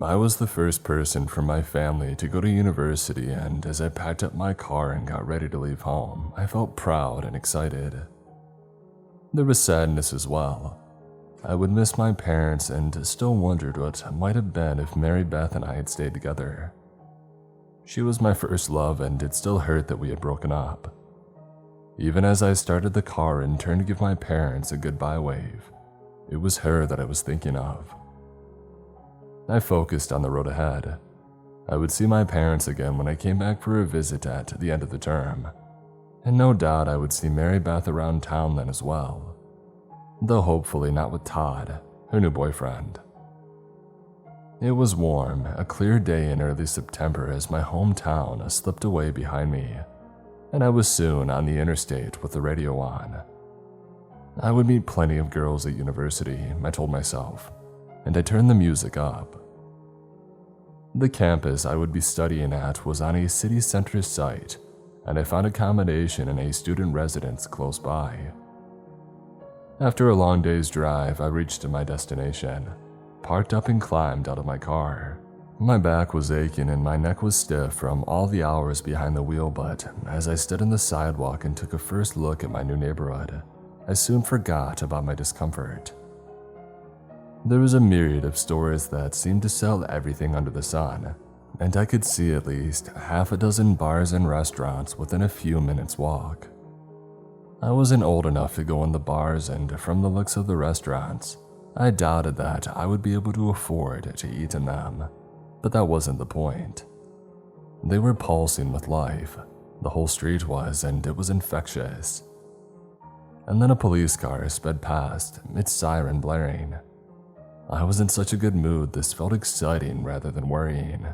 I was the first person from my family to go to university, and as I packed up my car and got ready to leave home, I felt proud and excited. There was sadness as well. I would miss my parents and still wondered what might have been if Mary Beth and I had stayed together. She was my first love, and it still hurt that we had broken up. Even as I started the car and turned to give my parents a goodbye wave, it was her that I was thinking of. I focused on the road ahead. I would see my parents again when I came back for a visit at the end of the term, and no doubt I would see Mary Beth around town then as well, though hopefully not with Todd, her new boyfriend. It was warm, a clear day in early September as my hometown slipped away behind me, and I was soon on the interstate with the radio on. I would meet plenty of girls at university, I told myself, and I turned the music up. The campus I would be studying at was on a city center site, and I found accommodation in a student residence close by. After a long day's drive, I reached my destination, parked up and climbed out of my car. My back was aching and my neck was stiff from all the hours behind the wheel, but as I stood on the sidewalk and took a first look at my new neighborhood, I soon forgot about my discomfort. There was a myriad of stores that seemed to sell everything under the sun, and I could see at least half a dozen bars and restaurants within a few minutes' walk. I wasn't old enough to go in the bars, and from the looks of the restaurants, I doubted that I would be able to afford to eat in them, but that wasn't the point. They were pulsing with life, the whole street was, and it was infectious. And then a police car sped past, its siren blaring. I was in such a good mood, this felt exciting rather than worrying.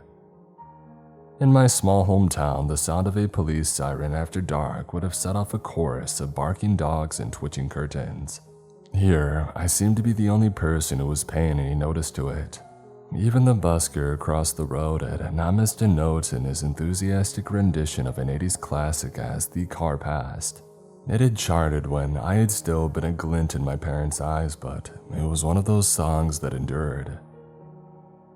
In my small hometown, the sound of a police siren after dark would have set off a chorus of barking dogs and twitching curtains. Here, I seemed to be the only person who was paying any notice to it. Even the busker across the road had not missed a note in his enthusiastic rendition of an 80s classic as the car passed. It had charted when I had still been a glint in my parents' eyes, but it was one of those songs that endured.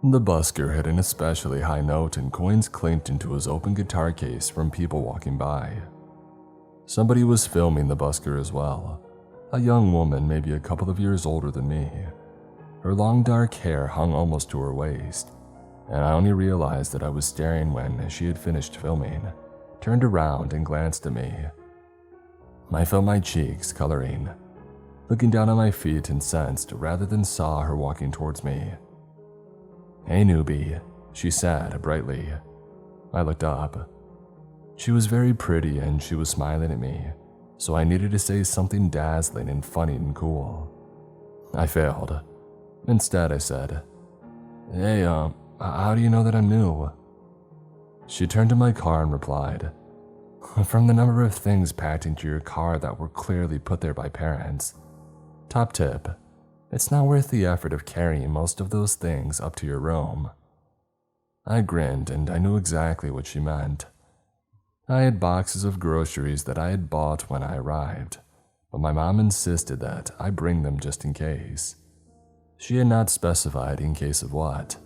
The busker hit an especially high note and coins clinked into his open guitar case from people walking by. Somebody was filming the busker as well, a young woman maybe a couple of years older than me. Her long dark hair hung almost to her waist, and I only realized that I was staring when she had finished filming, turned around and glanced at me. I felt my cheeks coloring, looking down at my feet and sensed rather than saw her walking towards me. "Hey newbie," she said brightly. I looked up. She was very pretty and she was smiling at me, so I needed to say something dazzling and funny and cool. I failed. Instead I said, "Hey, how do you know that I'm new?" She turned to my car and replied, "From the number of things packed into your car that were clearly put there by parents. Top tip, it's not worth the effort of carrying most of those things up to your room." I grinned and I knew exactly what she meant. I had boxes of groceries that I had bought when I arrived, but my mom insisted that I bring them just in case. She had not specified in case of what.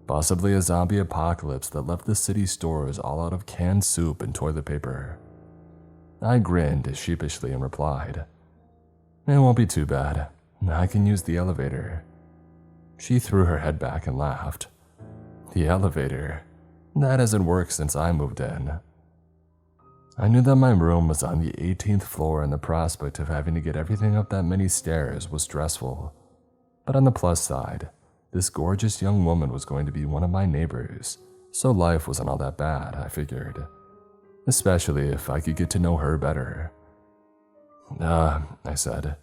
Possibly a zombie apocalypse that left the city stores all out of canned soup and toilet paper. I grinned sheepishly and replied, "It won't be too bad. I can use the elevator." She threw her head back and laughed. "The elevator? That hasn't worked since I moved in." I knew that my room was on the 18th floor and the prospect of having to get everything up that many stairs was stressful. But on the plus side, this gorgeous young woman was going to be one of my neighbors, so life wasn't all that bad, I figured. Especially if I could get to know her better. I said.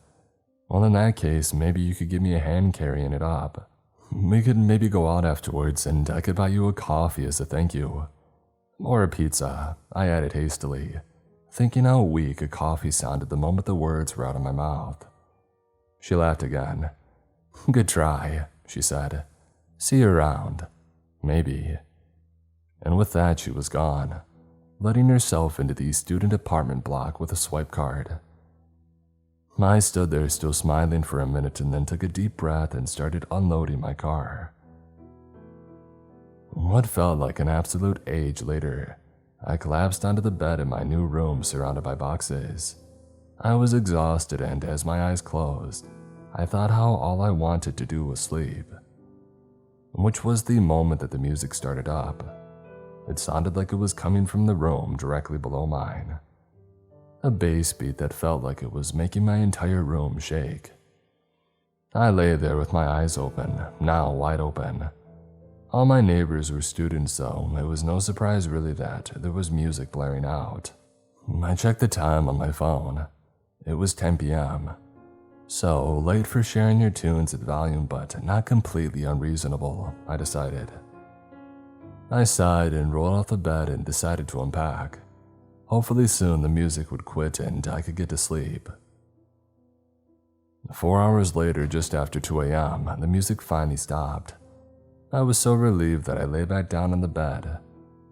"Well, in that case, maybe you could give me a hand carrying it up. We could maybe go out afterwards and I could buy you a coffee as a thank you. Or a pizza," I added hastily, thinking how weak a coffee sounded the moment the words were out of my mouth. She laughed again. "Good try," she said. "See you around. Maybe." And with that she was gone, letting herself into the student apartment block with a swipe card. I stood there still smiling for a minute and then took a deep breath and started unloading my car. What felt like an absolute age later, I collapsed onto the bed in my new room surrounded by boxes. I was exhausted, and as my eyes closed, I thought how all I wanted to do was sleep. Which was the moment that the music started up. It sounded like it was coming from the room directly below mine. A bass beat that felt like it was making my entire room shake. I lay there with my eyes open, now wide open. All my neighbors were students, so it was no surprise really that there was music blaring out. I checked the time on my phone. It was 10 p.m. So late for sharing your tunes at volume, but not completely unreasonable, I decided. I sighed and rolled off the bed and decided to unpack. Hopefully soon the music would quit and I could get to sleep. 4 hours later, just after 2 a.m., the music finally stopped. I was so relieved that I lay back down on the bed.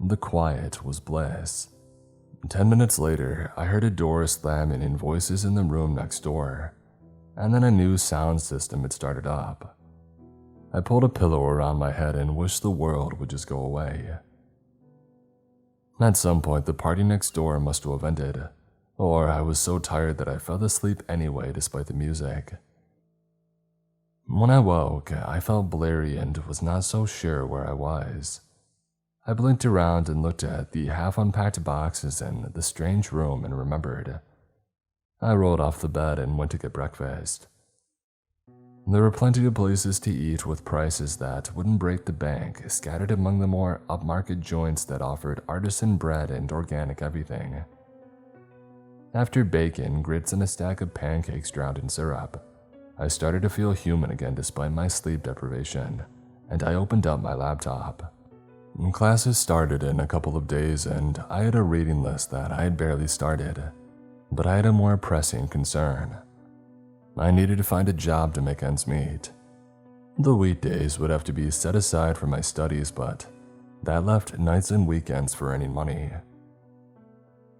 The quiet was bliss. 10 minutes later, I heard a door slamming and voices in the room next door, and then a new sound system had started up. I pulled a pillow around my head and wished the world would just go away. At some point, the party next door must have ended, or I was so tired that I fell asleep anyway despite the music. When I woke, I felt blurry and was not so sure where I was. I blinked around and looked at the half-unpacked boxes in the strange room and remembered. I rolled off the bed and went to get breakfast. There were plenty of places to eat with prices that wouldn't break the bank, scattered among the more upmarket joints that offered artisan bread and organic everything. After bacon, grits, and a stack of pancakes drowned in syrup, I started to feel human again despite my sleep deprivation, and I opened up my laptop. Classes started in a couple of days, and I had a reading list that I had barely started, but I had a more pressing concern. I needed to find a job to make ends meet. The weekdays would have to be set aside for my studies, but that left nights and weekends for earning money.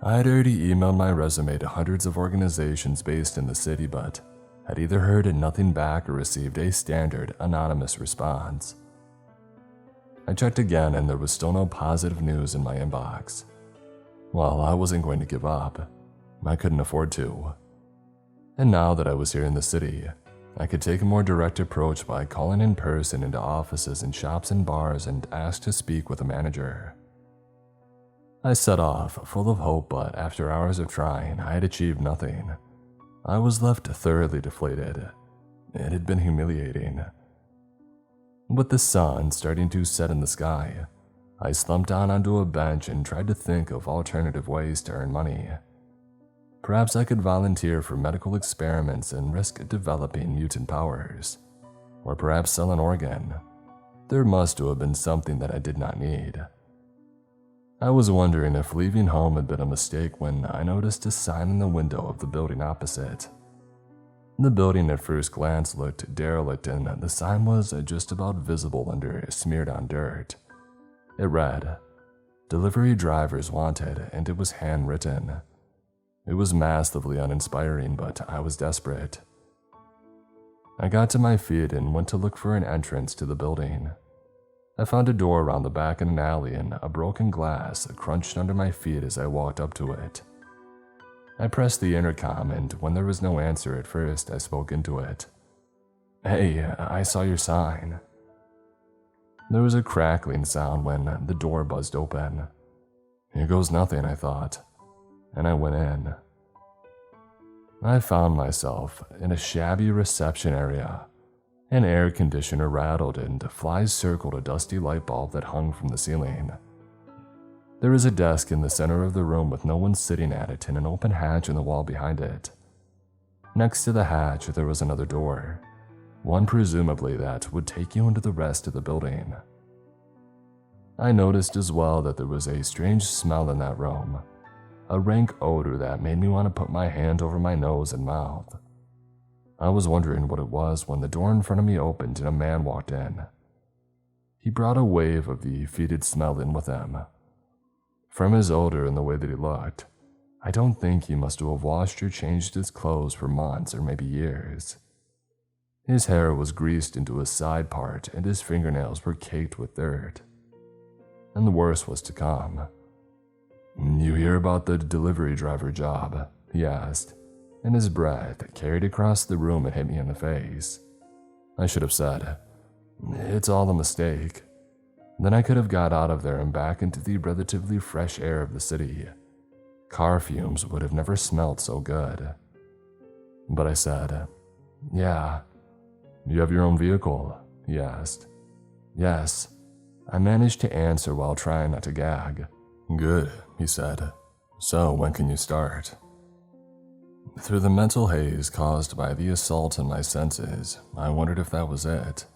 I had already emailed my resume to hundreds of organizations based in the city, but had either heard nothing back or received a standard anonymous response. I checked again and there was still no positive news in my inbox. Well, I wasn't going to give up. I couldn't afford to. And now that I was here in the city, I could take a more direct approach by calling in person into offices and shops and bars and ask to speak with a manager. I set off, full of hope, but after hours of trying, I had achieved nothing. I was left thoroughly deflated. It had been humiliating. With the sun starting to set in the sky, I slumped down onto a bench and tried to think of alternative ways to earn money. Perhaps I could volunteer for medical experiments and risk developing mutant powers. Or perhaps sell an organ. There must have been something that I did not need. I was wondering if leaving home had been a mistake when I noticed a sign in the window of the building opposite. The building at first glance looked derelict, and the sign was just about visible under smeared-on dirt. It read, "Delivery drivers wanted," and it was handwritten. It was massively uninspiring, but I was desperate. I got to my feet and went to look for an entrance to the building. I found a door around the back in an alley, and a broken glass crunched under my feet as I walked up to it. I pressed the intercom, and when there was no answer at first, I spoke into it. "Hey, I saw your sign." There was a crackling sound when the door buzzed open. Here goes nothing, I thought, and I went in. I found myself in a shabby reception area. An air conditioner rattled and flies circled a dusty light bulb that hung from the ceiling. There was a desk in the center of the room with no one sitting at it and an open hatch in the wall behind it. Next to the hatch, there was another door, one presumably that would take you into the rest of the building. I noticed as well that there was a strange smell in that room, a rank odor that made me want to put my hand over my nose and mouth. I was wondering what it was when the door in front of me opened and a man walked in. He brought a wave of the fetid smell in with him. From his odor and the way that he looked, I don't think he must have washed or changed his clothes for months or maybe years. His hair was greased into his side part and his fingernails were caked with dirt. and the worst was to come. "You hear about the delivery driver job?" he asked, and his breath carried across the room and hit me in the face. I should have said, "It's all a mistake." Then I could have got out of there and back into the relatively fresh air of the city. Car fumes would have never smelled so good. But I said, "Yeah." "You have your own vehicle?" he asked. "Yes." I managed to answer while trying not to gag. "Good," he said. "So when can you start?" Through the mental haze caused by the assault on my senses, I wondered if that was it.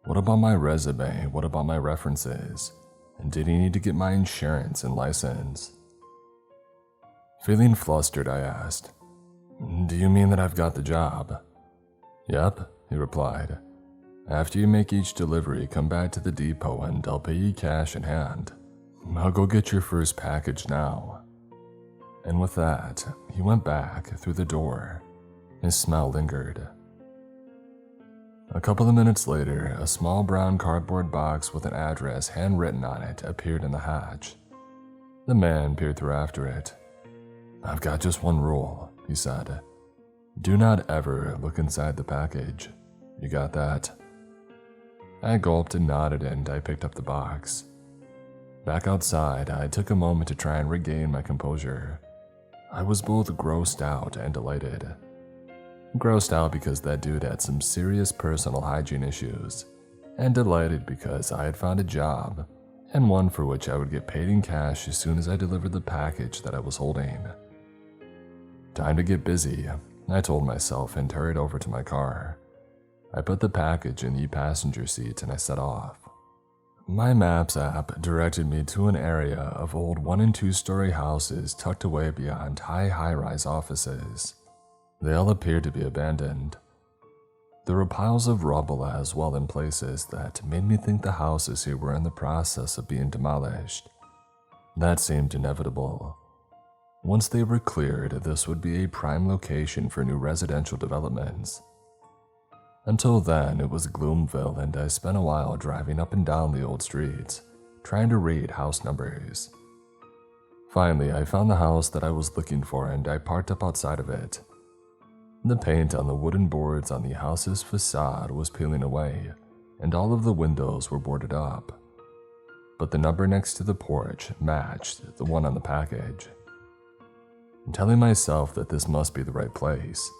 What about my resume? What about my references? And did he need to get my insurance and license? Feeling flustered, I asked, "Do you mean that I've got the job?" "Yep," he replied. "After you make each delivery, come back to the depot and I'll pay you cash in hand. I'll go get your first package now." And with that, he went back through the door. His smell lingered. A couple of minutes later, a small brown cardboard box with an address handwritten on it appeared in the hatch. The man peered through after it. "I've got just one rule," he said. "Do not ever look inside the package. You got that?" I gulped and nodded, and I picked up the box. Back outside, I took a moment to try and regain my composure. I was both grossed out and delighted. Grossed out because that dude had some serious personal hygiene issues, and delighted because I had found a job, and one for which I would get paid in cash as soon as I delivered the package that I was holding. Time to get busy, I told myself, and hurried over to my car. I put the package in the passenger seat and I set off. My Maps app directed me to an area of old 1- and 2-story houses tucked away beyond high-rise offices. They all appeared to be abandoned. There were piles of rubble as well in places that made me think the houses here were in the process of being demolished. That seemed inevitable. Once they were cleared, this would be a prime location for new residential developments. Until then, it was Gloomville, and I spent a while driving up and down the old streets, trying to read house numbers. Finally, I found the house that I was looking for, and I parked up outside of it. The paint on the wooden boards on the house's facade was peeling away, and all of the windows were boarded up. But the number next to the porch matched the one on the package. Telling myself that this must be the right place,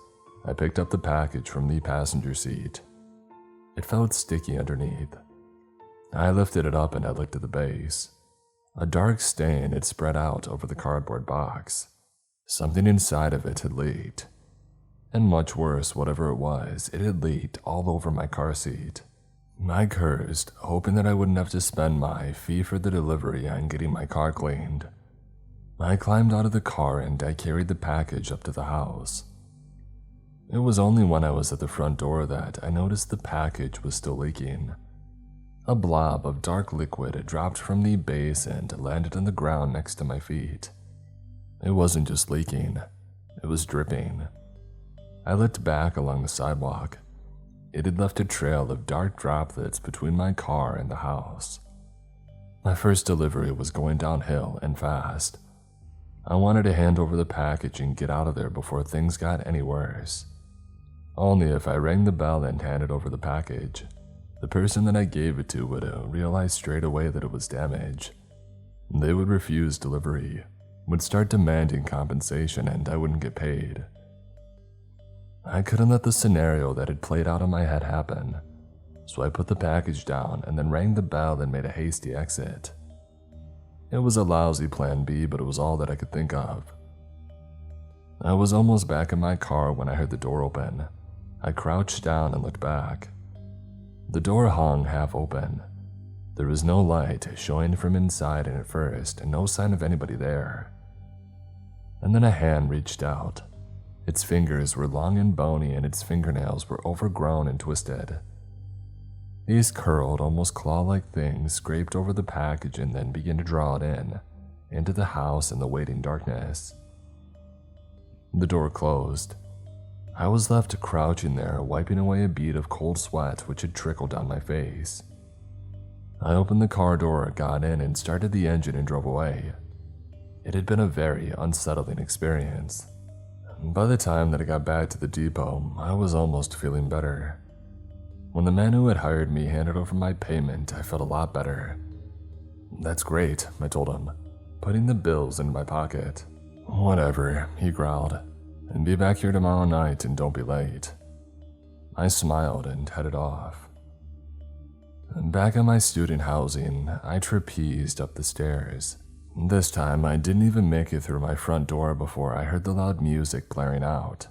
I picked up the package from the passenger seat. It felt sticky underneath. I lifted it up and I looked at the base. A dark stain had spread out over the cardboard box. Something inside of it had leaked. And much worse, whatever it was, it had leaked all over my car seat. I cursed, hoping that I wouldn't have to spend my fee for the delivery on getting my car cleaned. I climbed out of the car and I carried the package up to the house. It was only when I was at the front door that I noticed the package was still leaking. A blob of dark liquid dropped from the base and landed on the ground next to my feet. It wasn't just leaking, it was dripping. I looked back along the sidewalk. It had left a trail of dark droplets between my car and the house. My first delivery was going downhill and fast. I wanted to hand over the package and get out of there before things got any worse. Only if I rang the bell and handed over the package, the person that I gave it to would realize straight away that it was damaged. They would refuse delivery, would start demanding compensation, and I wouldn't get paid. I couldn't let the scenario that had played out in my head happen, so I put the package down and then rang the bell and made a hasty exit. It was a lousy plan B, but it was all that I could think of. I was almost back in my car when I heard the door open. I crouched down and looked back. The door hung half open. There was no light showing from inside, and at first, no sign of anybody there. And then a hand reached out. Its fingers were long and bony, and its fingernails were overgrown and twisted. These curled, almost claw-like things scraped over the package and then began to draw it into the house in the waiting darkness. The door closed. I was left crouching there, wiping away a bead of cold sweat which had trickled down my face. I opened the car door, got in, and started the engine and drove away. It had been a very unsettling experience. By the time that I got back to the depot, I was almost feeling better. When the man who had hired me handed over my payment, I felt a lot better. "That's great," I told him, putting the bills in my pocket. "Whatever," he growled, "and be back here tomorrow night and don't be late." I smiled and headed off. Back at my student housing, I trapezed up the stairs. This time, I didn't even make it through my front door before I heard the loud music blaring out.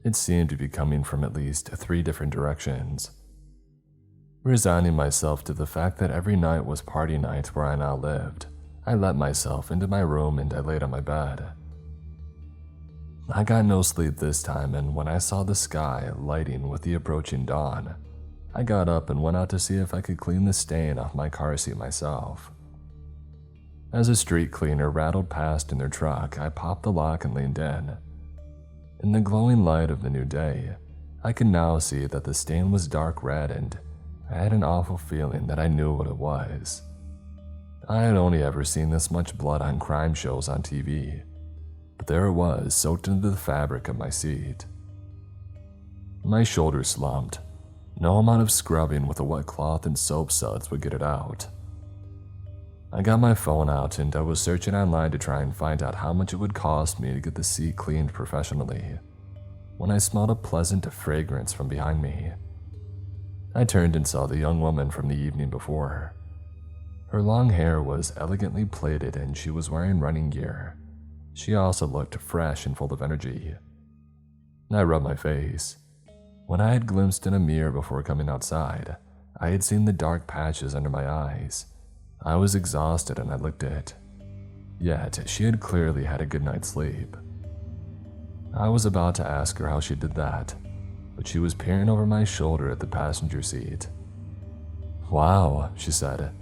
It seemed to be coming from at least 3 different directions. Resigning myself to the fact that every night was party night where I now lived, I let myself into my room and I laid on my bed. I got no sleep this time, and when I saw the sky lighting with the approaching dawn, I got up and went out to see if I could clean the stain off my car seat myself. As a street cleaner rattled past in their truck, I popped the lock and leaned in. In the glowing light of the new day, I could now see that the stain was dark red, and I had an awful feeling that I knew what it was. I had only ever seen this much blood on crime shows on TV, but there it was, soaked into the fabric of my seat. My shoulders slumped. No amount of scrubbing with a wet cloth and soap suds would get it out. I got my phone out and I was searching online to try and find out how much it would cost me to get the seat cleaned professionally, when I smelled a pleasant fragrance from behind me. I turned and saw the young woman from the evening before. Her long hair was elegantly plaited and she was wearing running gear. She also looked fresh and full of energy. I rubbed my face. When I had glimpsed in a mirror before coming outside, I had seen the dark patches under my eyes. I was exhausted and I looked it. Yet, she had clearly had a good night's sleep. I was about to ask her how she did that, but she was peering over my shoulder at the passenger seat. "Wow," she said,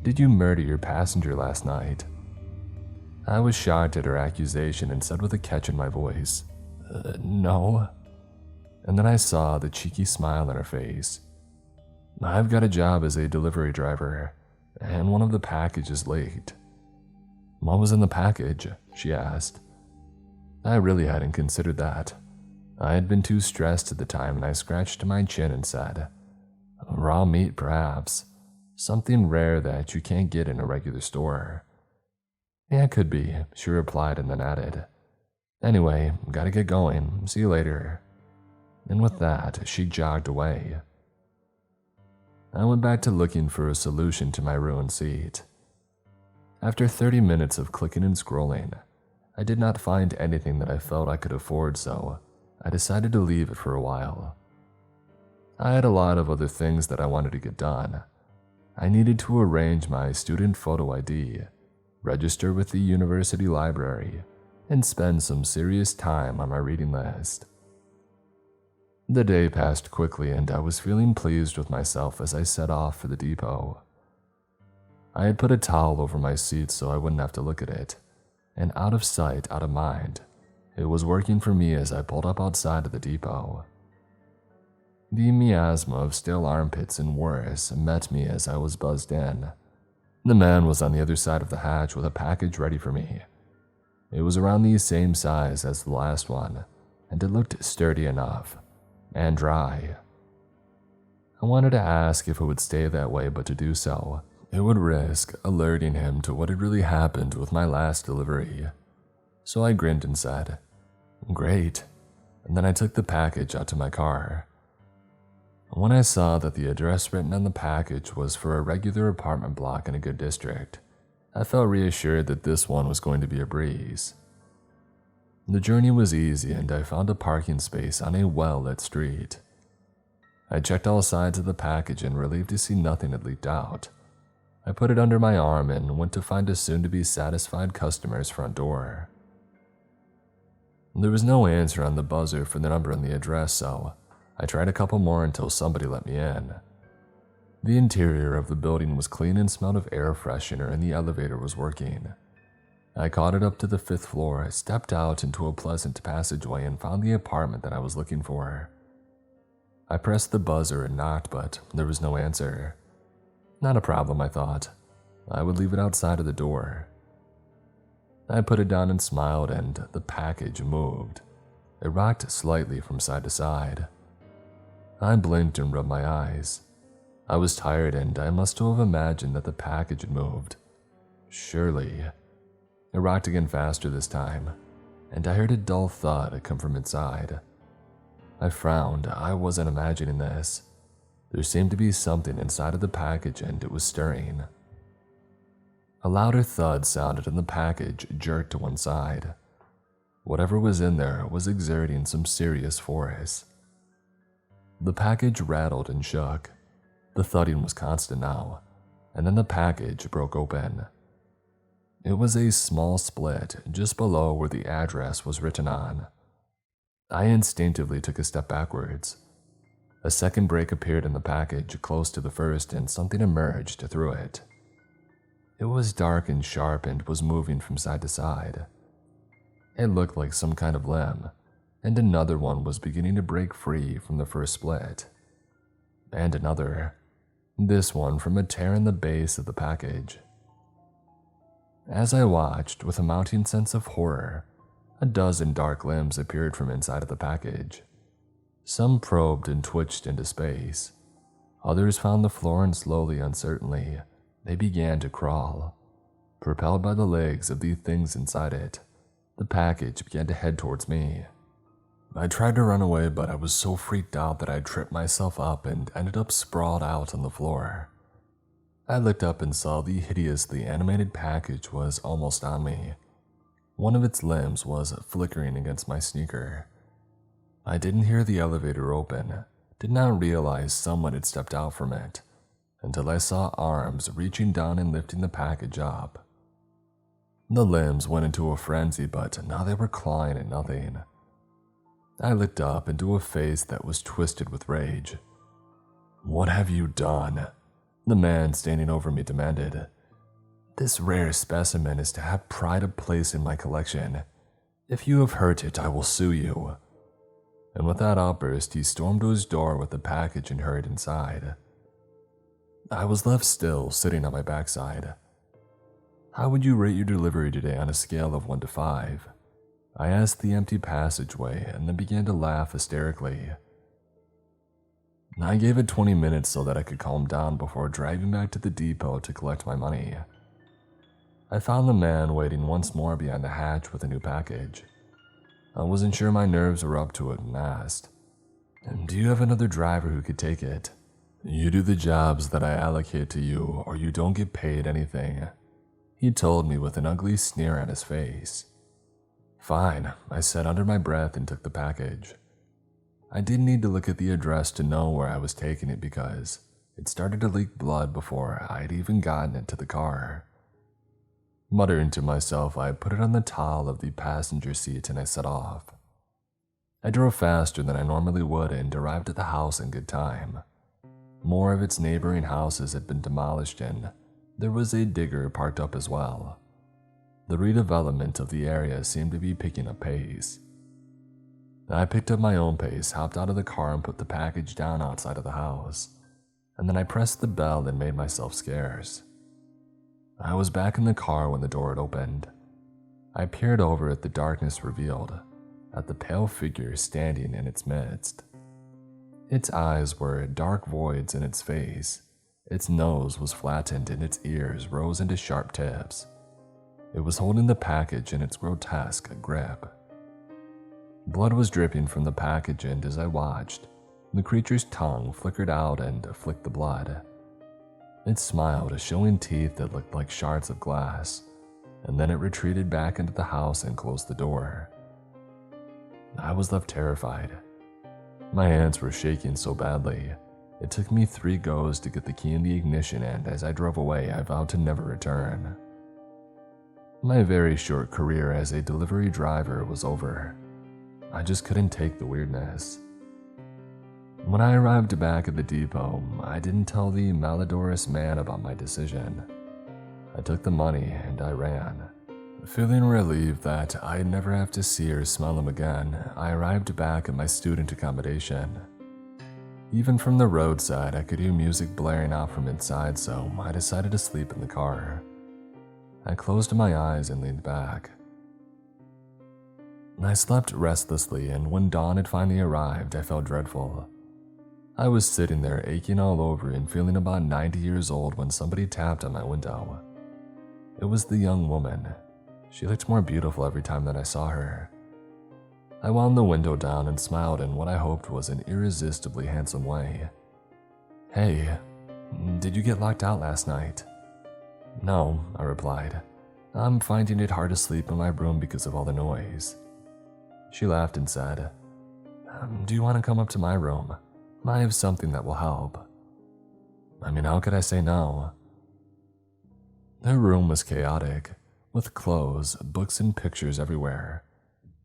"did you murder your passenger last night?" I was shocked at her accusation and said with a catch in my voice, "No." And then I saw the cheeky smile on her face. "I've got a job as a delivery driver, and one of the packages late." "What was in the package?" she asked. I really hadn't considered that. I had been too stressed at the time, and I scratched my chin and said, "Raw meat, perhaps. Something rare that you can't get in a regular store." "Yeah, it could be," she replied and then added, "Anyway, gotta get going. See you later." And with that, she jogged away. I went back to looking for a solution to my ruined seat. After 30 minutes of clicking and scrolling, I did not find anything that I felt I could afford, so I decided to leave it for a while. I had a lot of other things that I wanted to get done. I needed to arrange my student photo ID, register with the university library, and spend some serious time on my reading list. The day passed quickly and I was feeling pleased with myself as I set off for the depot. I had put a towel over my seat so I wouldn't have to look at it, and out of sight, out of mind, it was working for me as I pulled up outside of the depot. The miasma of stale armpits and worse met me as I was buzzed in. The man was on the other side of the hatch with a package ready for me. It was around the same size as the last one, and it looked sturdy enough. And dry. I wanted to ask if it would stay that way, but to do so, it would risk alerting him to what had really happened with my last delivery. So I grinned and said, "Great," and then I took the package out to my car. When I saw that the address written on the package was for a regular apartment block in a good district, I felt reassured that this one was going to be a breeze. The journey was easy and I found a parking space on a well-lit street. I checked all sides of the package and relieved to see nothing had leaked out. I put it under my arm and went to find a soon-to-be satisfied customer's front door. There was no answer on the buzzer for the number and the address, so I tried a couple more until somebody let me in. The interior of the building was clean and smelled of air freshener and the elevator was working. I caught it up to the 5th floor, stepped out into a pleasant passageway, and found the apartment that I was looking for. I pressed the buzzer and knocked, but there was no answer. Not a problem, I thought. I would leave it outside of the door. I put it down and smiled, and the package moved. It rocked slightly from side to side. I blinked and rubbed my eyes. I was tired, and I must have imagined that the package had moved. Surely. It rocked again faster this time, and I heard a dull thud come from inside. I frowned. I wasn't imagining this. There seemed to be something inside of the package, and it was stirring. A louder thud sounded, and the package jerked to one side. Whatever was in there was exerting some serious force. The package rattled and shook. The thudding was constant now, and then the package broke open. It was a small split just below where the address was written on. I instinctively took a step backwards. A second break appeared in the package close to the first, and something emerged through it. It was dark and sharp and was moving from side to side. It looked like some kind of limb, and another one was beginning to break free from the first split. And another, this one from a tear in the base of the package. As I watched with a mounting sense of horror, a dozen dark limbs appeared from inside of the package. Some probed and twitched into space. Others found the floor, and slowly, uncertainly, they began to crawl. Propelled by the legs of the things inside it, the package began to head towards me. I tried to run away, but I was so freaked out that I tripped myself up and ended up sprawled out on the floor. I looked up and saw the hideously animated package was almost on me. One of its limbs was flickering against my sneaker. I didn't hear the elevator open, did not realize someone had stepped out from it, until I saw arms reaching down and lifting the package up. The limbs went into a frenzy, but now they were clawing at nothing. I looked up into a face that was twisted with rage. "What have you done?" the man standing over me demanded. "This rare specimen is to have pride of place in my collection. If you have hurt it, I will sue you." And with that outburst, he stormed to his door with the package and hurried inside. I was left still, sitting on my backside. "How would you rate your delivery today on a scale of 1 to 5? I asked the empty passageway, and then began to laugh hysterically. I gave it 20 minutes so that I could calm down before driving back to the depot to collect my money. I found the man waiting once more behind the hatch with a new package. I wasn't sure my nerves were up to it and asked, "Do you have another driver who could take it? You do the jobs that I allocate to you, or you don't get paid anything," he told me with an ugly sneer on his face. "Fine," I said under my breath and took the package. I didn't need to look at the address to know where I was taking it because it started to leak blood before I had even gotten it to the car. Muttering to myself, I put it on the towel of the passenger seat and I set off. I drove faster than I normally would and arrived at the house in good time. More of its neighboring houses had been demolished and there was a digger parked up as well. The redevelopment of the area seemed to be picking up pace. I picked up my own pace, hopped out of the car and put the package down outside of the house, and then I pressed the bell and made myself scarce. I was back in the car when the door had opened. I peered over at the darkness revealed, at the pale figure standing in its midst. Its eyes were dark voids in its face, its nose was flattened and its ears rose into sharp tips. It was holding the package in its grotesque grip. Blood was dripping from the package, and as I watched, the creature's tongue flickered out and flicked the blood. It smiled, showing teeth that looked like shards of glass, and then it retreated back into the house and closed the door. I was left terrified. My hands were shaking so badly, it took me 3 goes to get the key in the ignition, and as I drove away, I vowed to never return. My very short career as a delivery driver was over. I just couldn't take the weirdness. When I arrived back at the depot, I didn't tell the malodorous man about my decision. I took the money and I ran. Feeling relieved that I'd never have to see or smell him again, I arrived back at my student accommodation. Even from the roadside, I could hear music blaring out from inside, so I decided to sleep in the car. I closed my eyes and leaned back. I slept restlessly, and when dawn had finally arrived, I felt dreadful. I was sitting there aching all over and feeling about 90 years old when somebody tapped on my window. It was the young woman. She looked more beautiful every time that I saw her. I wound the window down and smiled in what I hoped was an irresistibly handsome way. "Hey, did you get locked out last night?" "No," I replied. "I'm finding it hard to sleep in my room because of all the noise." She laughed and said, "Do you want to come up to my room? I have something that will help." I mean, how could I say no? Her room was chaotic, with clothes, books, and pictures everywhere.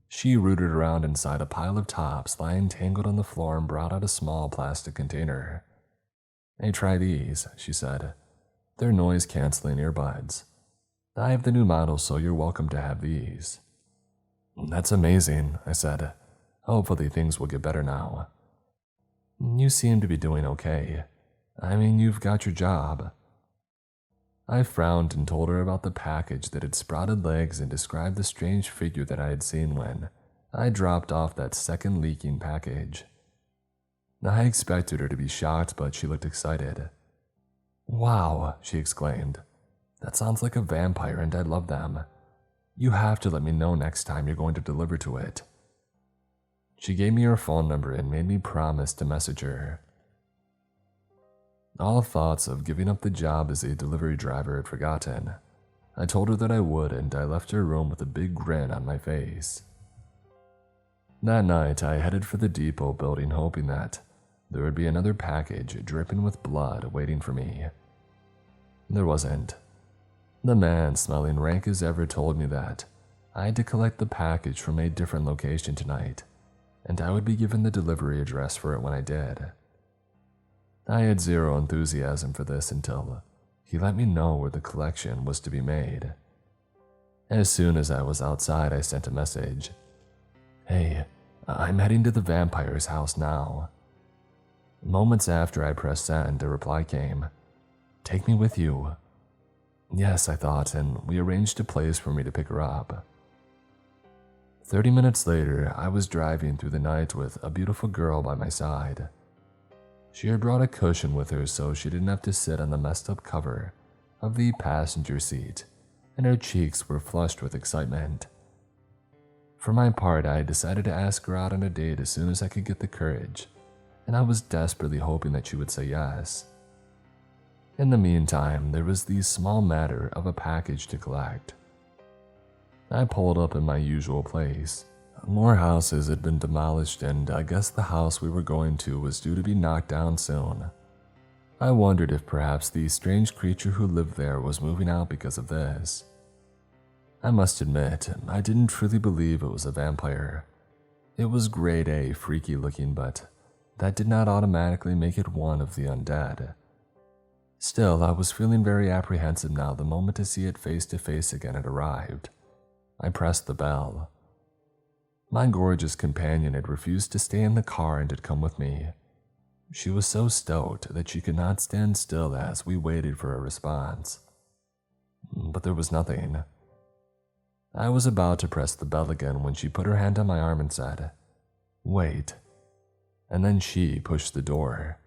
She rooted around inside a pile of tops lying tangled on the floor and brought out a small plastic container. "Hey, try these," she said. "They're noise-canceling earbuds. I have the new model, so you're welcome to have these." "That's amazing," I said. "Hopefully things will get better now." "You seem to be doing okay. I mean, you've got your job." I frowned and told her about the package that had sprouted legs and described the strange figure that I had seen when I dropped off that second leaking package. I expected her to be shocked, but she looked excited. "Wow," she exclaimed. "That sounds like a vampire and I love them. You have to let me know next time you're going to deliver to it." She gave me her phone number and made me promise to message her. All thoughts of giving up the job as a delivery driver had forgotten. I told her that I would, and I left her room with a big grin on my face. That night, I headed for the depot building, hoping that there would be another package dripping with blood waiting for me. There wasn't. The man, smelling rank as ever, told me that I had to collect the package from a different location tonight, and I would be given the delivery address for it when I did. I had zero enthusiasm for this until he let me know where the collection was to be made. As soon as I was outside, I sent a message. "Hey, I'm heading to the vampire's house now." Moments after I pressed send, a reply came. "Take me with you." Yes, I thought, and we arranged a place for me to pick her up. 30 minutes later, I was driving through the night with a beautiful girl by my side. She had brought a cushion with her so she didn't have to sit on the messed up cover of the passenger seat, and her cheeks were flushed with excitement. For my part, I decided to ask her out on a date as soon as I could get the courage, and I was desperately hoping that she would say yes. In the meantime, there was the small matter of a package to collect. I pulled up in my usual place. More houses had been demolished, and I guess the house we were going to was due to be knocked down soon. I wondered if perhaps the strange creature who lived there was moving out because of this. I must admit, I didn't truly believe it was a vampire. It was grade A freaky looking, but that did not automatically make it one of the undead. Still, I was feeling very apprehensive now the moment to see it face to face again had arrived. I pressed the bell. My gorgeous companion had refused to stay in the car and had come with me. She was so stoked that she could not stand still as we waited for a response. But there was nothing. I was about to press the bell again when she put her hand on my arm and said, "Wait." And then she pushed the door.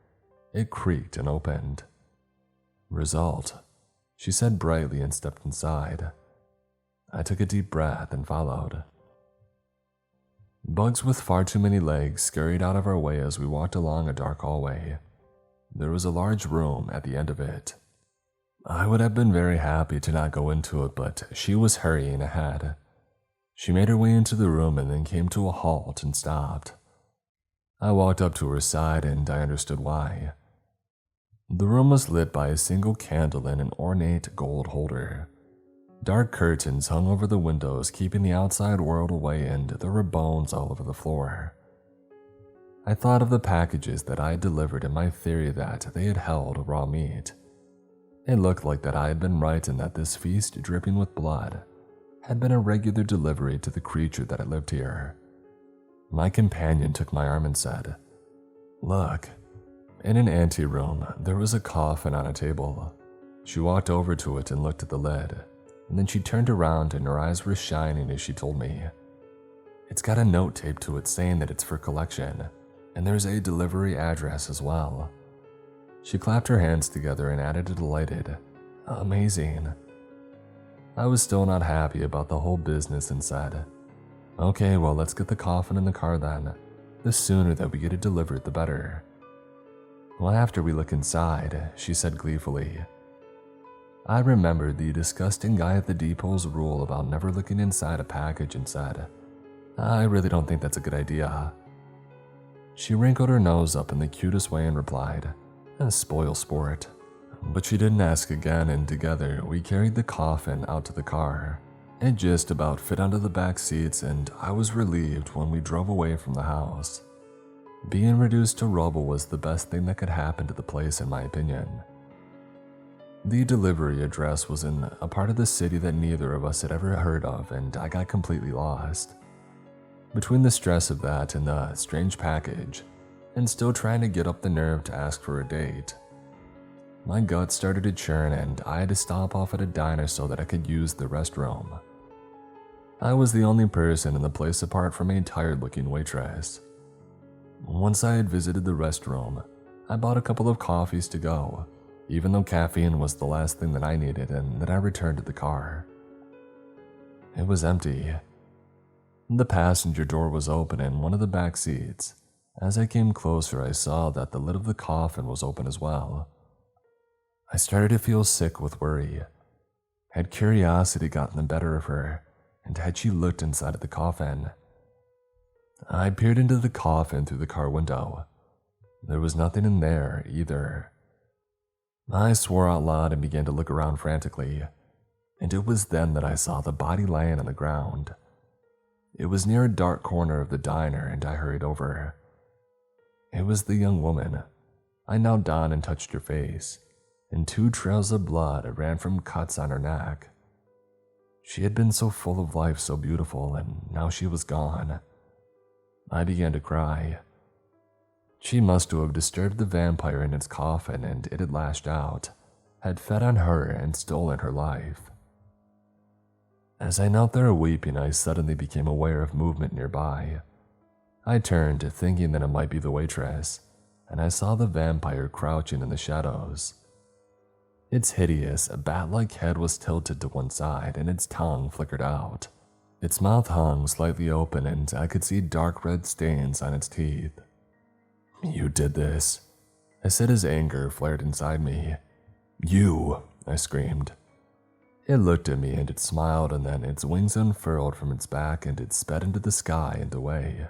It creaked and opened. "Result," she said brightly and stepped inside. I took a deep breath and followed. Bugs with far too many legs scurried out of our way as we walked along a dark hallway. There was a large room at the end of it. I would have been very happy to not go into it, but she was hurrying ahead. She made her way into the room and then came to a halt and stopped. I walked up to her side and I understood why. The room was lit by a single candle in an ornate gold holder. Dark curtains hung over the windows, keeping the outside world away, and there were bones all over the floor. I thought of the packages that I had delivered and my theory that they had held raw meat. It looked like that I had been right and that this feast dripping with blood had been a regular delivery to the creature that had lived here. My companion took my arm and said, "Look, In an anteroom, there was a coffin on a table. She walked over to it and looked at the lid, and then she turned around and her eyes were shining as she told me, "It's got a note taped to it saying that it's for collection, and there's a delivery address as well." She clapped her hands together and added a delighted, "Amazing." I was still not happy about the whole business and said, "Okay, well, let's get the coffin in the car then. The sooner that we get it delivered, the better." "Well, after we look inside," she said gleefully. I remembered the disgusting guy at the depot's rule about never looking inside a package and said, "I really don't think that's a good idea." She wrinkled her nose up in the cutest way and replied, "Spoil sport." But she didn't ask again, and together we carried the coffin out to the car. It just about fit onto the back seats, and I was relieved when we drove away from the house. Being reduced to rubble was the best thing that could happen to the place, in my opinion. The delivery address was in a part of the city that neither of us had ever heard of, and I got completely lost. Between the stress of that and the strange package, and still trying to get up the nerve to ask for a date, my gut started to churn and I had to stop off at a diner so that I could use the restroom. I was the only person in the place apart from a tired-looking waitress. Once I had visited the restroom, I bought a couple of coffees to go, even though caffeine was the last thing that I needed, and then I returned to the car. It was empty. The passenger door was open in one of the back seats. As I came closer, I saw that the lid of the coffin was open as well. I started to feel sick with worry. Had curiosity gotten the better of her, and had she looked inside of the coffin? I peered into the coffin through the car window. There was nothing in there either. I swore out loud and began to look around frantically, and it was then that I saw the body laying on the ground. It was near a dark corner of the diner, and I hurried over. It was the young woman. I knelt down and touched her face, and 2 trails of blood ran from cuts on her neck. She had been so full of life, so beautiful, and now she was gone. I began to cry. She must have disturbed the vampire in its coffin, and it had lashed out, had fed on her and stolen her life. As I knelt there weeping, I suddenly became aware of movement nearby. I turned, thinking that it might be the waitress, and I saw the vampire crouching in the shadows. Its hideous, bat-like head was tilted to one side, and its tongue flickered out. Its mouth hung slightly open, and I could see dark red stains on its teeth. "You did this," I said as anger flared inside me. "You," I screamed. It looked at me and it smiled, and then its wings unfurled from its back and it sped into the sky and away.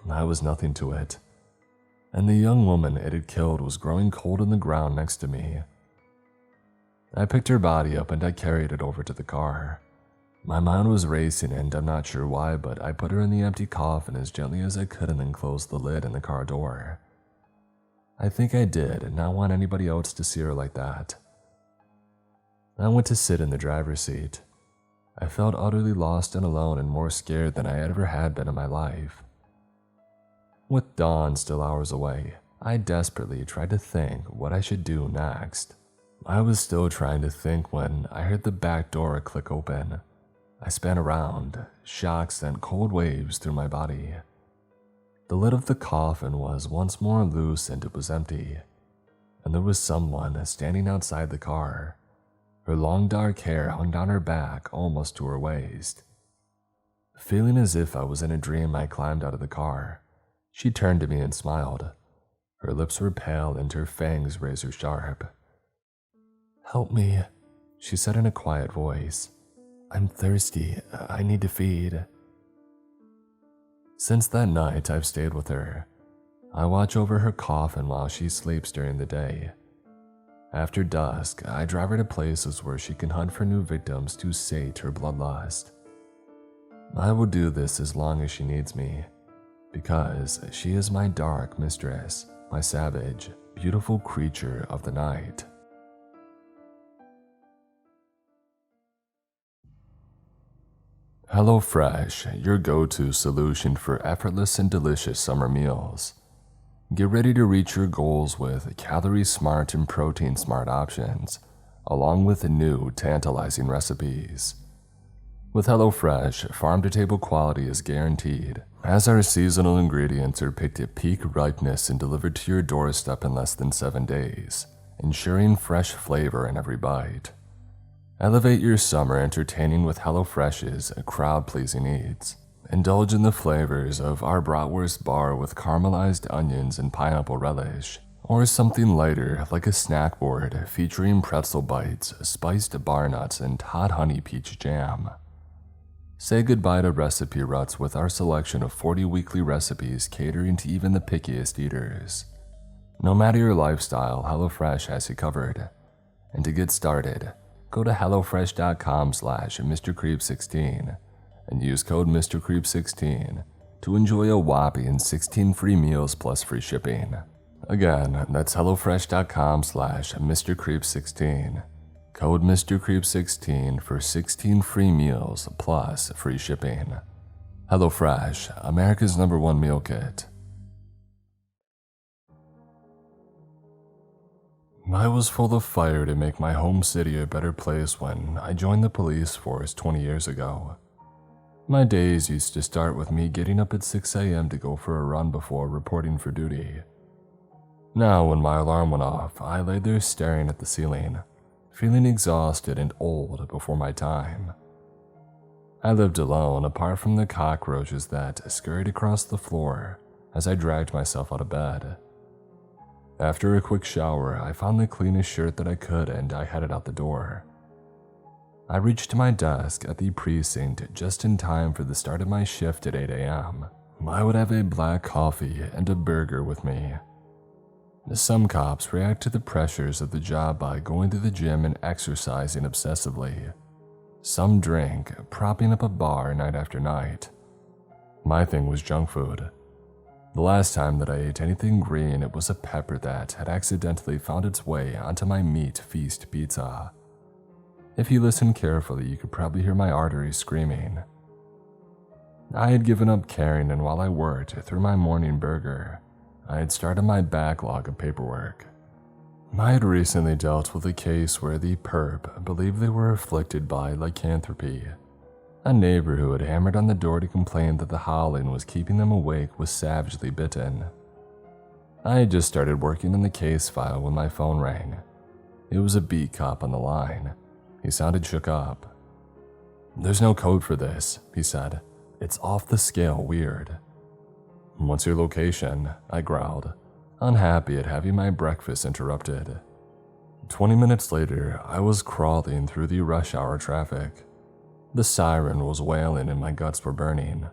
I was nothing to it, and the young woman it had killed was growing cold in the ground next to me. I picked her body up and I carried it over to the car. My mind was racing, and I'm not sure why, but I put her in the empty coffin as gently as I could and then closed the lid in the car door. I think I did not want anybody else to see her like that. I went to sit in the driver's seat. I felt utterly lost and alone and more scared than I ever had been in my life. With dawn still hours away, I desperately tried to think what I should do next. I was still trying to think when I heard the back door click open. I span around, shock sent cold waves through my body. The lid of the coffin was once more loose and it was empty, and there was someone standing outside the car. Her long dark hair hung down her back almost to her waist. Feeling as if I was in a dream, I climbed out of the car. She turned to me and smiled. Her lips were pale and her fangs razor sharp. "Help me," she said in a quiet voice. "I'm thirsty. I need to feed." Since that night, I've stayed with her. I watch over her coffin while she sleeps during the day. After dusk, I drive her to places where she can hunt for new victims to sate her bloodlust. I will do this as long as she needs me, because she is my dark mistress, my savage, beautiful creature of the night. HelloFresh, your go-to solution for effortless and delicious summer meals. Get ready to reach your goals with calorie-smart and protein-smart options, along with new, tantalizing recipes. With HelloFresh, farm-to-table quality is guaranteed, as our seasonal ingredients are picked at peak ripeness and delivered to your doorstep in less than 7 days, ensuring fresh flavor in every bite. Elevate your summer entertaining with HelloFresh's crowd-pleasing eats. Indulge in the flavors of our bratwurst bar with caramelized onions and pineapple relish, or something lighter like a snack board featuring pretzel bites, spiced bar nuts, and hot honey peach jam. Say goodbye to recipe ruts with our selection of 40 weekly recipes catering to even the pickiest eaters. No matter your lifestyle, HelloFresh has you covered. And to get started, go to hellofresh.com/MrCreep16 and use code MrCreep16 to enjoy a whopping 16 free meals plus free shipping. Again, that's hellofresh.com/MrCreep16. Code MrCreep16 for 16 free meals plus free shipping. HelloFresh, America's #1 meal kit. I was full of fire to make my home city a better place when I joined the police force 20 years ago. My days used to start with me getting up at 6 a.m. to go for a run before reporting for duty. Now, when my alarm went off, I lay there staring at the ceiling, feeling exhausted and old before my time. I lived alone apart from the cockroaches that scurried across the floor as I dragged myself out of bed. After a quick shower, I found the cleanest shirt that I could and I headed out the door. I reached my desk at the precinct just in time for the start of my shift at 8 a.m. I would have a black coffee and a burger with me. Some cops react to the pressures of the job by going to the gym and exercising obsessively. Some drink, propping up a bar night after night. My thing was junk food. The last time that I ate anything green, it was a pepper that had accidentally found its way onto my meat feast pizza. If you listen carefully, you could probably hear my arteries screaming. I had given up caring, and while I worked through my morning burger, I had started my backlog of paperwork. I had recently dealt with a case where the perp believed they were afflicted by lycanthropy. A neighbor who had hammered on the door to complain that the howling was keeping them awake was savagely bitten. I had just started working on the case file when my phone rang. It was a beat cop on the line. He sounded shook up. "There's no code for this," he said. "It's off the scale weird." "What's your location?" I growled, unhappy at having my breakfast interrupted. 20 minutes later, I was crawling through the rush hour traffic. The siren was wailing and my guts were burning.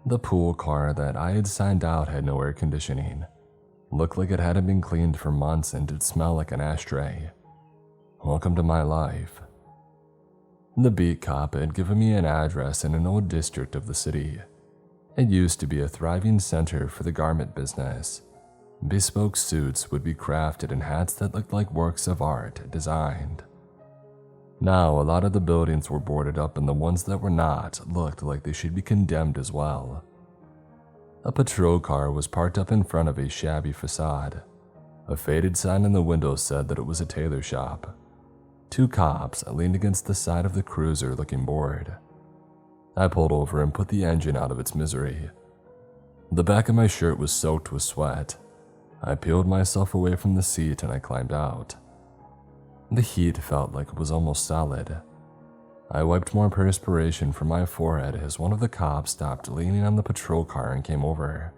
The pool car that I had signed out had no air conditioning. Looked like it hadn't been cleaned for months and it smelled like an ashtray. Welcome to my life. The beat cop had given me an address in an old district of the city. It used to be a thriving center for the garment business. Bespoke suits would be crafted in hats that looked like works of art designed. Now, a lot of the buildings were boarded up and the ones that were not looked like they should be condemned as well. A patrol car was parked up in front of a shabby facade. A faded sign in the window said that it was a tailor shop. 2 cops leaned against the side of the cruiser looking bored. I pulled over and put the engine out of its misery. The back of my shirt was soaked with sweat. I peeled myself away from the seat and I climbed out. The heat felt like it was almost solid. I wiped more perspiration from my forehead as one of the cops stopped leaning on the patrol car and came over.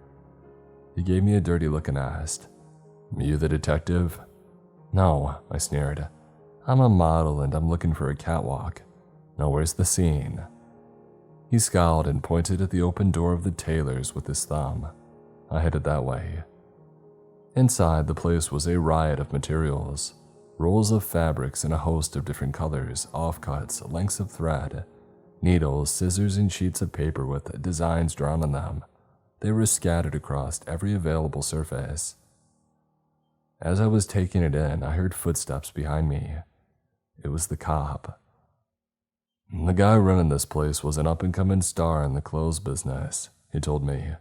He gave me a dirty look and asked, "You the detective?" "No," I sneered. "I'm a model and I'm looking for a catwalk. Now where's the scene?" He scowled and pointed at the open door of the tailor's with his thumb. I headed that way. Inside, the place was a riot of materials. Rolls of fabrics in a host of different colors, offcuts, lengths of thread, needles, scissors, and sheets of paper with designs drawn on them. They were scattered across every available surface. As I was taking it in, I heard footsteps behind me. It was the cop. The guy running this place was an up-and-coming star in the clothes business, he told me.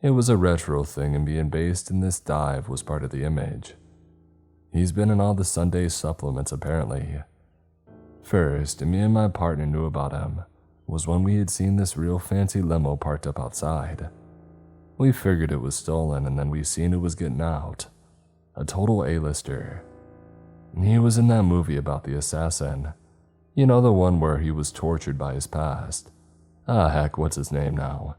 It was a retro thing, and being based in this dive was part of the image. He's been in all the Sunday supplements apparently. First, me and my partner knew about him was when we had seen this real fancy limo parked up outside. We figured it was stolen, and then we seen it was getting out. A total A-lister. He was in that movie about the assassin. You know, the one where he was tortured by his past. Ah heck, what's his name now?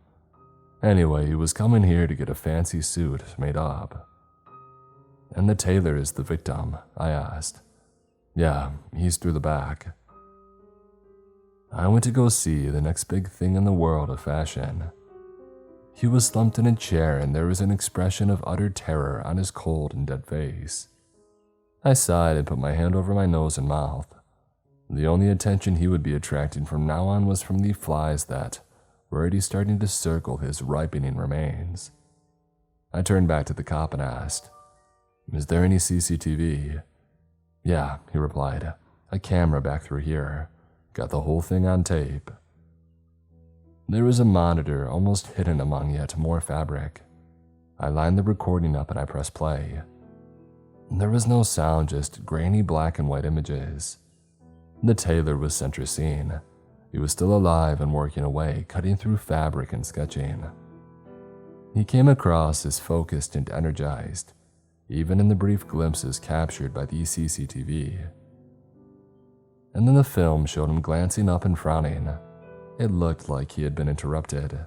Anyway, he was coming here to get a fancy suit made up. And the tailor is the victim, I asked. Yeah, he's through the back. I went to go see the next big thing in the world of fashion. He was slumped in a chair, and there was an expression of utter terror on his cold and dead face. I sighed and put my hand over my nose and mouth. The only attention he would be attracting from now on was from the flies that were already starting to circle his ripening remains. I turned back to the cop and asked, "Is there any CCTV?" "Yeah," he replied. "A camera back through here. Got the whole thing on tape." There was a monitor almost hidden among yet more fabric. I lined the recording up and I pressed play. There was no sound, just grainy black and white images. The tailor was center scene. He was still alive and working away, cutting through fabric and sketching. He came across as focused and energized, even in the brief glimpses captured by the CCTV. And then the film showed him glancing up and frowning. It looked like he had been interrupted.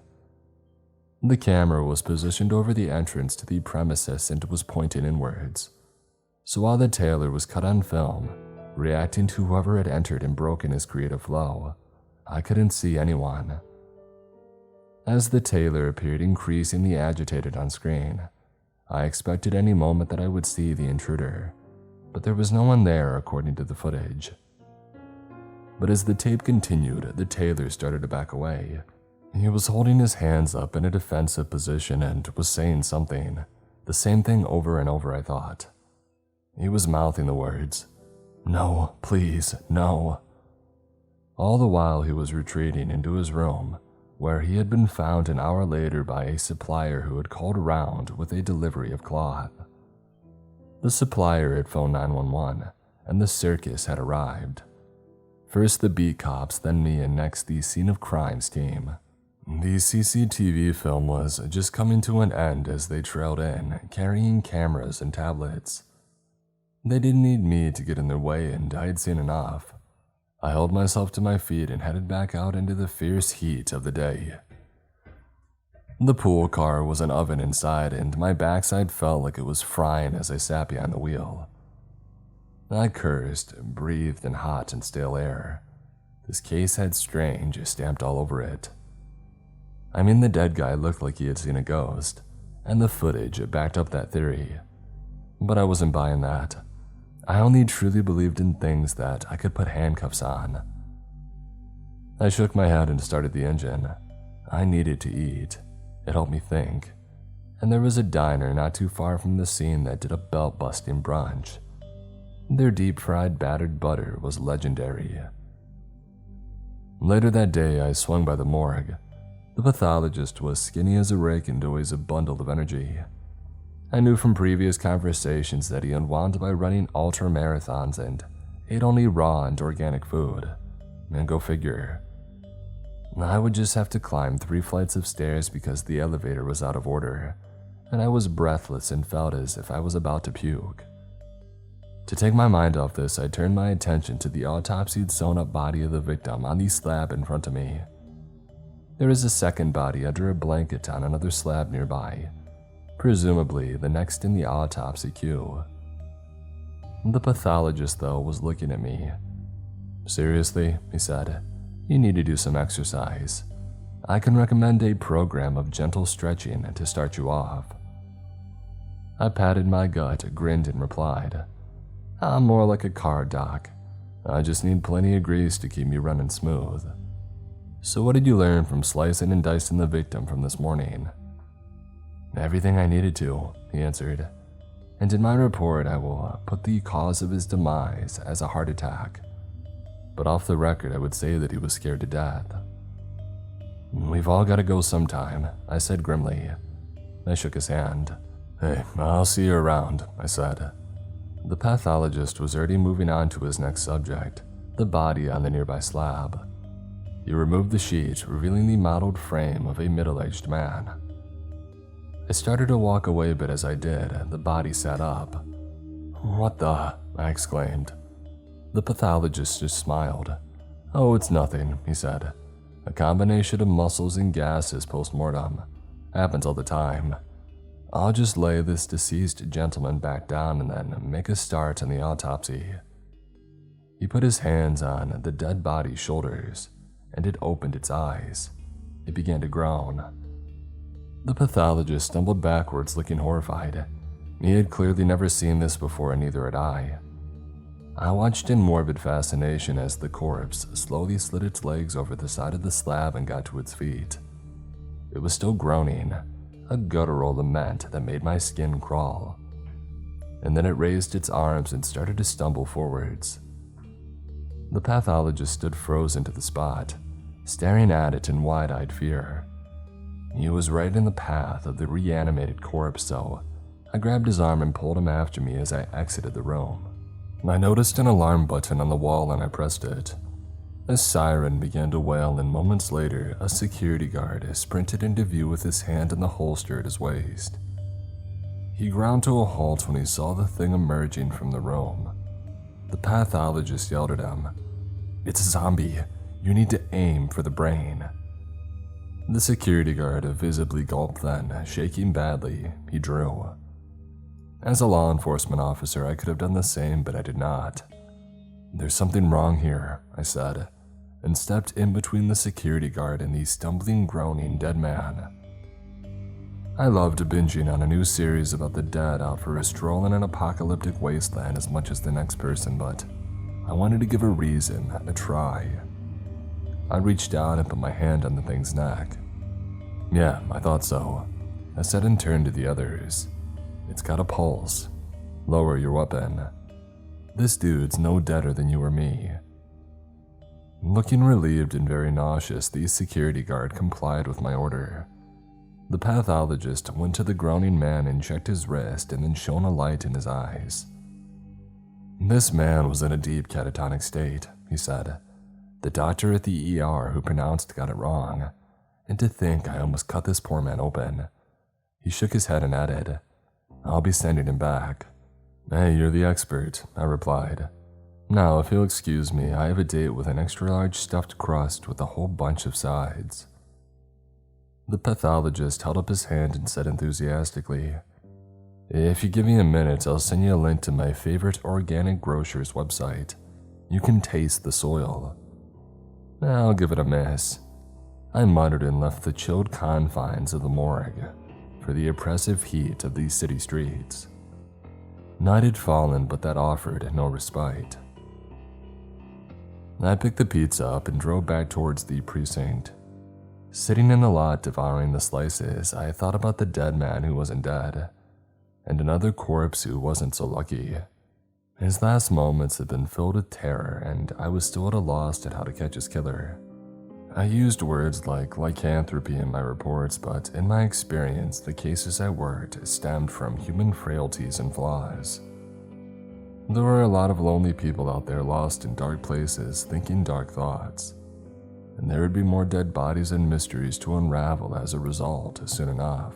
The camera was positioned over the entrance to the premises and was pointing inwards. So while the tailor was cut on film, reacting to whoever had entered and broken his creative flow, I couldn't see anyone. As the tailor appeared increasingly agitated on screen, I expected any moment that I would see the intruder, but there was no one there according to the footage. But as the tape continued, the tailor started to back away. He was holding his hands up in a defensive position and was saying something, the same thing over and over, I thought. He was mouthing the words, "No, please, no." All the while he was retreating into his room, where he had been found an hour later by a supplier who had called around with a delivery of cloth. The supplier had phoned 911, and the circus had arrived. First the beat cops, then me, and next the scene of crimes team. The CCTV film was just coming to an end as they trailed in, carrying cameras and tablets. They didn't need me to get in their way, and I had seen enough. I held myself to my feet and headed back out into the fierce heat of the day. The pool car was an oven inside, and my backside felt like it was frying as I sat behind the wheel. I cursed, breathed in hot and stale air. This case had strange stamped all over it. I mean, the dead guy looked like he had seen a ghost, and the footage backed up that theory. But I wasn't buying that. I only truly believed in things that I could put handcuffs on. I shook my head and started the engine. I needed to eat. It helped me think. And there was a diner not too far from the scene that did a belt-busting brunch. Their deep-fried battered butter was legendary. Later that day, I swung by the morgue. The pathologist was skinny as a rake and always a bundle of energy. I knew from previous conversations that he unwound by running ultra-marathons and ate only raw and organic food. And go figure. I would just have to climb 3 flights of stairs because the elevator was out of order, and I was breathless and felt as if I was about to puke. To take my mind off this, I turned my attention to the autopsied sewn-up body of the victim on the slab in front of me. There is a second body under a blanket on another slab nearby, presumably the next in the autopsy queue. The pathologist, though, was looking at me. "Seriously," he said, "you need to do some exercise. I can recommend a program of gentle stretching to start you off." I patted my gut, grinned, and replied, "I'm more like a car, doc. I just need plenty of grease to keep me running smooth." "So what did you learn from slicing and dicing the victim from this morning?" "Everything I needed to," he answered. "And in my report I will put the cause of his demise as a heart attack. But off the record I would say that he was scared to death." "We've all got to go sometime," I said grimly. I shook his hand. "Hey, I'll see you around," I said. The pathologist was already moving on to his next subject, the body on the nearby slab. He removed the sheet, revealing the mottled frame of a middle-aged man. I started to walk away, but as I did, the body sat up. "What the?" I exclaimed. The pathologist just smiled. "Oh, it's nothing," he said. "A combination of muscles and gases post-mortem. Happens all the time. I'll just lay this deceased gentleman back down and then make a start on the autopsy." He put his hands on the dead body's shoulders, and it opened its eyes. It began to groan. The pathologist stumbled backwards, looking horrified. He had clearly never seen this before, and neither had I. I watched in morbid fascination as the corpse slowly slid its legs over the side of the slab and got to its feet. It was still groaning, a guttural lament that made my skin crawl. And then it raised its arms and started to stumble forwards. The pathologist stood frozen to the spot, staring at it in wide-eyed fear. He was right in the path of the reanimated corpse, so I grabbed his arm and pulled him after me as I exited the room. I noticed an alarm button on the wall and I pressed it. A siren began to wail, and moments later, a security guard sprinted into view with his hand in the holster at his waist. He ground to a halt when he saw the thing emerging from the room. The pathologist yelled at him, "It's a zombie. You need to aim for the brain." The security guard visibly gulped, then, shaking badly, he drew. As a law enforcement officer, I could have done the same, but I did not. "There's something wrong here," I said, and stepped in between the security guard and the stumbling, groaning dead man. I loved binging on a new series about the dead out for a stroll in an apocalyptic wasteland as much as the next person, but I wanted to give a reason, a try. I reached out and put my hand on the thing's neck. "Yeah, I thought so," I said and turned to the others. "It's got a pulse. Lower your weapon. This dude's no deader than you or me." Looking relieved and very nauseous, the security guard complied with my order. The pathologist went to the groaning man and checked his wrist and then shone a light in his eyes. "This man was in a deep catatonic state," he said. "The doctor at the ER who pronounced got it wrong. And to think I almost cut this poor man open." He shook his head and added, "I'll be sending him back." "Hey, you're the expert," I replied. "Now, if you'll excuse me, I have a date with an extra-large stuffed crust with a whole bunch of sides." The pathologist held up his hand and said enthusiastically, "If you give me a minute, I'll send you a link to my favorite organic grocer's website. You can taste the soil." "I'll give it a miss." I muttered and left the chilled confines of the morgue for the oppressive heat of these city streets. Night had fallen, but that offered no respite. I picked the pizza up and drove back towards the precinct. Sitting in the lot devouring the slices, I thought about the dead man who wasn't dead, and another corpse who wasn't so lucky. His last moments had been filled with terror, and I was still at a loss at how to catch his killer. I used words like lycanthropy in my reports, but in my experience, the cases I worked stemmed from human frailties and flaws. There were a lot of lonely people out there lost in dark places, thinking dark thoughts. And there would be more dead bodies and mysteries to unravel as a result soon enough.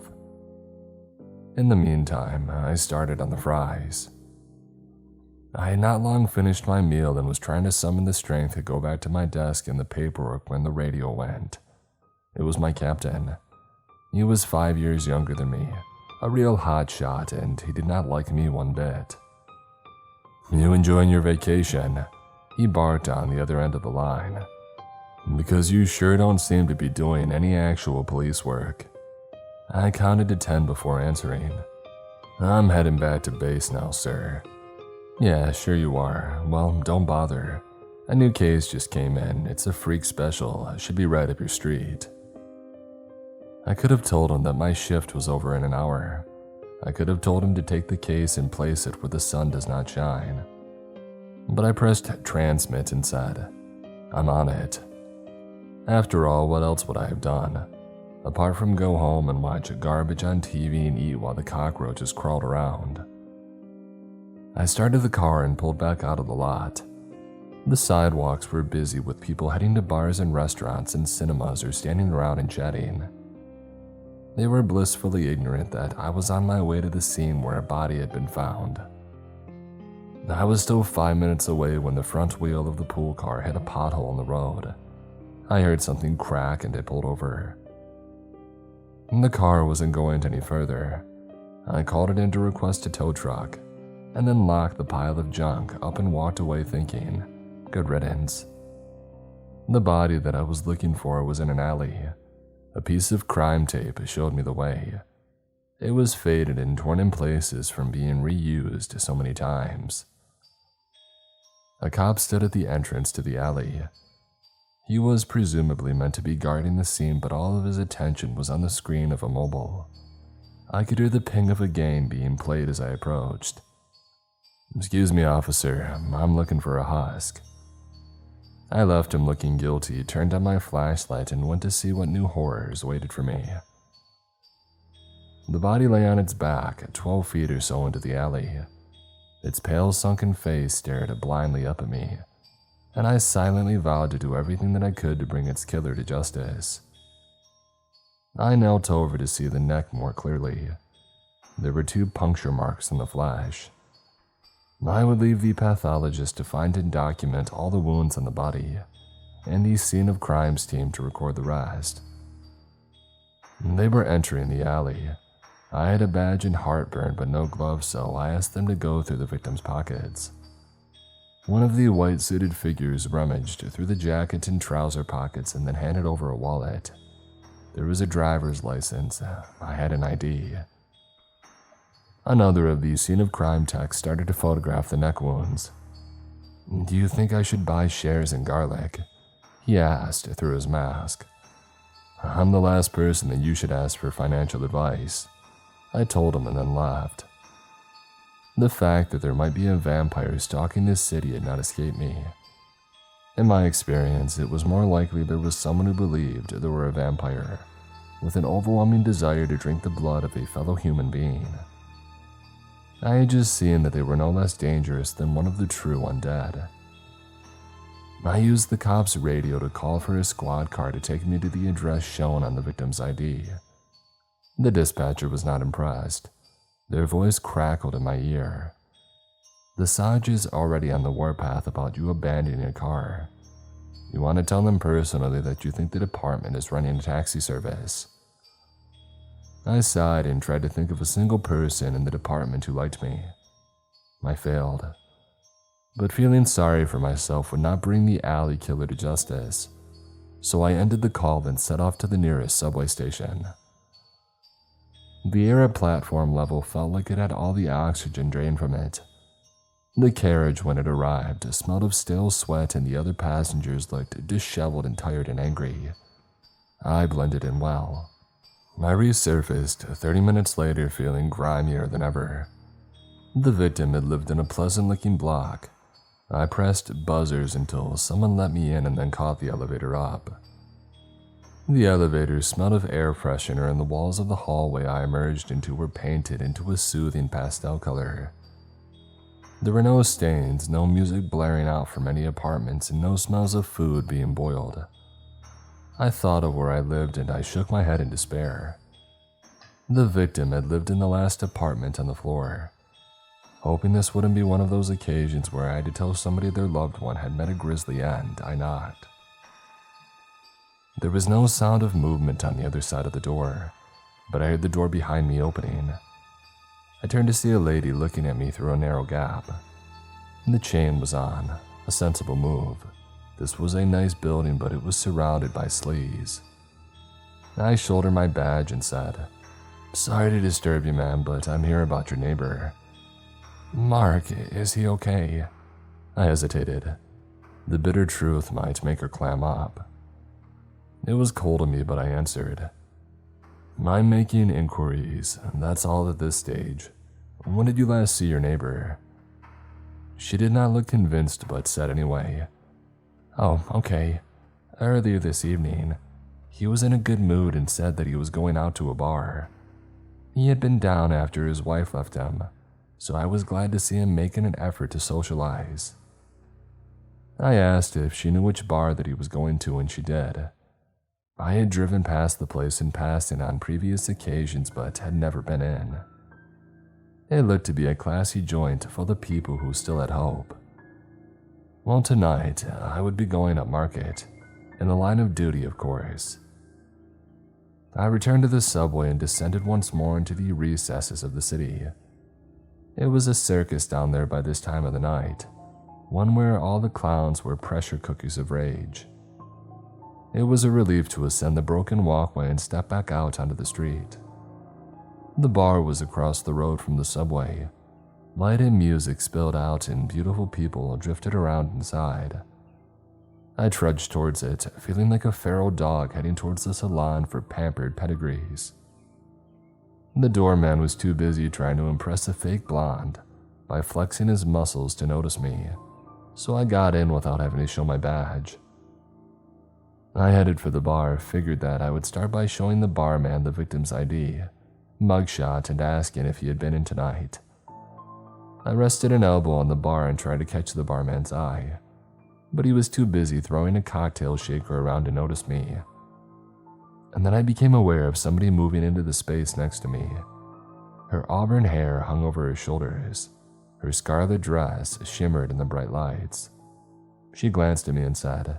In the meantime, I started on the fries. I had not long finished my meal and was trying to summon the strength to go back to my desk and the paperwork when the radio went. It was my captain. He was 5 years younger than me, a real hotshot, and he did not like me one bit. "You enjoying your vacation?" he barked on the other end of the line. "Because you sure don't seem to be doing any actual police work." I counted to 10 before answering. "I'm heading back to base now, sir." "Yeah, sure you are. Well, don't bother. A new case just came in. It's a freak special. Should be right up your street." I could have told him that my shift was over in an hour. I could have told him to take the case and place it where the sun does not shine. But I pressed transmit and said, "I'm on it." After all, what else would I have done? apart from go home and watch garbage on TV and eat while the cockroaches crawled around. I started the car and pulled back out of the lot. The sidewalks were busy with people heading to bars and restaurants and cinemas or standing around and chatting. They were blissfully ignorant that I was on my way to the scene where a body had been found. I was still 5 minutes away when the front wheel of the pool car hit a pothole in the road. I heard something crack and it pulled over. The car wasn't going any further. I called it in to request a tow truck, and then locked the pile of junk up and walked away thinking, good riddance. The body that I was looking for was in an alley. A piece of crime tape showed me the way. It was faded and torn in places from being reused so many times. A cop stood at the entrance to the alley. He was presumably meant to be guarding the scene, but all of his attention was on the screen of a mobile. I could hear the ping of a game being played as I approached. "Excuse me, officer, I'm looking for a husk." I left him looking guilty, turned on my flashlight, and went to see what new horrors waited for me. The body lay on its back, 12 feet or so into the alley. Its pale, sunken face stared blindly up at me, and I silently vowed to do everything that I could to bring its killer to justice. I knelt over to see the neck more clearly. There were 2 puncture marks in the flesh. I would leave the pathologist to find and document all the wounds on the body, and the scene of crimes team to record the rest. They were entering the alley. I had a badge and heartburn but no gloves, so I asked them to go through the victim's pockets. One of the white-suited figures rummaged through the jacket and trouser pockets and then handed over a wallet. There was a driver's license. I had an ID. Another of the scene of crime techs started to photograph the neck wounds. "Do you think I should buy shares in garlic?" he asked through his mask. "I'm the last person that you should ask for financial advice," I told him and then laughed. The fact that there might be a vampire stalking this city had not escaped me. In my experience, it was more likely there was someone who believed there were a vampire, with an overwhelming desire to drink the blood of a fellow human being. I had just seen that they were no less dangerous than one of the true undead. I used the cop's radio to call for a squad car to take me to the address shown on the victim's ID. The dispatcher was not impressed. Their voice crackled in my ear. "The Sarge is already on the warpath about you abandoning a car. You want to tell them personally that you think the department is running a taxi service." I sighed and tried to think of a single person in the department who liked me. I failed. But feeling sorry for myself would not bring the alley killer to justice, so I ended the call and set off to the nearest subway station. The air at platform level felt like it had all the oxygen drained from it. The carriage, when it arrived, smelled of stale sweat, and the other passengers looked disheveled and tired and angry. I blended in well. I resurfaced 30 minutes later feeling grimier than ever. The victim had lived in a pleasant-looking block. I pressed buzzers until someone let me in and then caught the elevator up. The elevator smelled of air freshener, and the walls of the hallway I emerged into were painted into a soothing pastel color. There were no stains, no music blaring out from any apartments, and no smells of food being boiled. I thought of where I lived and I shook my head in despair. The victim had lived in the last apartment on the floor. Hoping this wouldn't be one of those occasions where I had to tell somebody their loved one had met a grisly end, I knocked. There was no sound of movement on the other side of the door, but I heard the door behind me opening. I turned to see a lady looking at me through a narrow gap. The chain was on, a sensible move. This was a nice building, but it was surrounded by sleaze. I shouldered my badge and said, "Sorry to disturb you, ma'am, but I'm here about your neighbor." "Mark, is he okay?" I hesitated. The bitter truth might make her clam up. It was cold of me, but I answered, "I'm making inquiries, that's all at this stage. When did you last see your neighbor?" She did not look convinced, but said anyway, "Oh, okay. Earlier this evening. He was in a good mood and said that he was going out to a bar. He had been down after his wife left him, so I was glad to see him making an effort to socialize. I asked if she knew which bar that he was going to, and she did. I had driven past the place in passing on previous occasions but had never been in. It looked to be a classy joint full of people who still had hope. Well, tonight I would be going up market, in the line of duty, of course. I returned to the subway and descended once more into the recesses of the city. It was a circus down there by this time of the night, one where all the clowns were pressure cookers of rage. It was a relief to ascend the broken walkway and step back out onto the street. The bar was across the road from the subway. Light and music spilled out and beautiful people drifted around inside. I trudged towards it, feeling like a feral dog heading towards the salon for pampered pedigrees. The doorman was too busy trying to impress a fake blonde by flexing his muscles to notice me, so I got in without having to show my badge. I headed for the bar, figured that I would start by showing the barman the victim's ID, mugshot, and asking if he had been in tonight. I rested an elbow on the bar and tried to catch the barman's eye, but he was too busy throwing a cocktail shaker around to notice me. And then I became aware of somebody moving into the space next to me. Her auburn hair hung over her shoulders. Her scarlet dress shimmered in the bright lights. She glanced at me and said,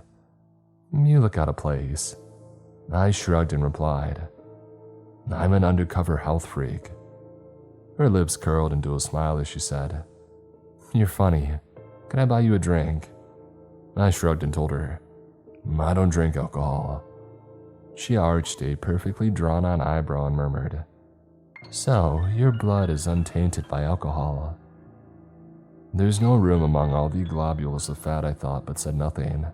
"You look out of place." I shrugged and replied, "I'm an undercover health freak." Her lips curled into a smile as she said, "You're funny. Can I buy you a drink?" I shrugged and told her, "I don't drink alcohol." She arched a perfectly drawn-on eyebrow and murmured, "So, your blood is untainted by alcohol." There's no room among all the globules of fat, I thought, but said nothing.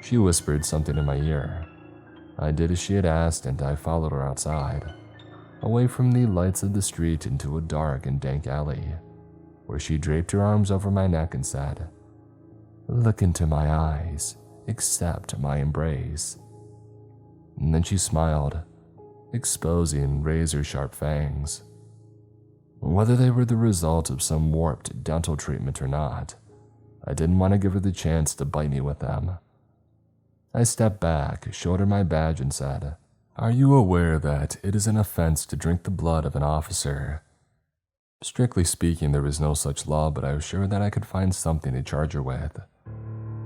She whispered something in my ear. I did as she had asked, and I followed her outside, away from the lights of the street into a dark and dank alley, where she draped her arms over my neck and said, "Look into my eyes, accept my embrace." And then she smiled, exposing razor-sharp fangs. Whether they were the result of some warped dental treatment or not, I didn't want to give her the chance to bite me with them. I stepped back, showed her my badge, and said, "Are you aware that it is an offense to drink the blood of an officer?" Strictly speaking, there was no such law, but I was sure that I could find something to charge her with.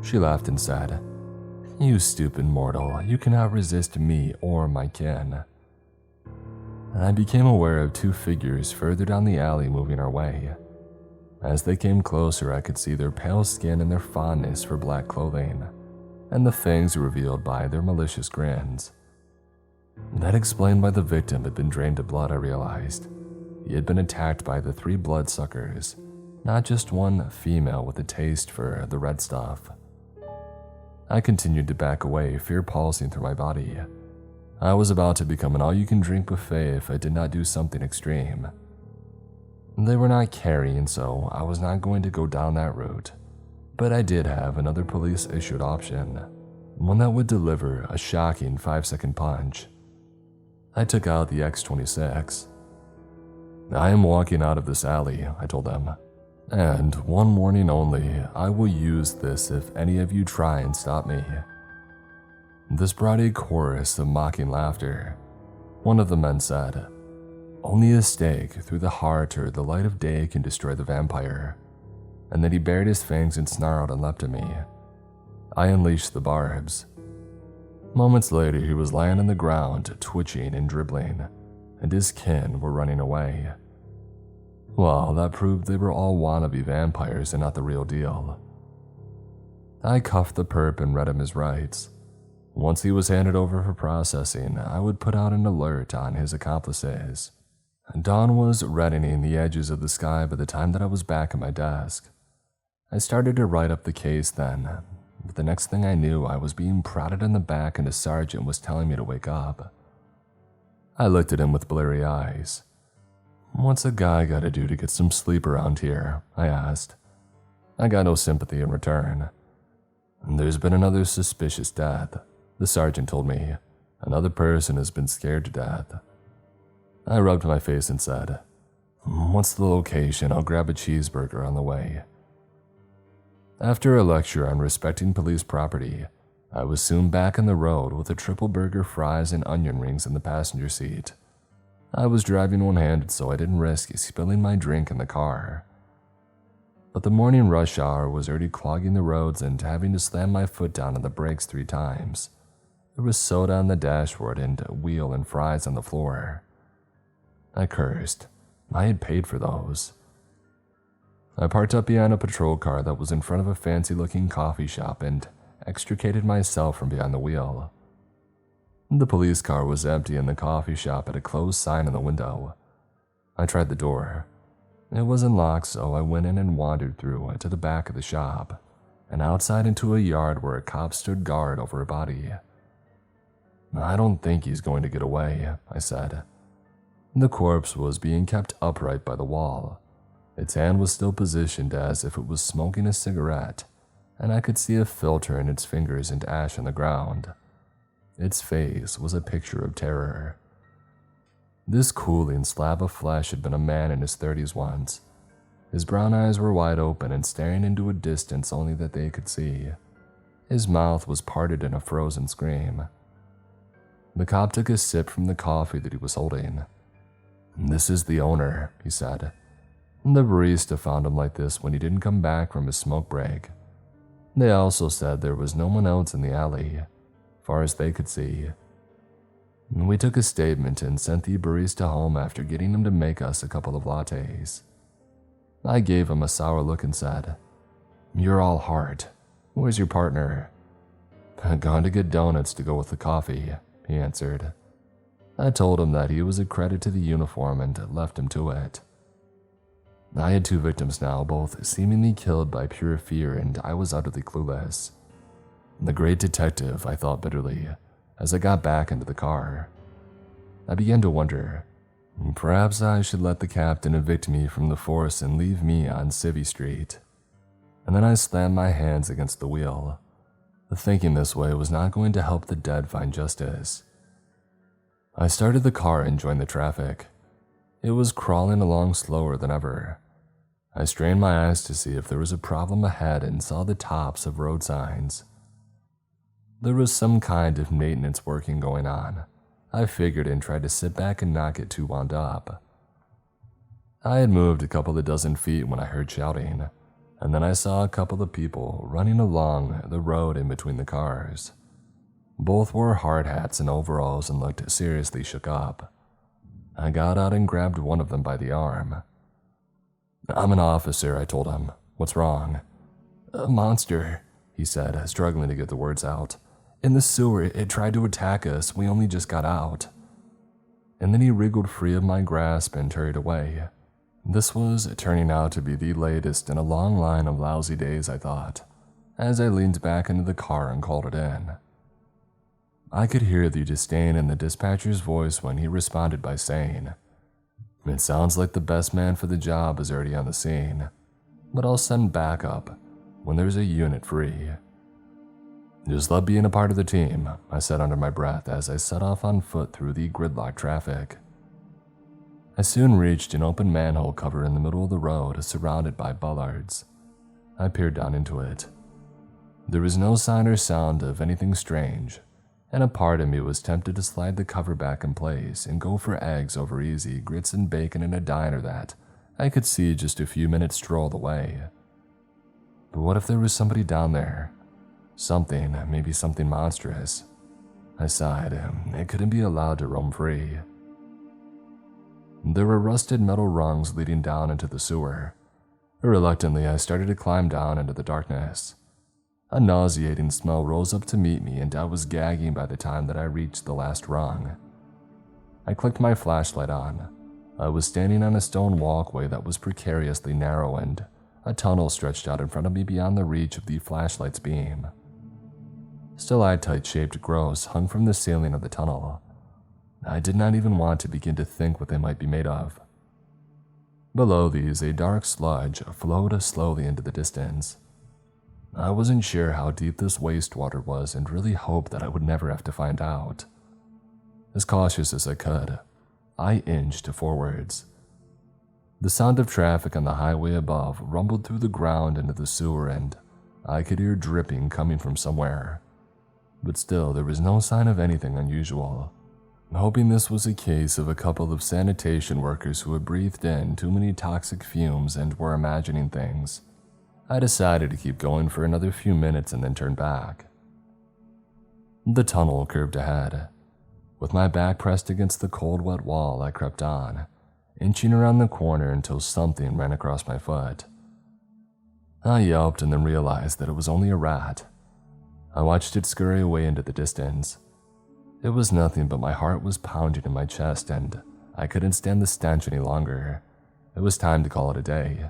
She laughed and said, "You stupid mortal, you cannot resist me or my kin." I became aware of two figures further down the alley moving our way. As they came closer, I could see their pale skin and their fondness for black clothing, and the fangs revealed by their malicious grins. That explained why the victim had been drained of blood, I realized. He had been attacked by the 3 bloodsuckers, not just one female with a taste for the red stuff. I continued to back away, fear pulsing through my body. I was about to become an all-you-can-drink buffet if I did not do something extreme. They were not carrying, so I was not going to go down that route. But I did have another police-issued option, one that would deliver a shocking 5-second punch. I took out the X-26. "I am walking out of this alley," I told them, "and one warning only, I will use this if any of you try and stop me." This brought a chorus of mocking laughter. One of the men said, "Only a stake through the heart or the light of day can destroy the vampire," and then he bared his fangs and snarled and leapt at me. I unleashed the barbs. Moments later, he was lying on the ground, twitching and dribbling, and his kin were running away. Well, that proved they were all wannabe vampires and not the real deal. I cuffed the perp and read him his rights. Once he was handed over for processing, I would put out an alert on his accomplices. Dawn was reddening the edges of the sky by the time that I was back at my desk. I started to write up the case then, but the next thing I knew, I was being prodded in the back and a sergeant was telling me to wake up. I looked at him with blurry eyes. "What's a guy gotta do to get some sleep around here?" I asked. I got no sympathy in return. "There's been another suspicious death," the sergeant told me, Another person has been scared to death. I rubbed my face and said, "What's the location? I'll grab a cheeseburger on the way." After a lecture on respecting police property, I was soon back on the road with a triple burger, fries, and onion rings in the passenger seat. I was driving one-handed so I didn't risk spilling my drink in the car. But the morning rush hour was already clogging the roads, and having to slam my foot down on the brakes 3 times. There was soda on the dashboard and wheel and fries on the floor. I cursed. I had paid for those. I parked up behind a patrol car that was in front of a fancy-looking coffee shop and extricated myself from behind the wheel. The police car was empty and the coffee shop had a closed sign in the window. I tried the door. It wasn't locked, so I went in and wandered through to the back of the shop and outside into a yard where a cop stood guard over a body. "I don't think he's going to get away," I said. The corpse was being kept upright by the wall. Its hand was still positioned as if it was smoking a cigarette, and I could see a filter in its fingers and ash on the ground. Its face was a picture of terror. This cooling slab of flesh had been a man in his 30s once. His brown eyes were wide open and staring into a distance only that they could see. His mouth was parted in a frozen scream. The cop took a sip from the coffee that he was holding. "This is the owner," he said. The barista found him like this when he didn't come back from his smoke break. They also said there was no one else in the alley, far as they could see. We took a statement and sent the barista home after getting him to make us a couple of lattes. I gave him a sour look and said, "You're all heart. Where's your partner?" "Gone to get donuts to go with the coffee," he answered. I told him that he was a credit to the uniform and left him to it. I had 2 victims now, both seemingly killed by pure fear, and I was utterly clueless. The great detective, I thought bitterly, as I got back into the car. I began to wonder, perhaps I should let the captain evict me from the force and leave me on Civvy Street. And then I slammed my hands against the wheel. Thinking this way was not going to help the dead find justice. I started the car and joined the traffic. It was crawling along slower than ever. I strained my eyes to see if there was a problem ahead and saw the tops of road signs. There was some kind of maintenance working going on. I figured and tried to sit back and not get too wound up. I had moved a couple of dozen feet when I heard shouting, and then I saw a couple of people running along the road in between the cars. Both wore hard hats and overalls and looked seriously shook up. I got out and grabbed one of them by the arm. "I'm an officer," I told him. "What's wrong?" "A monster," he said, struggling to get the words out. "In the sewer, it tried to attack us. We only just got out." And then he wriggled free of my grasp and hurried away. This was turning out to be the latest in a long line of lousy days, I thought, as I leaned back into the car and called it in. I could hear the disdain in the dispatcher's voice when he responded by saying, "It sounds like the best man for the job is already on the scene, but I'll send backup when there's a unit free." "Just love being a part of the team," I said under my breath as I set off on foot through the gridlock traffic. I soon reached an open manhole cover in the middle of the road surrounded by bollards. I peered down into it. There was no sign or sound of anything strange, and a part of me was tempted to slide the cover back in place and go for eggs over easy, grits and bacon in a diner that I could see just a few minutes strolled away. But what if there was somebody down there? Something, maybe something monstrous. I sighed. It couldn't be allowed to roam free. There were rusted metal rungs leading down into the sewer. Reluctantly, I started to climb down into the darkness. A nauseating smell rose up to meet me, and I was gagging by the time that I reached the last rung. I clicked my flashlight on. I was standing on a stone walkway that was precariously narrow, and a tunnel stretched out in front of me beyond the reach of the flashlight's beam. Stalactite-shaped growths hung from the ceiling of the tunnel. I did not even want to begin to think what they might be made of. Below these, a dark sludge flowed slowly into the distance. I wasn't sure how deep this wastewater was and really hoped that I would never have to find out. As cautious as I could, I inched forwards. The sound of traffic on the highway above rumbled through the ground into the sewer, and I could hear dripping coming from somewhere. But still, there was no sign of anything unusual. Hoping this was a case of a couple of sanitation workers who had breathed in too many toxic fumes and were imagining things, I decided to keep going for another few minutes and then turn back. The tunnel curved ahead. With my back pressed against the cold, wet wall, I crept on, inching around the corner until something ran across my foot. I yelped and then realized that it was only a rat. I watched it scurry away into the distance. It was nothing, but my heart was pounding in my chest and I couldn't stand the stench any longer. It was time to call it a day.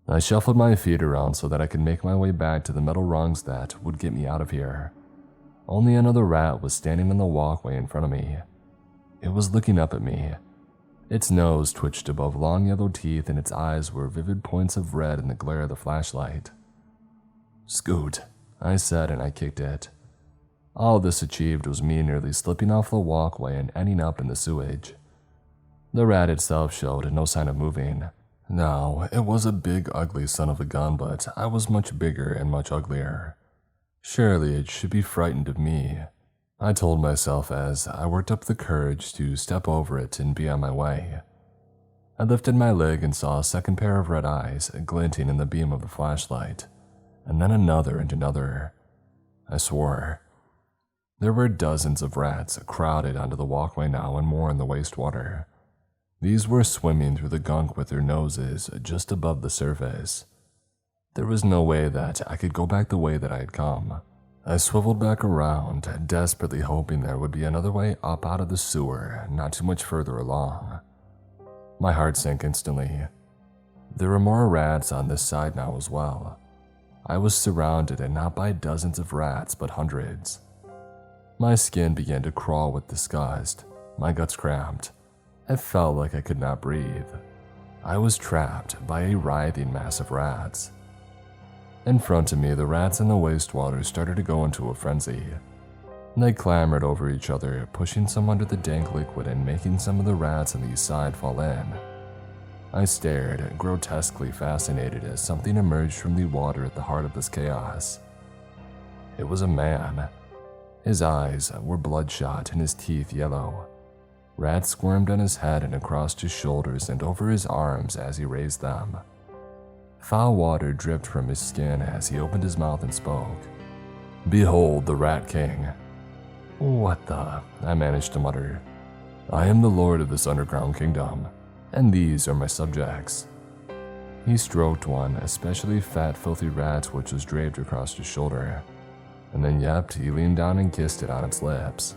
I shuffled my feet around so that I could make my way back to the metal rungs that would get me out of here. Only another rat was standing on the walkway in front of me. It was looking up at me. Its nose twitched above long yellow teeth and its eyes were vivid points of red in the glare of the flashlight. "Scoot," I said, and I kicked it. All this achieved was me nearly slipping off the walkway and ending up in the sewage. The rat itself showed no sign of moving. Now, it was a big, ugly son of a gun, but I was much bigger and much uglier. Surely it should be frightened of me, I told myself as I worked up the courage to step over it and be on my way. I lifted my leg and saw a second pair of red eyes glinting in the beam of the flashlight, and then another and another. I swore. There were dozens of rats crowded onto the walkway now and more in the wastewater. These were swimming through the gunk with their noses just above the surface. There was no way that I could go back the way that I had come. I swiveled back around, desperately hoping there would be another way up out of the sewer, not too much further along. My heart sank instantly. There were more rats on this side now as well. I was surrounded, and not by dozens of rats, but hundreds. My skin began to crawl with disgust. My guts cramped. I felt like I could not breathe. I was trapped by a writhing mass of rats. In front of me, the rats in the wastewater started to go into a frenzy. They clambered over each other, pushing some under the dank liquid and making some of the rats on the side fall in. I stared, grotesquely fascinated, as something emerged from the water at the heart of this chaos. It was a man. His eyes were bloodshot and his teeth yellow. Rats squirmed on his head and across his shoulders and over his arms as he raised them. Foul water dripped from his skin as he opened his mouth and spoke. "Behold the Rat King." "What the?" I managed to mutter. "I am the lord of this underground kingdom, and these are my subjects." He stroked one especially fat, filthy rat which was draped across his shoulder, and then he leaned down and kissed it on its lips.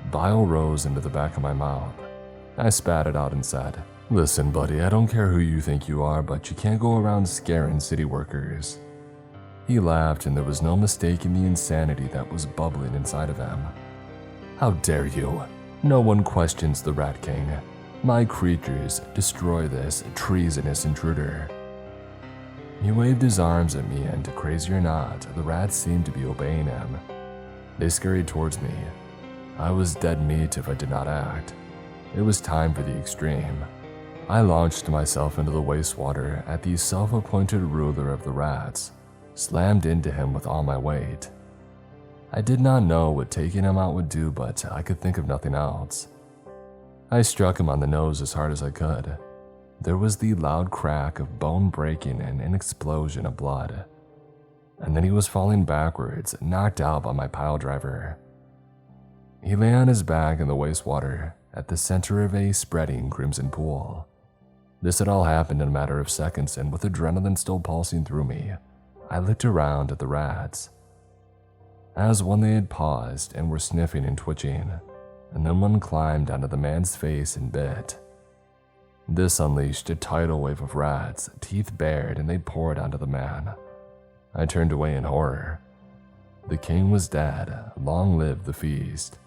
Bile rose into the back of my mouth. I spat it out and said, "Listen, buddy, I don't care who you think you are, but you can't go around scaring city workers." He laughed, and there was no mistaking the insanity that was bubbling inside of him. "How dare you? No one questions the Rat King. My creatures destroy this treasonous intruder." He waved his arms at me, and crazy or not, the rats seemed to be obeying him. They scurried towards me. I was dead meat if I did not act. It was time for the extreme. I launched myself into the wastewater at the self-appointed ruler of the rats, slammed into him with all my weight. I did not know what taking him out would do, but I could think of nothing else. I struck him on the nose as hard as I could. There was the loud crack of bone breaking and an explosion of blood. And then he was falling backwards, knocked out by my pile driver. He lay on his back in the wastewater at the center of a spreading crimson pool. This had all happened in a matter of seconds, and with adrenaline still pulsing through me, I looked around at the rats. As one, they had paused and were sniffing and twitching, and then one climbed onto the man's face and bit. This unleashed a tidal wave of rats, teeth bared, and they poured onto the man. I turned away in horror. The king was dead. Long live the feast.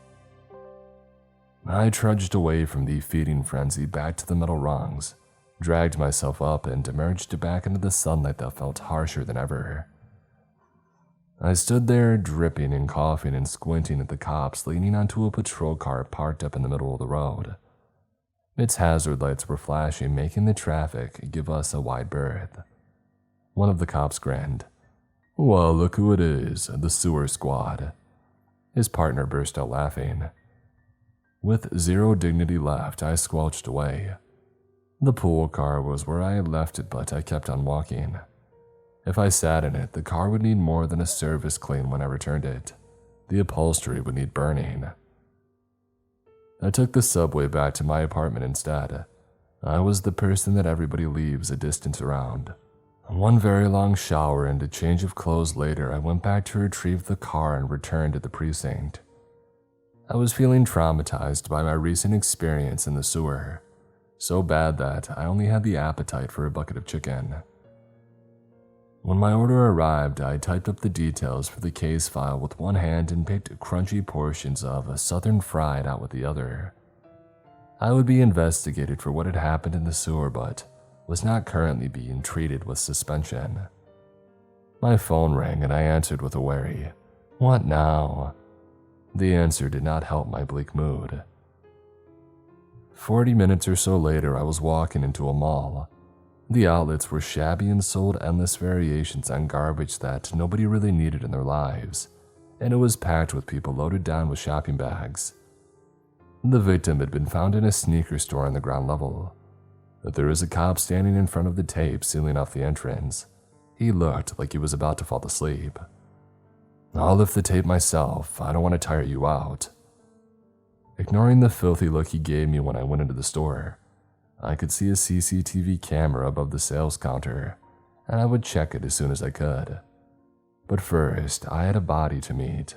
I trudged away from the feeding frenzy back to the metal rungs, dragged myself up, and emerged back into the sunlight that felt harsher than ever. I stood there, dripping and coughing and squinting at the cops leaning onto a patrol car parked up in the middle of the road. Its hazard lights were flashing, making the traffic give us a wide berth. One of the cops grinned. "Well, look who it is, the sewer squad." His partner burst out laughing. With zero dignity left, I squelched away. The pool car was where I had left it, but I kept on walking. If I sat in it, the car would need more than a service clean when I returned it. The upholstery would need burning. I took the subway back to my apartment instead. I was the person that everybody leaves a distance around. One very long shower and a change of clothes later, I went back to retrieve the car and returned to the precinct. I was feeling traumatized by my recent experience in the sewer, so bad that I only had the appetite for a bucket of chicken. When my order arrived, I typed up the details for the case file with one hand and picked crunchy portions of a southern fried out with the other. I would be investigated for what had happened in the sewer, but was not currently being treated with suspension. My phone rang and I answered with a wary, "What now?" The answer did not help my bleak mood. 40 minutes or so later, I was walking into a mall. The outlets were shabby and sold endless variations on garbage that nobody really needed in their lives, and it was packed with people loaded down with shopping bags. The victim had been found in a sneaker store on the ground level. There was a cop standing in front of the tape sealing off the entrance. He looked like he was about to fall asleep. "I'll lift the tape myself, I don't want to tire you out." Ignoring the filthy look he gave me when I went into the store, I could see a CCTV camera above the sales counter, and I would check it as soon as I could. But first, I had a body to meet.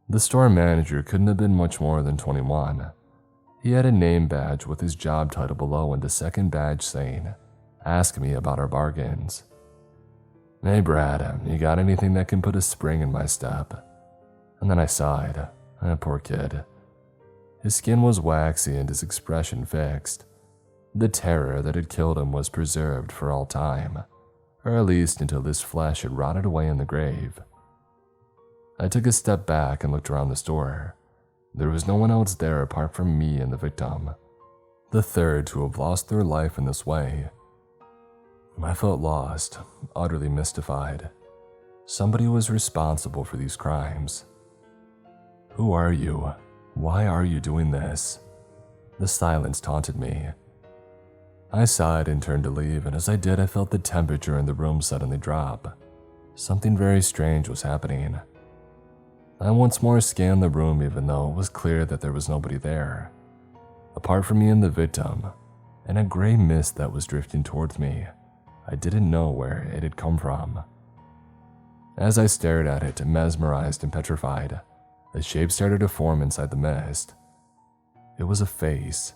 The store manager couldn't have been much more than 21. He had a name badge with his job title below and a second badge saying, "Ask me about our bargains." "Hey Brad, you got anything that can put a spring in my step?" And then I sighed. Poor kid. His skin was waxy and his expression fixed. The terror that had killed him was preserved for all time, or at least until his flesh had rotted away in the grave. I took a step back and looked around the store. There was no one else there apart from me and the victim, the third to have lost their life in this way. I felt lost, utterly mystified. Somebody was responsible for these crimes. "Who are you? Why are you doing this?" The silence taunted me. I sighed and turned to leave, and as I did, I felt the temperature in the room suddenly drop. Something very strange was happening. I once more scanned the room, even though it was clear that there was nobody there, apart from me and the victim, and a gray mist that was drifting towards me. I didn't know where it had come from. As I stared at it, mesmerized and petrified, a shape started to form inside the mist. It was a face.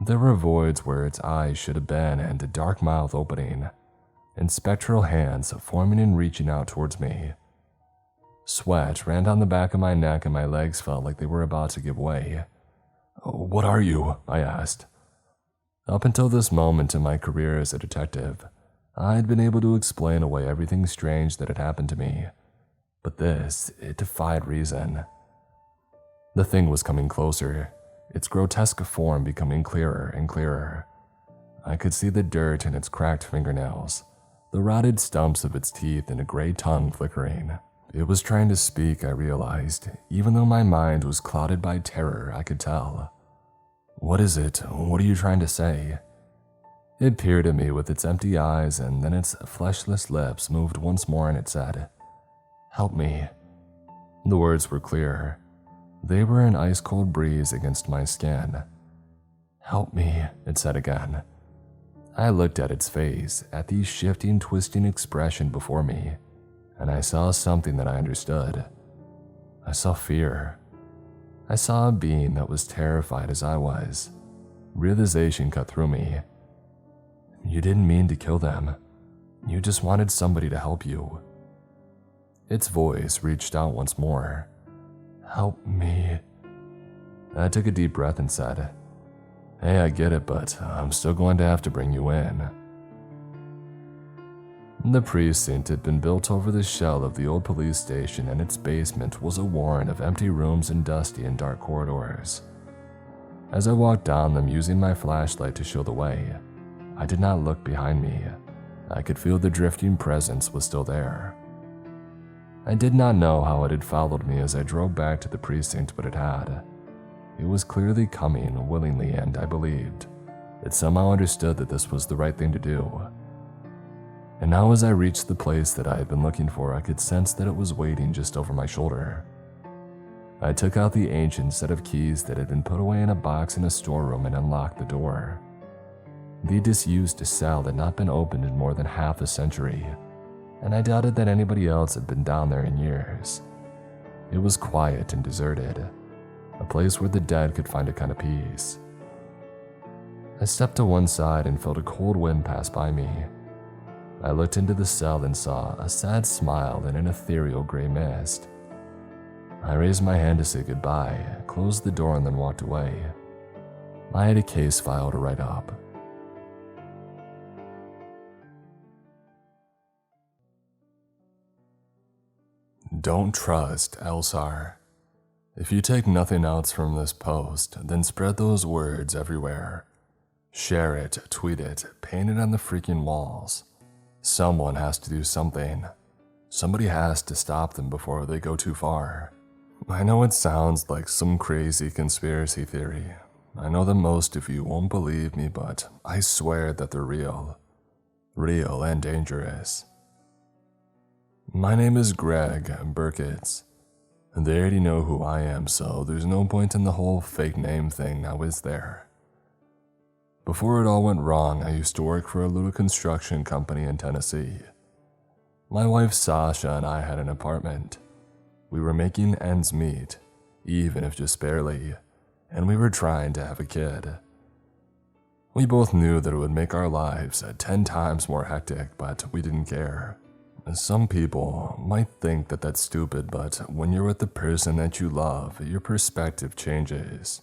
There were voids where its eyes should have been and a dark mouth opening, and spectral hands forming and reaching out towards me. Sweat ran down the back of my neck and my legs felt like they were about to give way. "What are you?" I asked. Up until this moment in my career as a detective, I had been able to explain away everything strange that had happened to me. But this, it defied reason. The thing was coming closer, its grotesque form becoming clearer and clearer. I could see the dirt in its cracked fingernails, the rotted stumps of its teeth, and a gray tongue flickering. It was trying to speak, I realized. Even though my mind was clouded by terror, I could tell. "What is it? What are you trying to say?" It peered at me with its empty eyes, and then its fleshless lips moved once more and it said, "Help me." The words were clear. They were an ice-cold breeze against my skin. "Help me," it said again. I looked at its face, at the shifting, twisting expression before me, and I saw something that I understood. I saw fear. I saw a being that was terrified as I was. Realization cut through me. "You didn't mean to kill them. You just wanted somebody to help you." Its voice reached out once more. "Help me." I took a deep breath and said, "Hey, I get it, but I'm still going to have to bring you in." The precinct had been built over the shell of the old police station, and its basement was a warren of empty rooms and dusty and dark corridors. As I walked down them using my flashlight to show the way, I did not look behind me. I could feel the drifting presence was still there. I did not know how it had followed me as I drove back to the precinct, but it had. It was clearly coming willingly, and I believed it somehow understood that this was the right thing to do. And now as I reached the place that I had been looking for, I could sense that it was waiting just over my shoulder. I took out the ancient set of keys that had been put away in a box in a storeroom and unlocked the door. The disused cell had not been opened in more than half a century, and I doubted that anybody else had been down there in years. It was quiet and deserted, a place where the dead could find a kind of peace. I stepped to one side and felt a cold wind pass by me. I looked into the cell and saw a sad smile in an ethereal gray mist. I raised my hand to say goodbye, closed the door, and then walked away. I had a case file to write up. Don't trust Elsar. If you take nothing else from this post, then spread those words everywhere. Share it, tweet it, paint it on the freaking walls. Someone has to do something. Somebody has to stop them before they go too far. I know it sounds like some crazy conspiracy theory. I know that most of you won't believe me, but I swear that they're real. Real and dangerous. My name is Greg Burkitts. They already know who I am, so there's no point in the whole fake name thing now, is there? Before it all went wrong, I used to work for a little construction company in Tennessee. My wife Sasha and I had an apartment. We were making ends meet, even if just barely, and we were trying to have a kid. We both knew that it would make our lives 10 times more hectic, but we didn't care. Some people might think that that's stupid, but when you're with the person that you love, your perspective changes.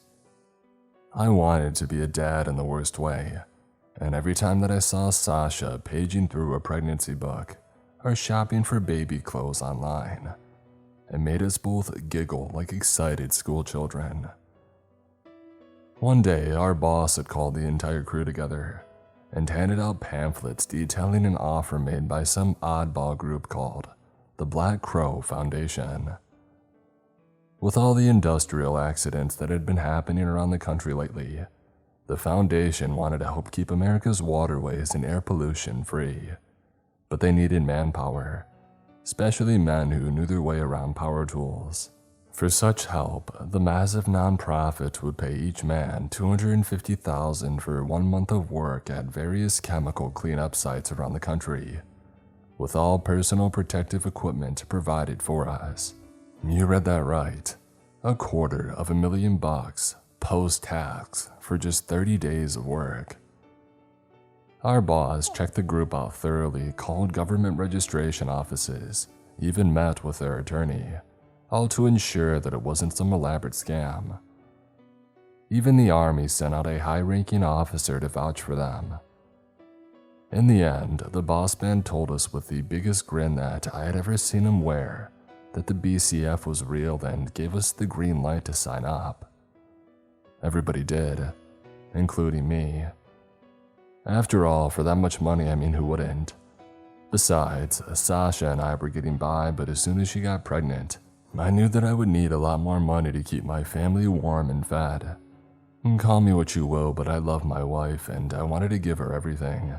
I wanted to be a dad in the worst way, and every time that I saw Sasha paging through a pregnancy book or shopping for baby clothes online, it made us both giggle like excited school children. One day, our boss had called the entire crew together and handed out pamphlets detailing an offer made by some oddball group called the Black Crow Foundation. With all the industrial accidents that had been happening around the country lately, the foundation wanted to help keep America's waterways and air pollution free. But they needed manpower, especially men who knew their way around power tools. For such help, the massive nonprofit would pay each man $250,000 for 1 month of work at various chemical cleanup sites around the country, with all personal protective equipment provided for us. You read that right. $250,000 post-tax for just 30 days of work. Our boss checked the group out thoroughly, called government registration offices, even met with their attorney, all to ensure that it wasn't some elaborate scam. Even the Army sent out a high-ranking officer to vouch for them. In the end, the boss man told us with the biggest grin that I had ever seen him wear that the BCF was real and gave us the green light to sign up. Everybody did, including me. After all, for that much money, I mean, who wouldn't? Besides, Sasha and I were getting by, but as soon as she got pregnant, I knew that I would need a lot more money to keep my family warm and fed. Call me what you will, but I love my wife and I wanted to give her everything.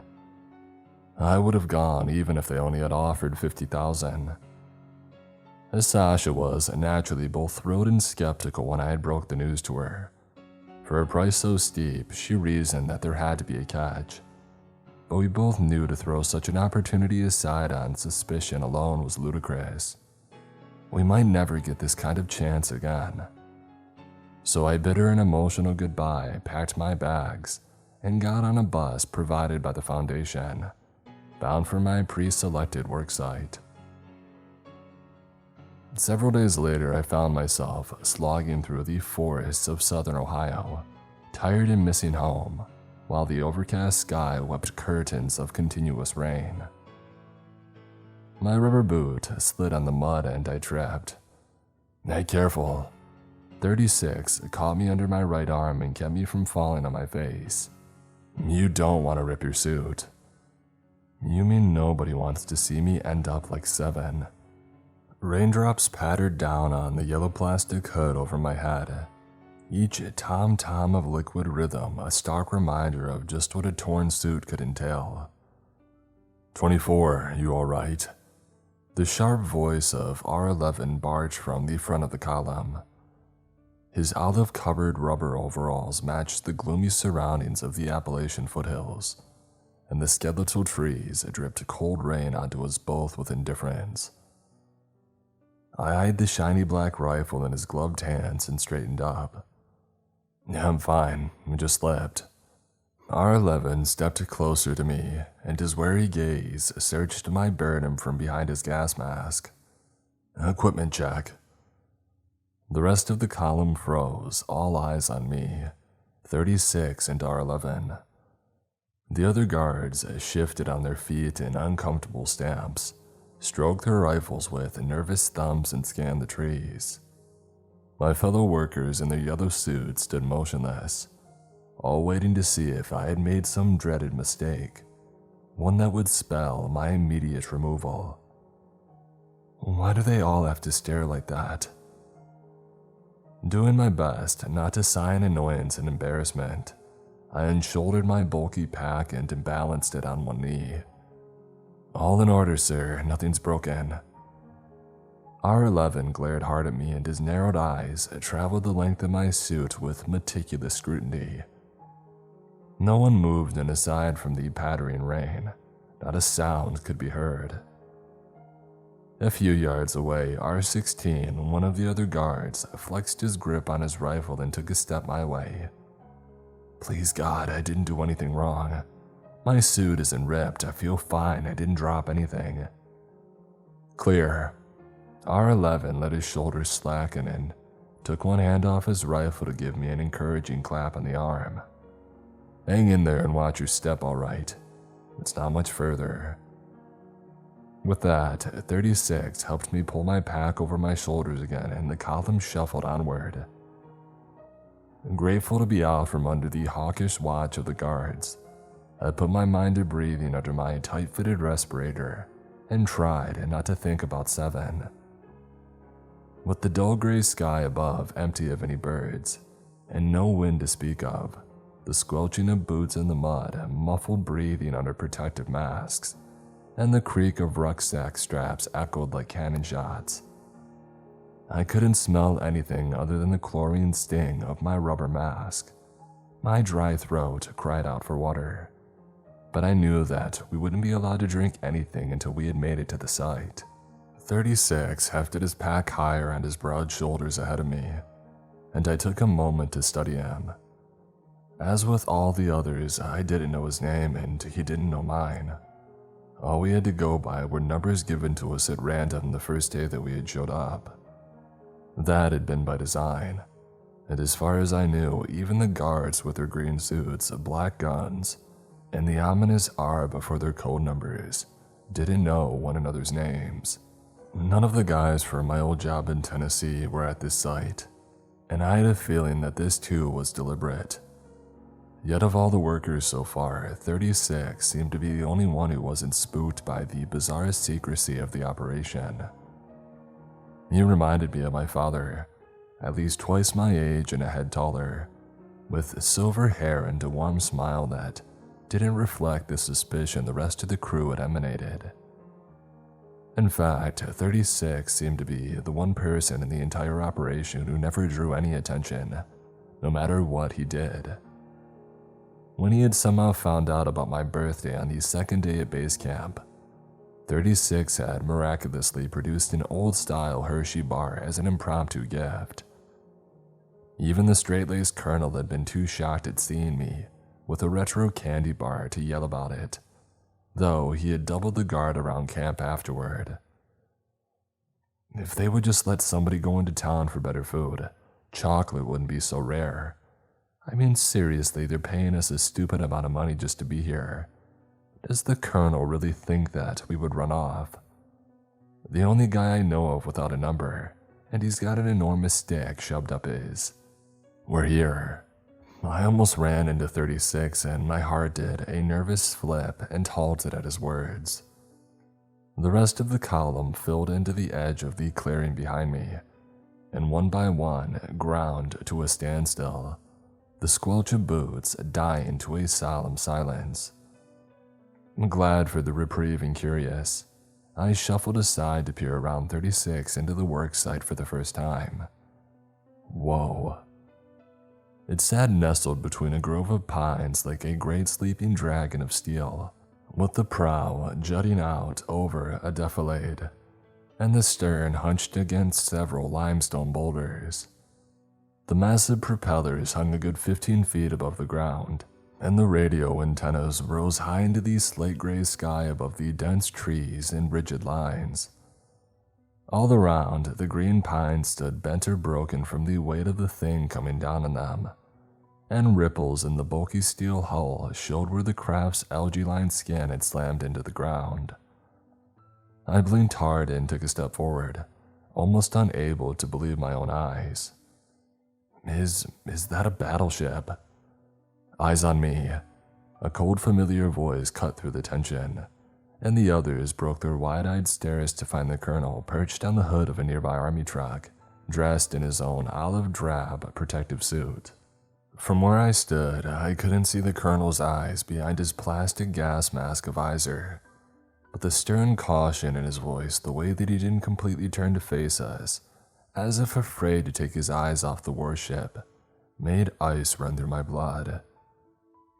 I would have gone even if they only had offered $50,000. Sasha was naturally both thrilled and skeptical when I had broke the news to her. For a price so steep, she reasoned that there had to be a catch. But we both knew to throw such an opportunity aside on suspicion alone was ludicrous. We might never get this kind of chance again. So I bid her an emotional goodbye, packed my bags, and got on a bus provided by the foundation, bound for my pre-selected worksite. Several days later, I found myself slogging through the forests of southern Ohio, tired and missing home, while the overcast sky wept curtains of continuous rain. My rubber boot slid on the mud and I tripped. Hey, careful. 36 caught me under my right arm and kept me from falling on my face. You don't want to rip your suit. You mean nobody wants to see me end up like 7. Raindrops pattered down on the yellow plastic hood over my head. Each tom-tom of liquid rhythm a stark reminder of just what a torn suit could entail. 24, you alright? The sharp voice of R11 barged from the front of the column. His olive-covered rubber overalls matched the gloomy surroundings of the Appalachian foothills, and the skeletal trees dripped cold rain onto us both with indifference. I eyed the shiny black rifle in his gloved hands and straightened up. Yeah, I'm fine, I just slept. R11 stepped closer to me, and his wary gaze searched my burden from behind his gas mask. Equipment check. The rest of the column froze, all eyes on me, 36 and R11. The other guards shifted on their feet in uncomfortable stamps, stroked their rifles with nervous thumbs and scanned the trees. My fellow workers in their yellow suits stood motionless, all waiting to see if I had made some dreaded mistake, one that would spell my immediate removal. Why do they all have to stare like that? Doing my best not to sigh in annoyance and embarrassment, I unshouldered my bulky pack and balanced it on one knee. All in order, sir, nothing's broken. R11 glared hard at me and his narrowed eyes traveled the length of my suit with meticulous scrutiny. No one moved, and aside from the pattering rain, not a sound could be heard. A few yards away, R16, one of the other guards, flexed his grip on his rifle and took a step my way. Please God, I didn't do anything wrong. My suit isn't ripped, I feel fine, I didn't drop anything. Clear. R11 let his shoulders slacken and took one hand off his rifle to give me an encouraging clap on the arm. Hang in there and watch your step, alright. It's not much further. With that, 36 helped me pull my pack over my shoulders again and the column shuffled onward. Grateful to be out from under the hawkish watch of the guards, I put my mind to breathing under my tight-fitted respirator and tried not to think about 7. With the dull gray sky above empty of any birds, and no wind to speak of, the squelching of boots in the mud, muffled breathing under protective masks, and the creak of rucksack straps echoed like cannon shots. I couldn't smell anything other than the chlorine sting of my rubber mask. My dry throat cried out for water, but I knew that we wouldn't be allowed to drink anything until we had made it to the site. 36 hefted his pack higher on his broad shoulders ahead of me, and I took a moment to study him. As with all the others, I didn't know his name and he didn't know mine. All we had to go by were numbers given to us at random the first day that we had showed up. That had been by design, and as far as I knew, even the guards with their green suits, black guns, and the ominous R before their code numbers didn't know one another's names. None of the guys from my old job in Tennessee were at this site, and I had a feeling that this too was deliberate. Yet of all the workers so far, 36 seemed to be the only one who wasn't spooked by the bizarre secrecy of the operation. He reminded me of my father, at least twice my age and a head taller, with silver hair and a warm smile that didn't reflect the suspicion the rest of the crew had emanated. In fact, 36 seemed to be the one person in the entire operation who never drew any attention, no matter what he did. When he had somehow found out about my birthday on the second day at base camp, 36 had miraculously produced an old-style Hershey bar as an impromptu gift. Even the straight-laced colonel had been too shocked at seeing me with a retro candy bar to yell about it, though he had doubled the guard around camp afterward. If they would just let somebody go into town for better food, chocolate wouldn't be so rare. I mean, seriously, they're paying us a stupid amount of money just to be here. Does the colonel really think that we would run off? The only guy I know of without a number, and he's got an enormous stick shoved up his. We're here. I almost ran into 36 and my heart did a nervous flip and halted at his words. The rest of the column filled into the edge of the clearing behind me, and one by one ground to a standstill, the squelch of boots dying to a solemn silence. Glad for the reprieve and curious, I shuffled aside to peer around 36 into the work site for the first time. Whoa. It sat nestled between a grove of pines like a great sleeping dragon of steel, with the prow jutting out over a defilade, and the stern hunched against several limestone boulders. The massive propellers hung a good 15 feet above the ground, and the radio antennas rose high into the slate-gray sky above the dense trees in rigid lines. All around, the green pines stood bent or broken from the weight of the thing coming down on them, and ripples in the bulky steel hull showed where the craft's algae-lined skin had slammed into the ground. I blinked hard and took a step forward, almost unable to believe my own eyes. Is that a battleship? Eyes on me. A cold, familiar voice cut through the tension, and the others broke their wide-eyed stares to find the colonel perched on the hood of a nearby army truck, dressed in his own olive-drab protective suit. From where I stood, I couldn't see the colonel's eyes behind his plastic gas mask visor, but the stern caution in his voice, the way that he didn't completely turn to face us, as if afraid to take his eyes off the warship, made ice run through my blood.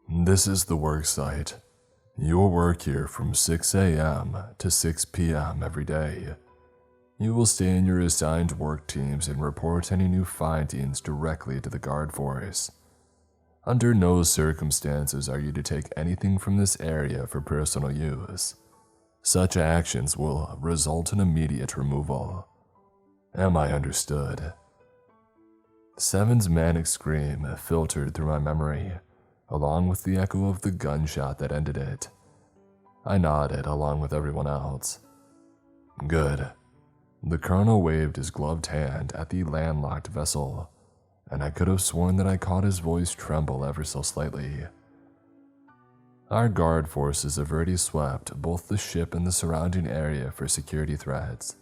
This is the work site. You will work here from 6 a.m. to 6 p.m. every day. You will stay in your assigned work teams and report any new findings directly to the guard force. Under no circumstances are you to take anything from this area for personal use. Such actions will result in immediate removal. Am I understood? Seven's manic scream filtered through my memory, along with the echo of the gunshot that ended it. I nodded along with everyone else. Good. The colonel waved his gloved hand at the landlocked vessel, and I could have sworn that I caught his voice tremble ever so slightly. Our guard forces have already swept both the ship and the surrounding area for security threats.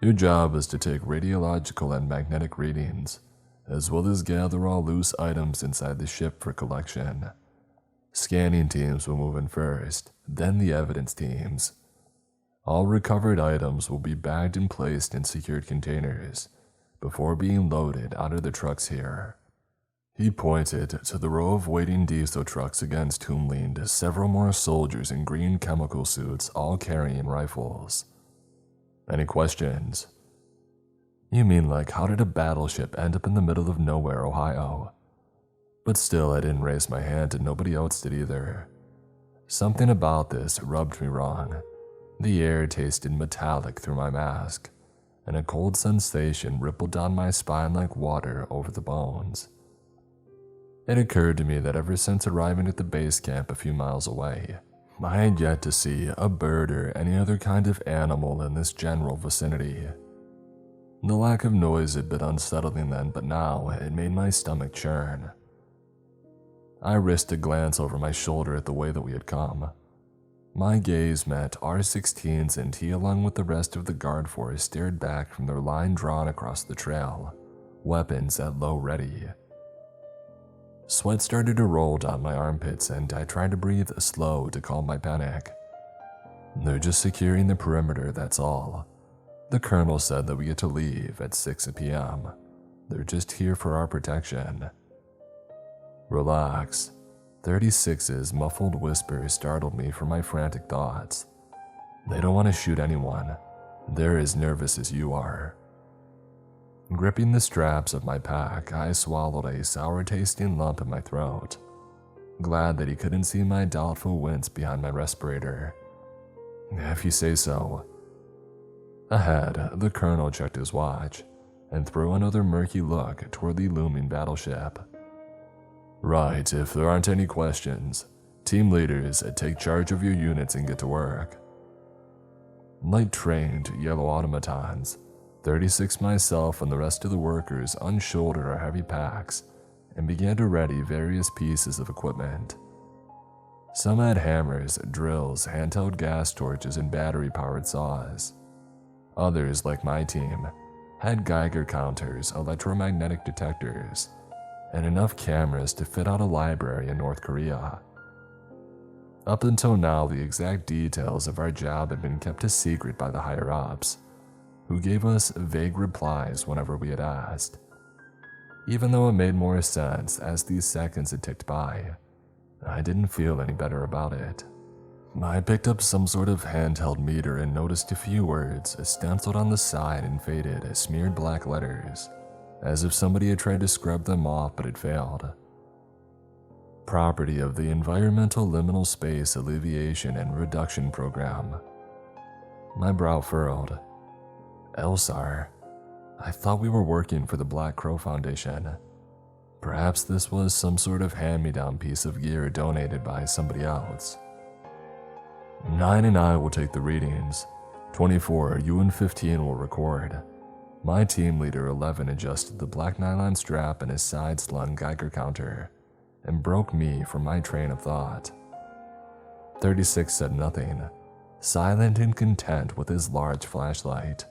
Your job is to take radiological and magnetic readings, as well as gather all loose items inside the ship for collection. Scanning teams will move in first, then the evidence teams. All recovered items will be bagged and placed in secured containers before being loaded onto the trucks here. He pointed to the row of waiting diesel trucks against whom leaned several more soldiers in green chemical suits, all carrying rifles. Any questions? You mean like how did a battleship end up in the middle of nowhere, Ohio? But still, I didn't raise my hand and nobody else did either. Something about this rubbed me wrong. The air tasted metallic through my mask, and a cold sensation rippled down my spine like water over the bones. It occurred to me that ever since arriving at the base camp a few miles away, I had yet to see a bird or any other kind of animal in this general vicinity. The lack of noise had been unsettling then, but now it made my stomach churn. I risked a glance over my shoulder at the way that we had come. My gaze met R-16's, and he, along with the rest of the guard force, stared back from their line drawn across the trail, weapons at low ready. Sweat started to roll down my armpits, and I tried to breathe slow to calm my panic. They're just securing the perimeter, that's all. The colonel said that we get to leave at 6 p.m. They're just here for our protection. Relax. 36's muffled whisper startled me from my frantic thoughts. They don't want to shoot anyone. They're as nervous as you are. Gripping the straps of my pack, I swallowed a sour-tasting lump in my throat, glad that he couldn't see my doubtful wince behind my respirator. If you say so. Ahead, the colonel checked his watch and threw another murky look toward the looming battleship. Right, if there aren't any questions, team leaders, take charge of your units and get to work. Like trained yellow automatons, 36 myself and the rest of the workers unshouldered our heavy packs and began to ready various pieces of equipment. Some had hammers, drills, handheld gas torches, and battery-powered saws. Others, like my team, had Geiger counters, electromagnetic detectors, and enough cameras to fit out a library in North Korea. Up until now, the exact details of our job had been kept a secret by the higher-ups, who gave us vague replies whenever we had asked. Even though it made more sense as these seconds had ticked by, I didn't feel any better about it. I picked up some sort of handheld meter and noticed a few words stenciled on the side in faded, smeared black letters, as if somebody had tried to scrub them off but had failed. Property of the Environmental Liminal Space Alleviation and Reduction Program. My brow furrowed. Elsar. I thought we were working for the Black Crow Foundation. Perhaps this was some sort of hand-me-down piece of gear donated by somebody else. 9 and I will take the readings. 24, you and 15 will record. My team leader 11 adjusted the black nylon strap in his side-slung Geiger counter and broke me from my train of thought. 36 said nothing, silent and content with his large flashlight.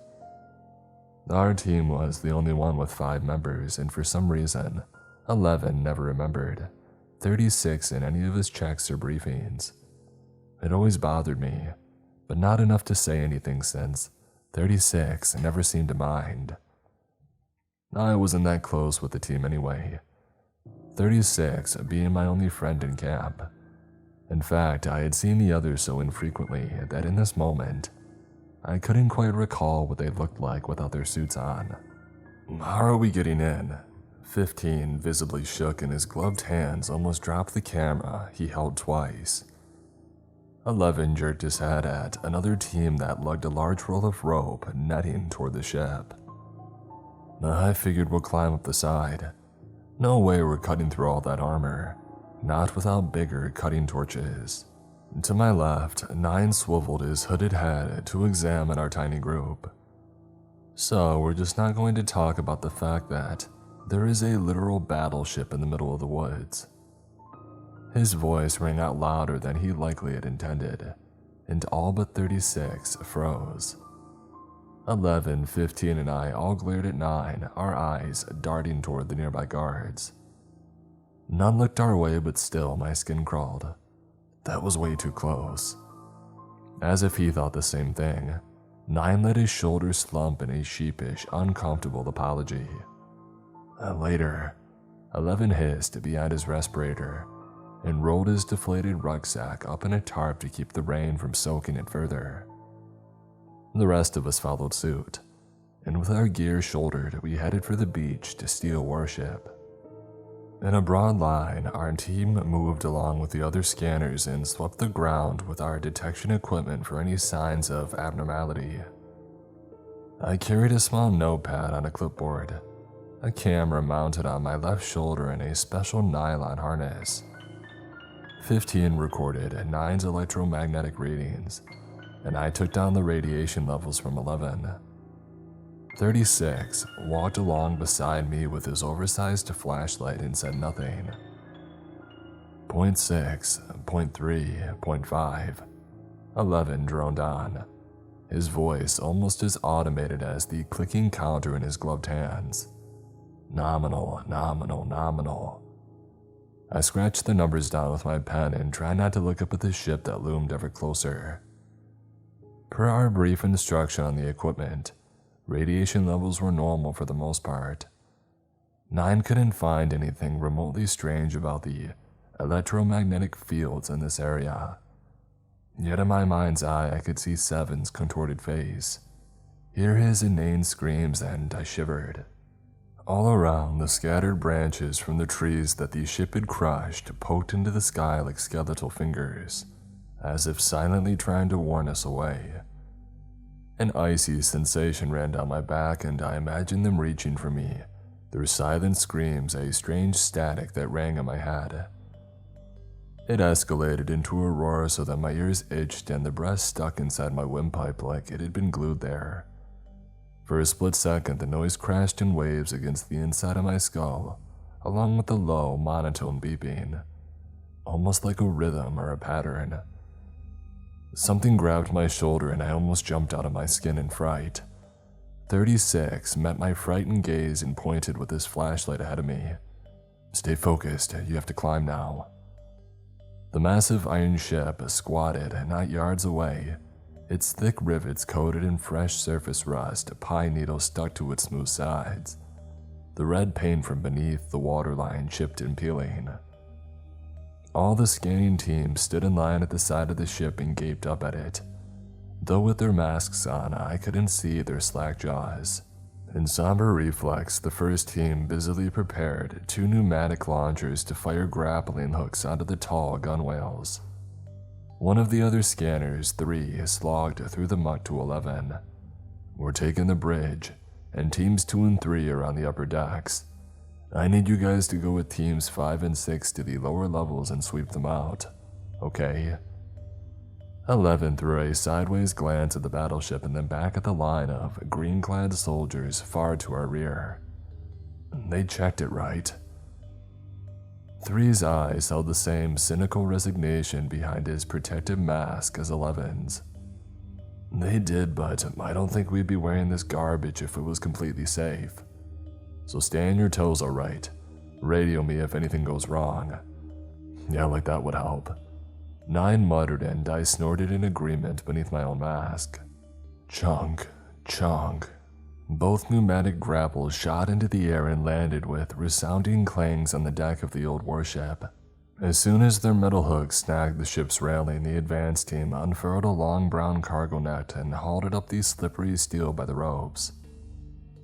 Our team was the only one with 5 members, and for some reason, 11 never remembered 36 in any of his checks or briefings. It always bothered me, but not enough to say anything since 36 never seemed to mind. I wasn't that close with the team anyway, 36 being my only friend in camp. In fact, I had seen the others so infrequently that in this moment, I couldn't quite recall what they looked like without their suits on. How are we getting in? 15 visibly shook and his gloved hands almost dropped the camera he held twice. 11 jerked his head at another team that lugged a large roll of rope netting toward the ship. I figured we'll climb up the side. No way we're cutting through all that armor, not without bigger cutting torches. To my left, 9 swiveled his hooded head to examine our tiny group. So we're just not going to talk about the fact that there is a literal battleship in the middle of the woods. His voice rang out louder than he likely had intended, and all but 36 froze. 11, 15, and I all glared at 9, our eyes darting toward the nearby guards. None looked our way, but still my skin crawled. That was way too close. As if he thought the same thing, 9 let his shoulders slump in a sheepish, uncomfortable apology. Later, 11 hissed behind his respirator and rolled his deflated rucksack up in a tarp to keep the rain from soaking it further. The rest of us followed suit, and with our gear shouldered, we headed for the beach to steal warship. In a broad line, our team moved along with the other scanners and swept the ground with our detection equipment for any signs of abnormality. I carried a small notepad on a clipboard, a camera mounted on my left shoulder and a special nylon harness. 15 recorded 9's electromagnetic readings, and I took down the radiation levels from 11. 36 walked along beside me with his oversized flashlight and said nothing. 0.6, 0.3, 0.5. 11 droned on, his voice almost as automated as the clicking counter in his gloved hands. Nominal, nominal, nominal. I scratched the numbers down with my pen and tried not to look up at the ship that loomed ever closer. Per our brief instruction on the equipment, radiation levels were normal for the most part. 9 couldn't find anything remotely strange about the electromagnetic fields in this area. Yet in my mind's eye, I could see 7's contorted face, hear his inane screams, and I shivered. All around, the scattered branches from the trees that the ship had crushed poked into the sky like skeletal fingers, as if silently trying to warn us away. An icy sensation ran down my back, and I imagined them reaching for me, their silent screams a strange static that rang in my head. It escalated into a roar so that my ears itched and the breath stuck inside my windpipe like it had been glued there. For a split second, the noise crashed in waves against the inside of my skull, along with the low, monotone beeping, almost like a rhythm or a pattern. Something grabbed my shoulder and I almost jumped out of my skin in fright. 36 met my frightened gaze and pointed with his flashlight ahead of me. "Stay focused, you have to climb now." The massive iron ship squatted not yards away, its thick rivets coated in fresh surface rust, pine needles stuck to its smooth sides. The red paint from beneath the waterline chipped and peeling. All the scanning team stood in line at the side of the ship and gaped up at it. Though with their masks on, I couldn't see their slack jaws. In somber reflex, the first team busily prepared 2 pneumatic launchers to fire grappling hooks onto the tall gunwales. One of the other scanners, 3, slogged through the muck to 11. We're taking the bridge, and teams 2 and 3 are on the upper decks. I need you guys to go with teams 5 and 6 to the lower levels and sweep them out. Okay? 11 threw a sideways glance at the battleship and then back at the line of green-clad soldiers far to our rear. They checked it right. 3's eyes held the same cynical resignation behind his protective mask as 11's. They did, but I don't think we'd be wearing this garbage if it was completely safe. So stay on your toes, alright. Radio me if anything goes wrong. Yeah, like that would help. 9 muttered and I snorted in agreement beneath my own mask. Chunk, chunk. Both pneumatic grapples shot into the air and landed with resounding clangs on the deck of the old warship. As soon as their metal hooks snagged the ship's railing, the advance team unfurled a long brown cargo net and hauled it up the slippery steel by the ropes.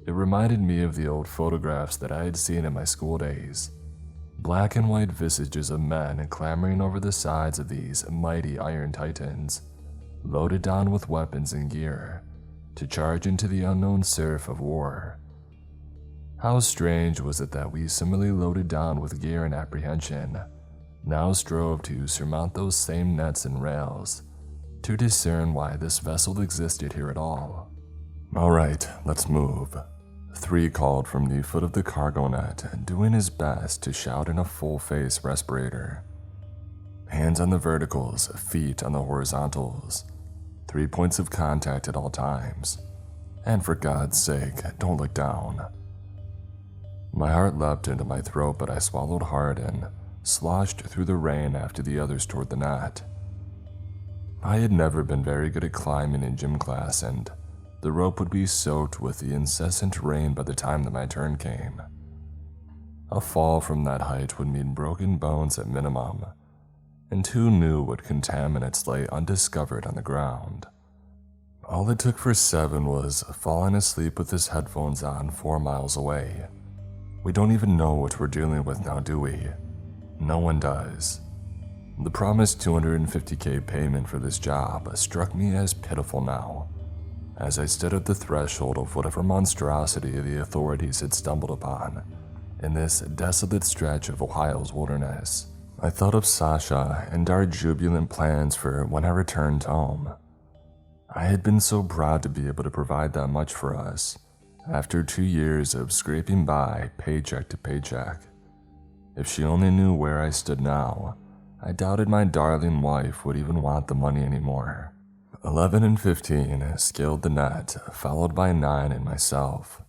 It reminded me of the old photographs that I had seen in my school days. Black and white visages of men clambering over the sides of these mighty iron titans, loaded down with weapons and gear, to charge into the unknown surf of war. How strange was it that we, similarly loaded down with gear and apprehension, now strove to surmount those same nets and rails, to discern why this vessel existed here at all. Alright, let's move. 3 called from the foot of the cargo net, doing his best to shout in a full-face respirator. Hands on the verticals, feet on the horizontals. 3 points of contact at all times. And for God's sake, don't look down. My heart leapt into my throat, but I swallowed hard and sloshed through the rain after the others toward the net. I had never been very good at climbing in gym class, and the rope would be soaked with the incessant rain by the time that my turn came. A fall from that height would mean broken bones at minimum, and who knew what contaminants lay undiscovered on the ground. All it took for 7 was falling asleep with his headphones on 4 miles away. We don't even know what we're dealing with now, do we? No one does. The promised $250K payment for this job struck me as pitiful now, as I stood at the threshold of whatever monstrosity the authorities had stumbled upon in this desolate stretch of Ohio's wilderness. I thought of Sasha and our jubilant plans for when I returned home. I had been so proud to be able to provide that much for us, after 2 years of scraping by paycheck to paycheck. If she only knew where I stood now, I doubted my darling wife would even want the money anymore. 11 and 15 scaled the net, followed by 9 and myself.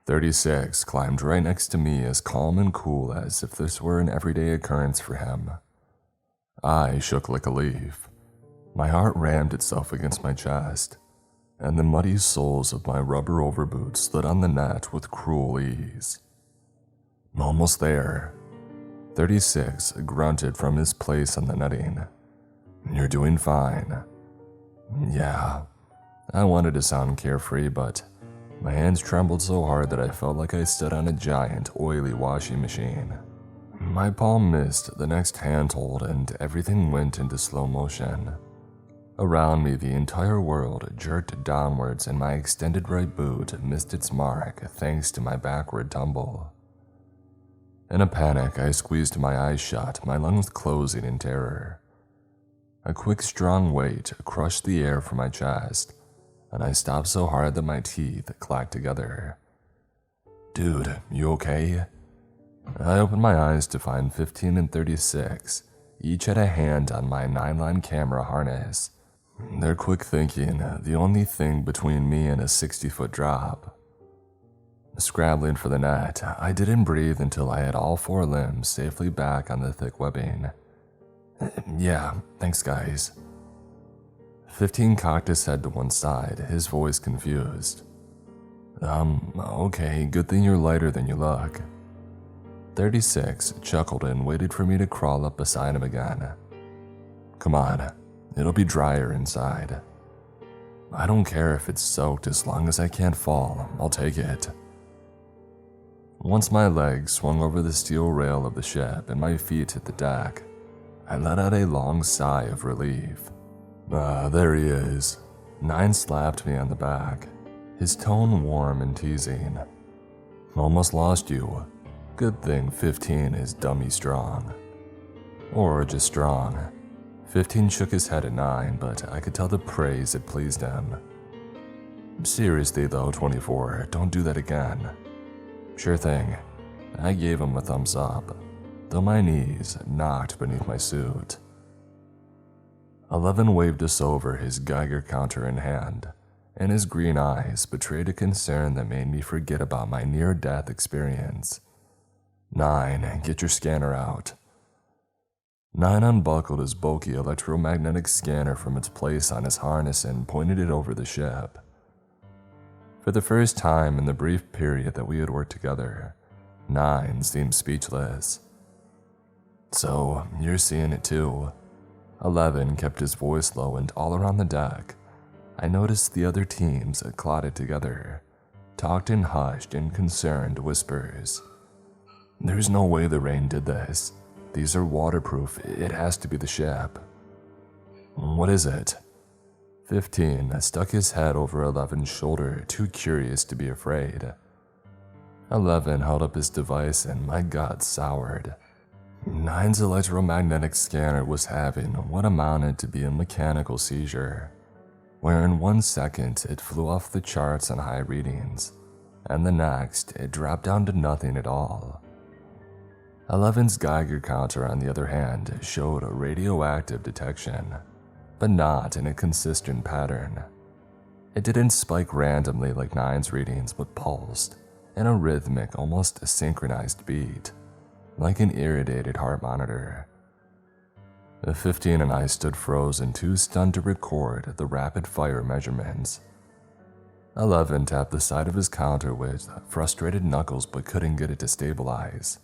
36 climbed right next to me, as calm and cool as if this were an everyday occurrence for him. I shook like a leaf. My heart rammed itself against my chest, and the muddy soles of my rubber overboots slid on the net with cruel ease. Almost there. 36 grunted from his place on the netting. You're doing fine. Yeah, I wanted to sound carefree, but my hands trembled so hard that I felt like I stood on a giant, oily washing machine. My palm missed the next handhold and everything went into slow motion. Around me, the entire world jerked downwards and my extended right boot missed its mark thanks to my backward tumble. In a panic, I squeezed my eyes shut, my lungs closing in terror. A quick, strong weight crushed the air from my chest, and I stopped so hard that my teeth clacked together. "Dude, you okay?" I opened my eyes to find 15 and 36 each had a hand on my 9-line camera harness. Their quick thinking, the only thing between me and a 60-foot drop. Scrabbling for the net, I didn't breathe until I had all 4 limbs safely back on the thick webbing. "Yeah, thanks guys." 15 cocked his head to one side, his voice confused. Okay, good thing you're lighter than you look." 36 chuckled and waited for me to crawl up beside him again. "Come on, it'll be drier inside." "I don't care if it's soaked as long as I can't fall, I'll take it." Once my legs swung over the steel rail of the ship and my feet hit the deck, I let out a long sigh of relief. There he is." 9 slapped me on the back, his tone warm and teasing. "Almost lost you. Good thing 15 is dummy strong." Or just strong. 15 shook his head at 9, but I could tell the praise had pleased him. "Seriously though, 24, don't do that again." "Sure thing." I gave him a thumbs up, though my knees knocked beneath my suit. 11 waved us over, his Geiger counter in hand, and his green eyes betrayed a concern that made me forget about my near-death experience. 9, get your scanner out." 9 unbuckled his bulky electromagnetic scanner from its place on his harness and pointed it over the ship. For the first time in the brief period that we had worked together, 9 seemed speechless. "So, you're seeing it too." 11 kept his voice low, and all around the deck, I noticed the other teams clotted together, talked in hushed and concerned whispers. "There's no way the rain did this. These are waterproof. It has to be the ship." "What is it?" 15 stuck his head over 11's shoulder, too curious to be afraid. 11 held up his device and my gut soured. 9's electromagnetic scanner was having what amounted to be a mechanical seizure, where in 1 second it flew off the charts on high readings, and the next it dropped down to nothing at all. 11's Geiger counter, on the other hand, showed a radioactive detection, but not in a consistent pattern. It didn't spike randomly like 9's readings, but pulsed in a rhythmic, almost synchronized beat, like an irradiated heart monitor. The 15 and I stood frozen, too stunned to record the rapid-fire measurements. 11 tapped the side of his counter with frustrated knuckles but couldn't get it to stabilize.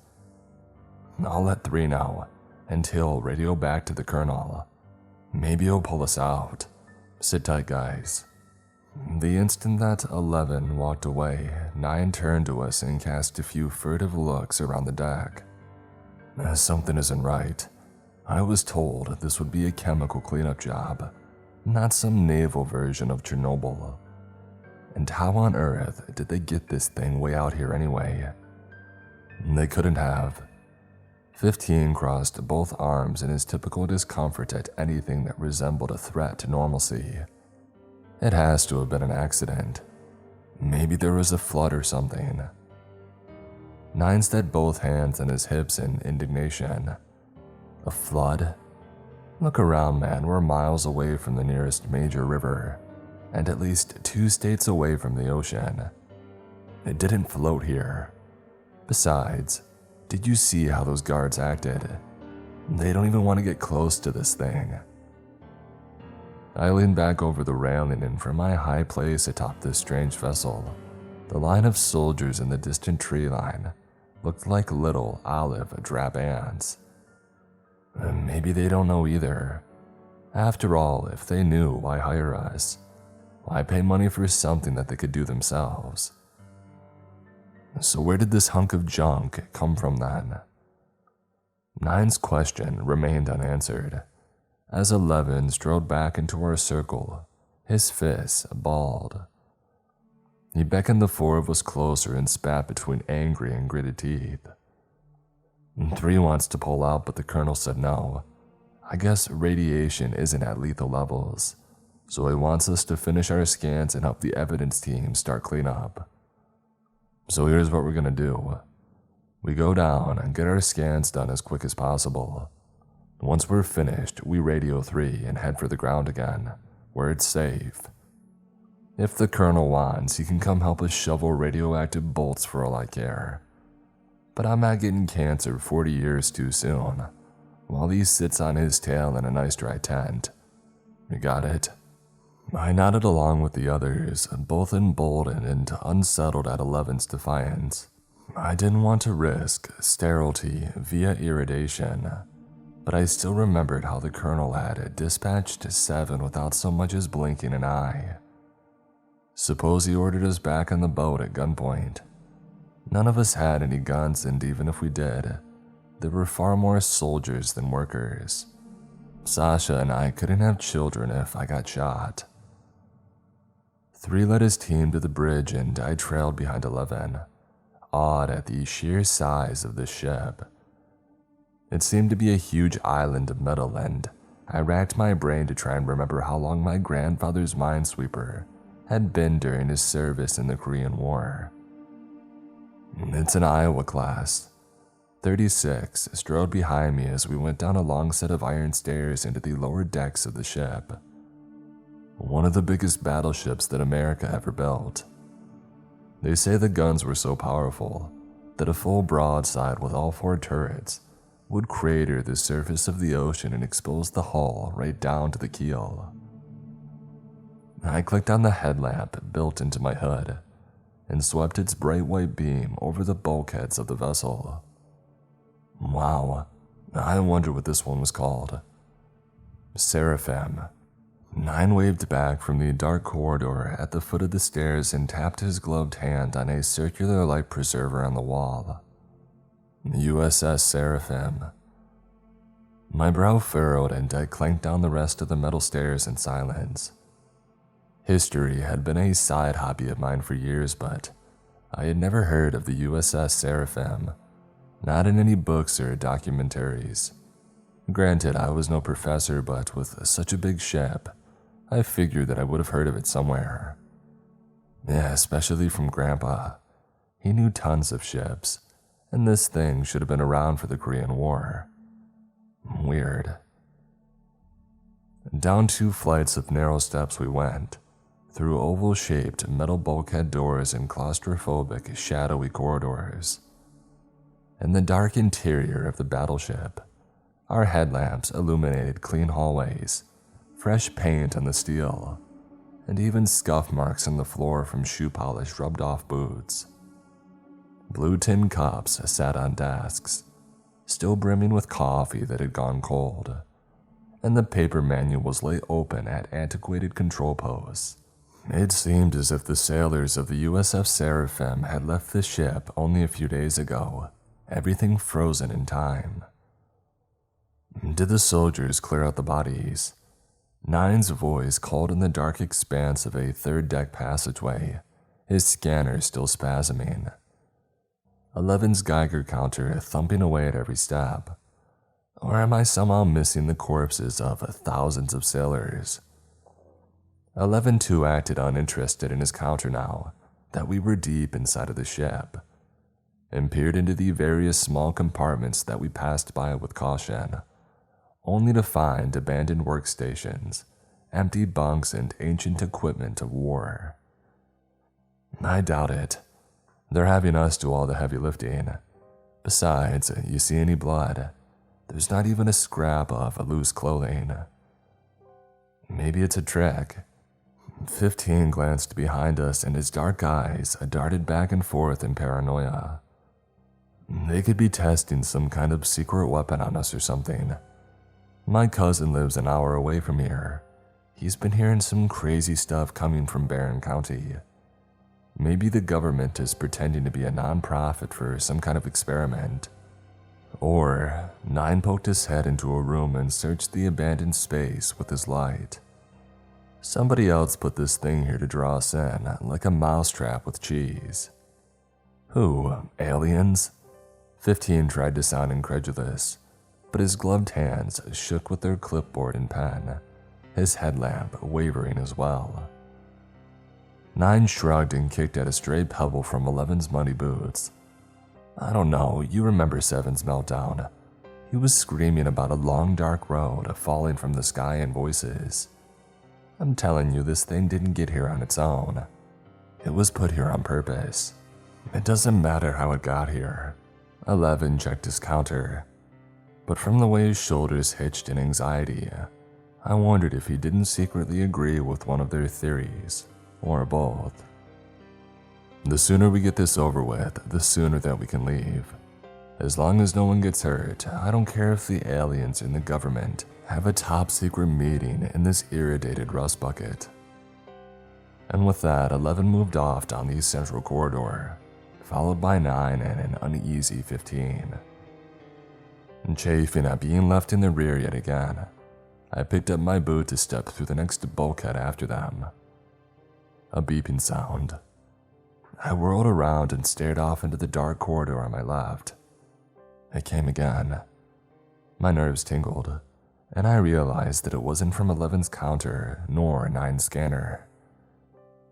"I'll let 3 know, and he'll radio back to the colonel. Maybe he'll pull us out. Sit tight, guys." The instant that 11 walked away, 9 turned to us and cast a few furtive looks around the deck. "Something isn't right. I was told this would be a chemical cleanup job, not some naval version of Chernobyl. And how on earth did they get this thing way out here anyway?" "They couldn't have." 15 crossed both arms in his typical discomfort at anything that resembled a threat to normalcy. "It has to have been an accident. Maybe there was a flood or something." 9 set both hands on his hips in indignation. "A flood? Look around, man, we're miles away from the nearest major river, and at least 2 states away from the ocean. It didn't float here. Besides, did you see how those guards acted? They don't even want to get close to this thing." I leaned back over the railing, and from my high place atop this strange vessel, the line of soldiers in the distant tree line looked like little olive drab ants. Maybe they don't know either. After all, if they knew, why hire us? Why pay money for something that they could do themselves? So where did this hunk of junk come from then? 9's question remained unanswered, as 11 strode back into our circle, his fists balled. He beckoned the 4 of us closer and spat between angry and gritted teeth. 3 wants to pull out, but the colonel said no. I guess radiation isn't at lethal levels, so he wants us to finish our scans and help the evidence team start cleanup. So here's what we're gonna do. We go down and get our scans done as quick as possible. Once we're finished, we radio 3 and head for the ground again, where it's safe. If the colonel wants, he can come help us shovel radioactive bolts for all I care. But I'm not getting cancer 40 years too soon, while he sits on his tail in a nice dry tent. You got it? I nodded along with the others, both emboldened and unsettled at 11's defiance. I didn't want to risk sterility via irradiation, but I still remembered how the colonel had dispatched 7 without so much as blinking an eye. Suppose he ordered us back on the boat at gunpoint. None of us had any guns, and even if we did, there were far more soldiers than workers. Sasha and I couldn't have children if I got shot. 3 led his team to the bridge, and I trailed behind 11, awed at the sheer size of the ship. It seemed to be a huge island of metal, and I racked my brain to try and remember how long my grandfather's minesweeper had been during his service in the Korean War. It's an Iowa class. 36 strode behind me as we went down a long set of iron stairs into the lower decks of the ship. One of the biggest battleships that America ever built. They say the guns were so powerful that a full broadside with all 4 turrets would crater the surface of the ocean and expose the hull right down to the keel. I clicked on the headlamp built into my hood and swept its bright white beam over the bulkheads of the vessel. Wow, I wonder what this one was called. Seraphim. 9 waved back from the dark corridor at the foot of the stairs and tapped his gloved hand on a circular light preserver on the wall. USS Seraphim. My brow furrowed and I clanked down the rest of the metal stairs in silence. History had been a side hobby of mine for years, but I had never heard of the USS Seraphim, not in any books or documentaries. Granted, I was no professor, but with such a big ship, I figured that I would have heard of it somewhere. Yeah, especially from Grandpa. He knew tons of ships, and this thing should have been around for the Korean War. Weird. Down 2 flights of narrow steps we went, through oval-shaped metal bulkhead doors and claustrophobic, shadowy corridors. In the dark interior of the battleship, our headlamps illuminated clean hallways, fresh paint on the steel, and even scuff marks on the floor from shoe polish rubbed off boots. Blue tin cups sat on desks, still brimming with coffee that had gone cold, and the paper manuals lay open at antiquated control posts. It seemed as if the sailors of the USS Seraphim had left the ship only a few days ago, everything frozen in time. Did the soldiers clear out the bodies? 9's voice called in the dark expanse of a 3rd deck passageway, his scanner still spasming. 11's Geiger counter thumping away at every step. Or am I somehow missing the corpses of thousands of sailors? 11 too acted uninterested in his counter now that we were deep inside of the ship, and peered into the various small compartments that we passed by with caution, only to find abandoned workstations, empty bunks, and ancient equipment of war. I doubt it. They're having us do all the heavy lifting. Besides, you see any blood? There's not even a scrap of loose clothing. Maybe it's a trick. 15 glanced behind us and his dark eyes darted back and forth in paranoia. They could be testing some kind of secret weapon on us or something. My cousin lives an hour away from here. He's been hearing some crazy stuff coming from Barron County. Maybe the government is pretending to be a non-profit for some kind of experiment. Or 9 poked his head into a room and searched the abandoned space with his light. Somebody else put this thing here to draw us in, like a mousetrap with cheese. Who? Aliens? 15 tried to sound incredulous, but his gloved hands shook with their clipboard and pen, his headlamp wavering as well. 9 shrugged and kicked at a stray pebble from 11's muddy boots. I don't know, you remember 7's meltdown. He was screaming about a long dark road falling from the sky and voices. I'm telling you, this thing didn't get here on its own. It was put here on purpose. It doesn't matter how it got here. 11 checked his counter, but from the way his shoulders hitched in anxiety, I wondered if he didn't secretly agree with one of their theories, or both. The sooner we get this over with, the sooner that we can leave. As long as no one gets hurt, I don't care if the aliens in the government have a top secret meeting in this irradiated rust bucket. And with that, 11 moved off down the central corridor, followed by 9 and an uneasy 15. And chafing at being left in the rear yet again, I picked up my boot to step through the next bulkhead after them. A beeping sound. I whirled around and stared off into the dark corridor on my left. It came again. My nerves tingled, and I realized that it wasn't from 11's counter nor 9's scanner.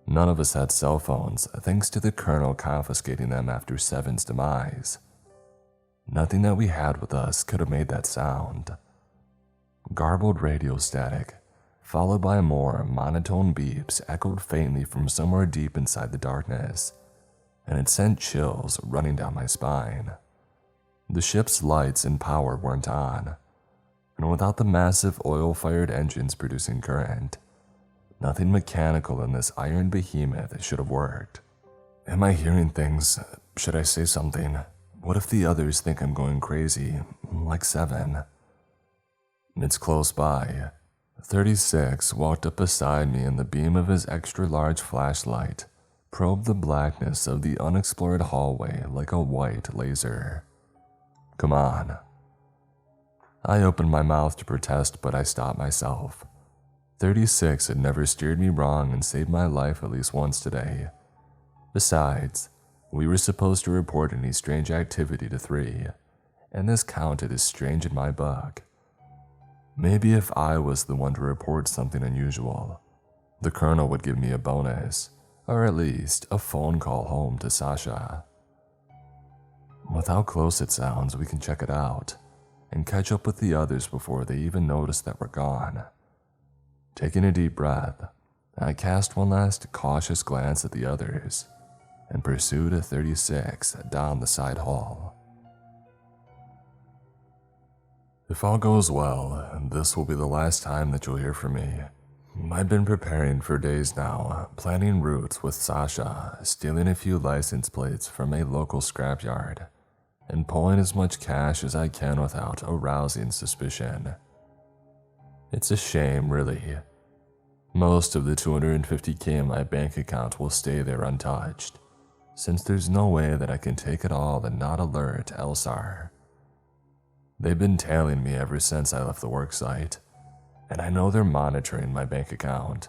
None of us had cell phones, thanks to the colonel confiscating them after 7's demise. Nothing that we had with us could have made that sound. Garbled radio static, followed by more monotone beeps, echoed faintly from somewhere deep inside the darkness, and it sent chills running down my spine. The ship's lights and power weren't on, and without the massive oil-fired engines producing current, nothing mechanical in this iron behemoth should have worked. Am I hearing things? Should I say something? What if the others think I'm going crazy, like 7? It's close by. 36 walked up beside me, and the beam of his extra-large flashlight probed the blackness of the unexplored hallway like a white laser. Come on. I opened my mouth to protest, but I stopped myself. 36 had never steered me wrong and saved my life at least once today. Besides, we were supposed to report any strange activity to 3, and this counted as strange in my book. Maybe if I was the one to report something unusual, the colonel would give me a bonus, or at least a phone call home to Sasha. With how close it sounds, we can check it out and catch up with the others before they even notice that we're gone. Taking a deep breath, I cast one last cautious glance at the others and pursued a 36 down the side hall. If all goes well, this will be the last time that you'll hear from me. I've been preparing for days now, planning routes with Sasha, stealing a few license plates from a local scrapyard, and pulling as much cash as I can without arousing suspicion. It's a shame, really. Most of the $250K in my bank account will stay there untouched, since there's no way that I can take it all and not alert Elsar. They've been tailing me ever since I left the worksite, and I know they're monitoring my bank account,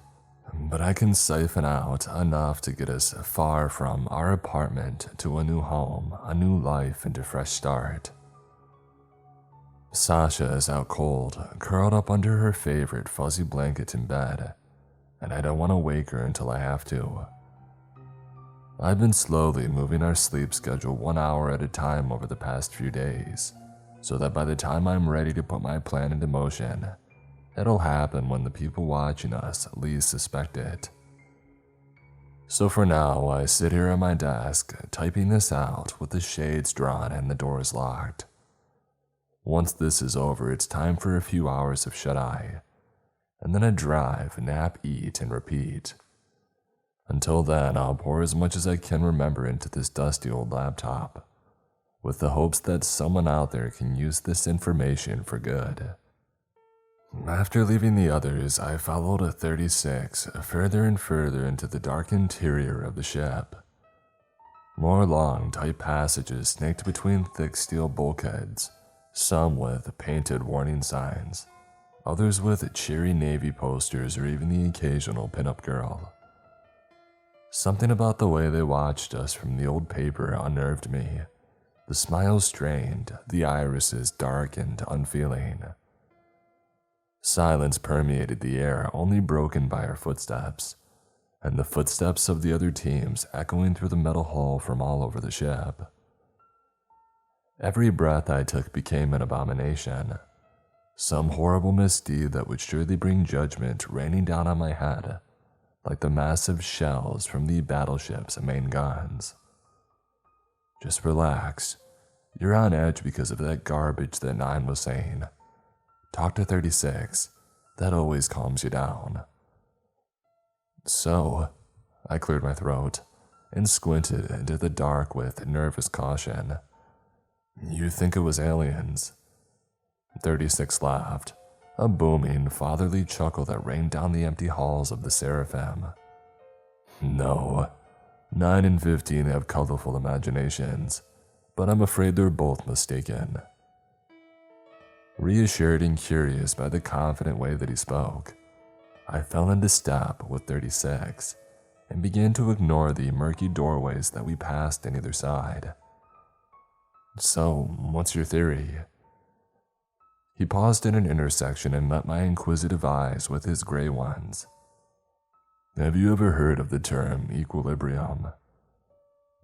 but I can siphon out enough to get us far from our apartment to a new home, a new life, and a fresh start. Sasha is out cold, curled up under her favorite fuzzy blanket in bed, and I don't want to wake her until I have to. I've been slowly moving our sleep schedule 1 hour at a time over the past few days, so that by the time I'm ready to put my plan into motion, it'll happen when the people watching us least suspect it. So for now, I sit here at my desk, typing this out with the shades drawn and the doors locked. Once this is over, it's time for a few hours of shut-eye, and then a drive, nap, eat, and repeat. Until then, I'll pour as much as I can remember into this dusty old laptop, with the hopes that someone out there can use this information for good. After leaving the others, I followed a 36 further and further into the dark interior of the ship. More long, tight passages snaked between thick steel bulkheads, some with painted warning signs, others with cheery Navy posters or even the occasional pinup girl. Something about the way they watched us from the old paper unnerved me, The smile strained, the irises dark and unfeeling. Silence permeated the air, only broken by our footsteps, and the footsteps of the other teams echoing through the metal hull from all over the ship. Every breath I took became an abomination, some horrible misdeed that would surely bring judgment raining down on my head, like the massive shells from the battleship's main guns. Just relax. You're on edge because of that garbage that 9 was saying. Talk to 36. That always calms you down. So, I cleared my throat and squinted into the dark with nervous caution. You think it was aliens? 36 laughed, a booming, fatherly chuckle that rained down the empty halls of the Seraphim. No, 9 and 15 have colorful imaginations, but I'm afraid they're both mistaken. Reassured and curious by the confident way that he spoke, I fell into step with 36 and began to ignore the murky doorways that we passed on either side. So, what's your theory? He paused in an intersection and met my inquisitive eyes with his gray ones. Have you ever heard of the term equilibrium?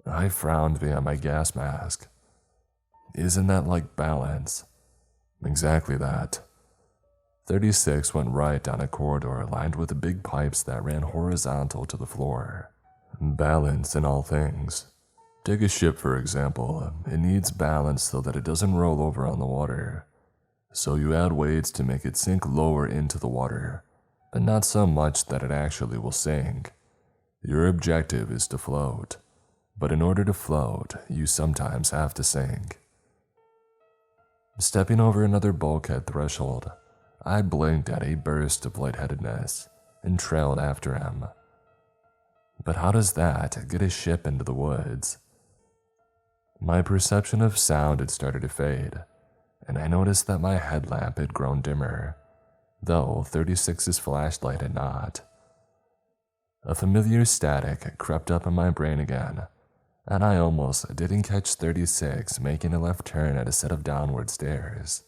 I frowned behind my gas mask. Isn't that like balance? Exactly that. 36 went right down a corridor lined with big pipes that ran horizontal to the floor. Balance in all things. Take a ship, for example. It needs balance so that it doesn't roll over on the water. So you add weights to make it sink lower into the water, but not so much that it actually will sink. Your objective is to float, but in order to float, you sometimes have to sink. Stepping over another bulkhead threshold, I blinked at a burst of lightheadedness and trailed after him. But how does that get a ship into the woods? My perception of sound had started to fade, and I noticed that my headlamp had grown dimmer, though 36's flashlight had not. A familiar static crept up in my brain again, and I almost didn't catch 36 making a left turn at a set of downward stairs.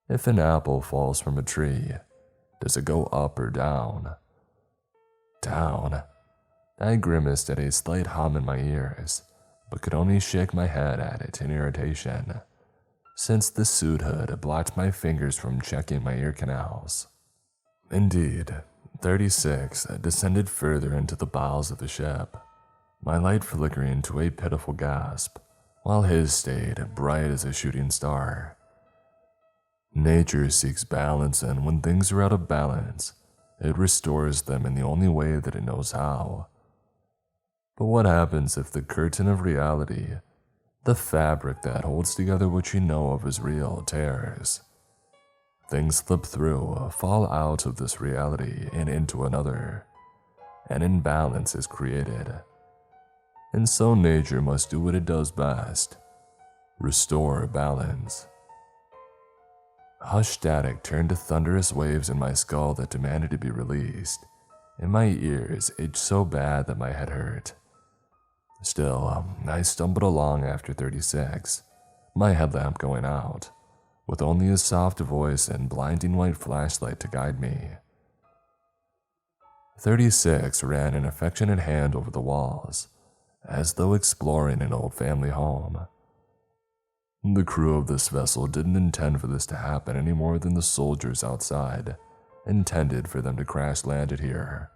If an apple falls from a tree, does it go up or down? Down. I grimaced at a slight hum in my ears, but could only shake my head at it in irritation, since the suit hood blocked my fingers from checking my ear canals. Indeed, 36 descended further into the bowels of the ship, my light flickering to a pitiful gasp, while his stayed bright as a shooting star. Nature seeks balance, and when things are out of balance, it restores them in the only way that it knows how. But what happens if the curtain of reality, the fabric that holds together what you know of as real, tears? Things slip through, fall out of this reality and into another. An imbalance is created. And so nature must do what it does best: restore balance. Hushed static turned to thunderous waves in my skull that demanded to be released, and my ears itched so bad that my head hurt. Still, I stumbled along after 36, my headlamp going out, with only a soft voice and blinding white flashlight to guide me. 36 ran an affectionate hand over the walls, as though exploring an old family home. The crew of this vessel didn't intend for this to happen any more than the soldiers outside intended for them to crash land it here.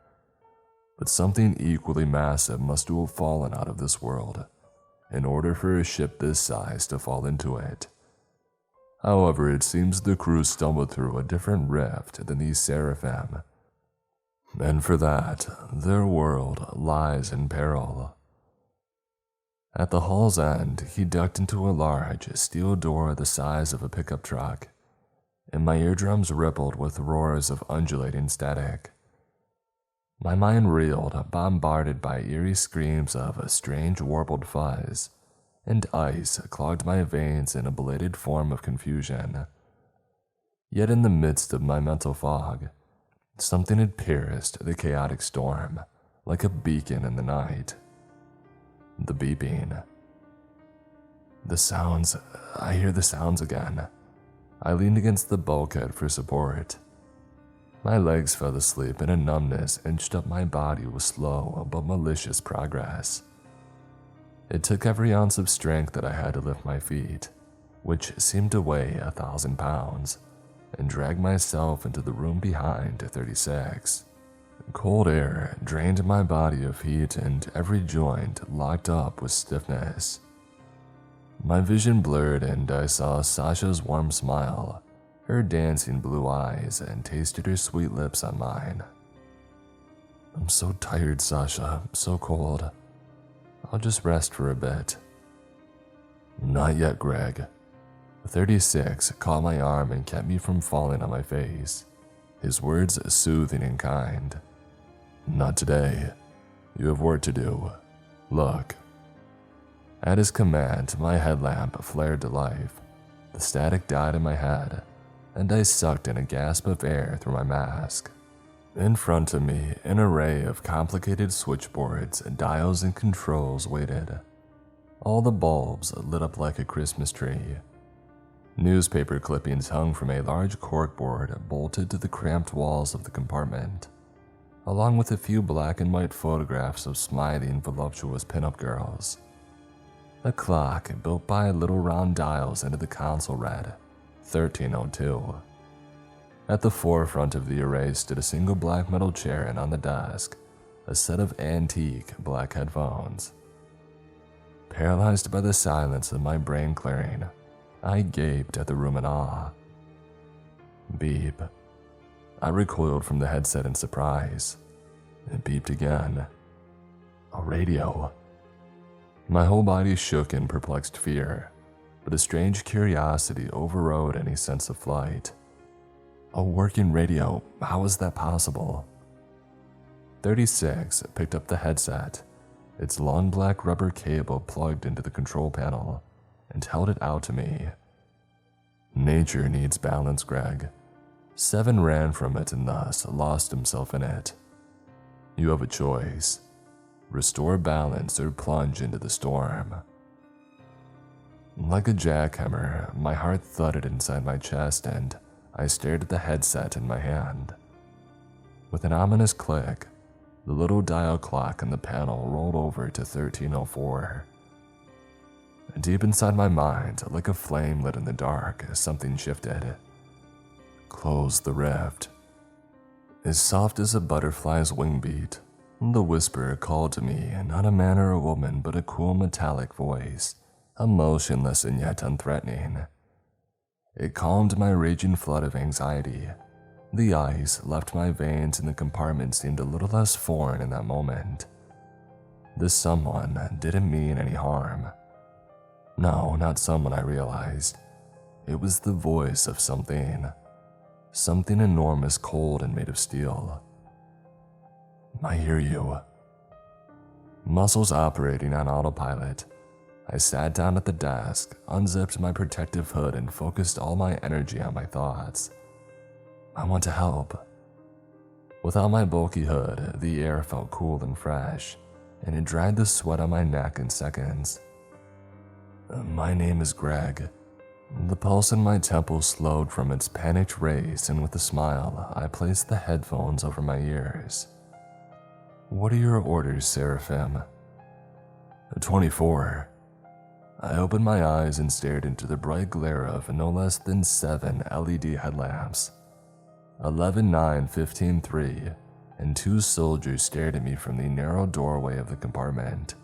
But something equally massive must have fallen out of this world in order for a ship this size to fall into it. However, it seems the crew stumbled through a different rift than these Seraphim, and for that, their world lies in peril. At the hull's end, he ducked into a large steel door the size of a pickup truck, and my eardrums rippled with roars of undulating static. My mind reeled, bombarded by eerie screams of a strange warbled fuzz, and ice clogged my veins in a belated form of confusion. Yet in the midst of my mental fog, something had pierced the chaotic storm like a beacon in the night. The beeping. The sounds, I hear the sounds again. I leaned against the bulkhead for support. My legs fell asleep and a numbness inched up my body with slow but malicious progress. It took every ounce of strength that I had to lift my feet, which seemed to weigh 1,000 pounds, and drag myself into the room behind 36. Cold air drained my body of heat and every joint locked up with stiffness. My vision blurred and I saw Sasha's warm smile, her dancing blue eyes, and tasted her sweet lips on mine. I'm so tired, Sasha, so cold. I'll just rest for a bit. Not yet, Greg. 36 caught my arm and kept me from falling on my face, his words soothing and kind. Not today. You have work to do. Look. At his command, my headlamp flared to life. The static died in my head, and I sucked in a gasp of air through my mask. In front of me, an array of complicated switchboards, dials, and controls waited. All the bulbs lit up like a Christmas tree. Newspaper clippings hung from a large corkboard bolted to the cramped walls of the compartment, along with a few black and white photographs of smiling, voluptuous pinup girls. A clock built by little round dials into the console read 13:02. At the forefront of the array stood a single black metal chair, and on the desk, a set of antique black headphones. Paralyzed by the silence of my brain clearing, I gaped at the room in awe. Beep. I recoiled from the headset in surprise. It beeped again. A radio. My whole body shook in perplexed fear, but a strange curiosity overrode any sense of flight. A working radio, how was that possible? 36 picked up the headset, its long black rubber cable plugged into the control panel, and held it out to me. Nature needs balance, Greg. 7 ran from it and thus lost himself in it. You have a choice. Restore balance or plunge into the storm. Like a jackhammer, my heart thudded inside my chest and I stared at the headset in my hand. With an ominous click, the little dial clock on the panel rolled over to 13:04. Deep inside my mind, like a flame lit in the dark, something shifted. Close the rift. As soft as a butterfly's wing beat, the whisper called to me, not a man or a woman, but a cool metallic voice, emotionless and yet unthreatening. It calmed my raging flood of anxiety. The ice left my veins and the compartment seemed a little less foreign in that moment. This someone didn't mean any harm. No, not someone, I realized. It was the voice of something. Something enormous, cold, and made of steel. I hear you. Muscles operating on autopilot, I sat down at the desk, unzipped my protective hood, and focused all my energy on my thoughts. I want to help. Without my bulky hood, the air felt cool and fresh, and it dried the sweat on my neck in seconds. My name is Greg. The pulse in my temple slowed from its panicked race, and with a smile, I placed the headphones over my ears. What are your orders, Seraphim? 24. I opened my eyes and stared into the bright glare of no less than 7 LED headlamps. 11, 9, 15, 3, and 2 soldiers stared at me from the narrow doorway of the compartment,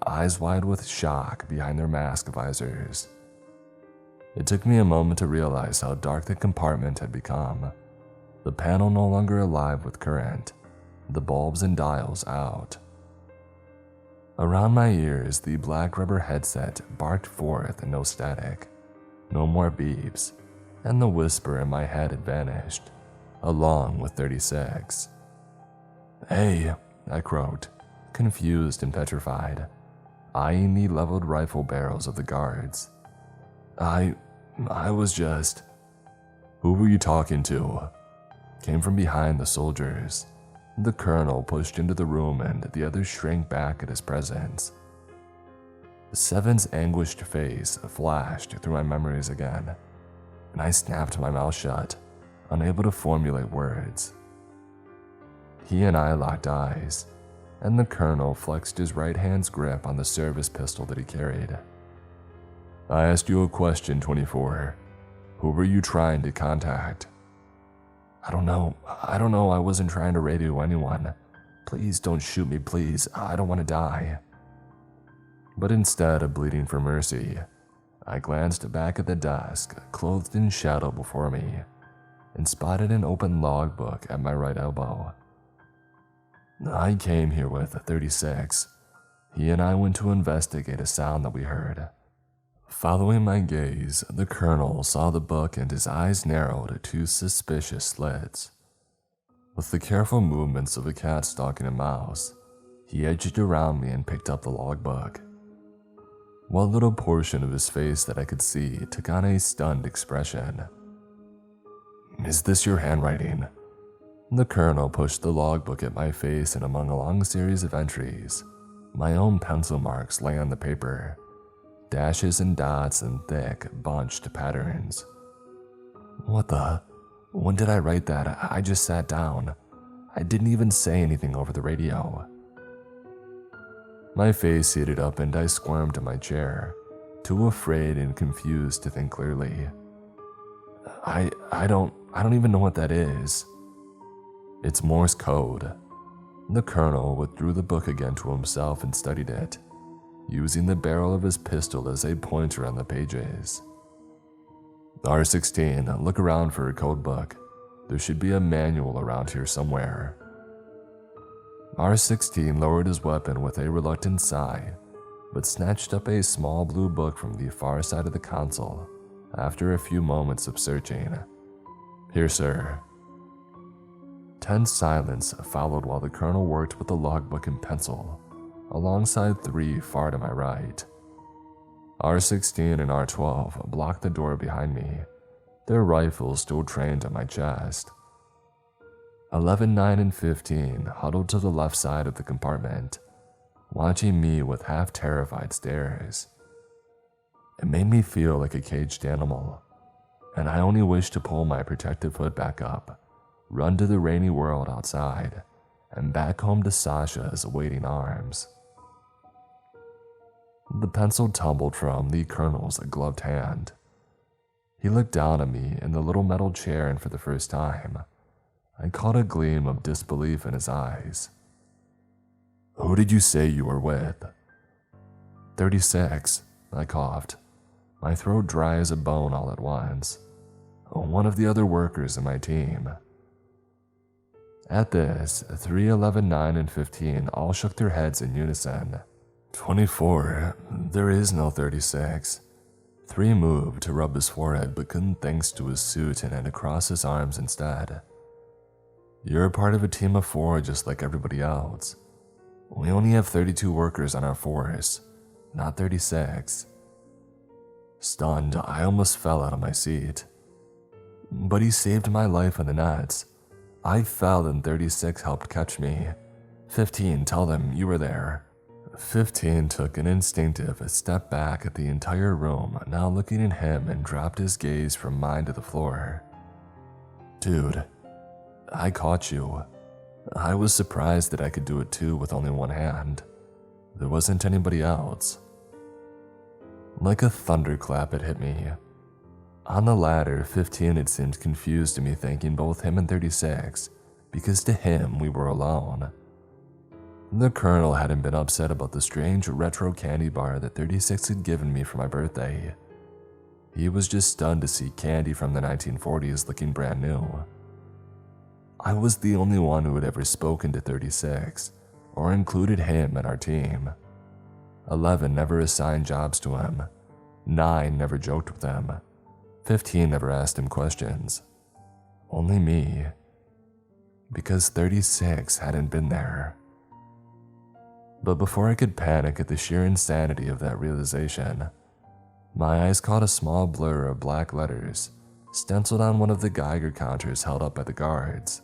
eyes wide with shock behind their mask visors. It took me a moment to realize how dark the compartment had become, the panel no longer alive with current, the bulbs and dials out. Around my ears, the black rubber headset barked forth no static, no more beeps, and the whisper in my head had vanished, along with 36. Hey, I croaked, confused and petrified, eyeing the leveled rifle barrels of the guards. I was just... Who were you talking to? Came from behind the soldiers. The colonel pushed into the room and the others shrank back at his presence. Seven's anguished face flashed through my memories again, and I snapped my mouth shut, unable to formulate words. He and I locked eyes, and the colonel flexed his right hand's grip on the service pistol that he carried. I asked you a question, 24. Who were you trying to contact? I don't know. I wasn't trying to radio anyone. Please don't shoot me, please. I don't want to die. But instead of bleeding for mercy, I glanced back at the desk, clothed in shadow before me, and spotted an open logbook at my right elbow. I came here with 36. He and I went to investigate a sound that we heard. Following my gaze, the colonel saw the book and his eyes narrowed to suspicious slits. With the careful movements of a cat stalking a mouse, he edged around me and picked up the logbook. One little portion of his face that I could see took on a stunned expression. Is this your handwriting? The colonel pushed the logbook at my face, and among a long series of entries, my own pencil marks lay on the paper. Dashes and dots and thick, bunched patterns. What the? When did I write that? I just sat down. I didn't even say anything over the radio. My face heated up and I squirmed in my chair, too afraid and confused to think clearly. I don't even know what that is. It's Morse code. The colonel withdrew the book again to himself and studied it, using the barrel of his pistol as a pointer on the pages. R16, look around for a code book. There should be a manual around here somewhere. R16 lowered his weapon with a reluctant sigh, but snatched up a small blue book from the far side of the console after a few moments of searching. Here, sir. Tense silence followed while the colonel worked with the logbook and pencil, alongside 3 far to my right. R16 and R12 blocked the door behind me, their rifles still trained on my chest. 11, 9, and 15 huddled to the left side of the compartment, watching me with half-terrified stares. It made me feel like a caged animal, and I only wished to pull my protective hood back up, run to the rainy world outside, and back home to Sasha's waiting arms. The pencil tumbled from the colonel's gloved hand. He looked down at me in the little metal chair, and for the first time, I caught a gleam of disbelief in his eyes. Who did you say you were with? 36, I coughed, my throat dry as a bone all at once. One of the other workers in my team. At this, 3, 11, 9, and 15 all shook their heads in unison. 24, there is no 36. 3 moved to rub his forehead but couldn't thanks to his suit and across his arms instead. You're a part of a team of 4 just like everybody else. We only have 32 workers on our force, not 36. Stunned, I almost fell out of my seat. But he saved my life in the nets. I fell and 36 helped catch me. 15, tell them you were there. 15 took an instinctive step back at the entire room, now looking at him, and dropped his gaze from mine to the floor. Dude, I caught you. I was surprised that I could do it too with only one hand. There wasn't anybody else. Like a thunderclap, it hit me. On the ladder, 15 had seemed confused to me, thanking both him and 36, because to him we were alone. The colonel hadn't been upset about the strange retro candy bar that 36 had given me for my birthday. He was just stunned to see candy from the 1940s looking brand new. I was the only one who had ever spoken to 36, or included him in our team. 11 never assigned jobs to him. 9 never joked with him. 15 never asked him questions. Only me. Because 36 hadn't been there. But before I could panic at the sheer insanity of that realization, my eyes caught a small blur of black letters stenciled on one of the Geiger counters held up by the guards.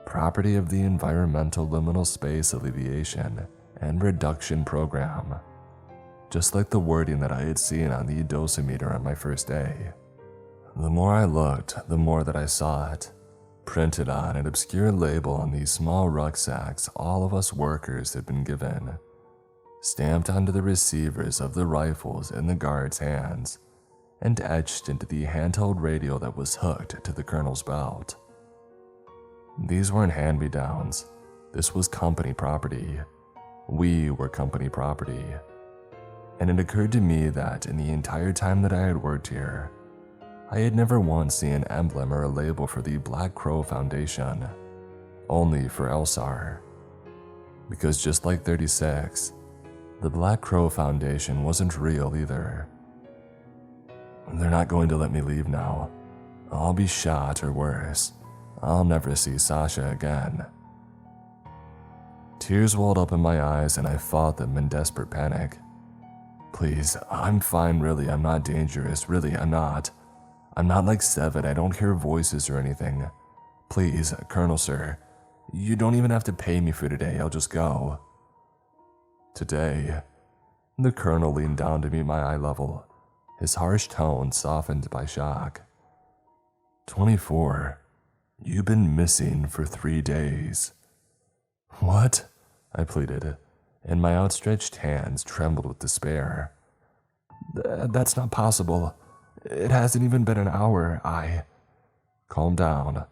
Property of the Environmental Liminal Space Alleviation and Reduction Program. just like the wording that I had seen on the dosimeter on my first day. The more I looked, the more that I saw it, printed on an obscure label on these small rucksacks all of us workers had been given, stamped onto the receivers of the rifles in the guards' hands, and etched into the handheld radio that was hooked to the colonel's belt. These weren't hand-me-downs. This was company property. We were company property. And it occurred to me that in the entire time that I had worked here, I had never once seen an emblem or a label for the Black Crow Foundation, only for Elsar. Because just like 36, the Black Crow Foundation wasn't real either. They're not going to let me leave now. I'll be shot or worse. I'll never see Sasha again. Tears welled up in my eyes and I fought them in desperate panic. Please, I'm fine really, I'm not dangerous, really, I'm not. I'm not like Seven, I don't hear voices or anything. Please, Colonel Sir, you don't even have to pay me for today, I'll just go. Today, the Colonel leaned down to meet my eye level, his harsh tone softened by shock. 24. You've been missing for 3 days. What? I pleaded, and my outstretched hands trembled with despair. That's not possible. It hasn't even been an hour. Calm down.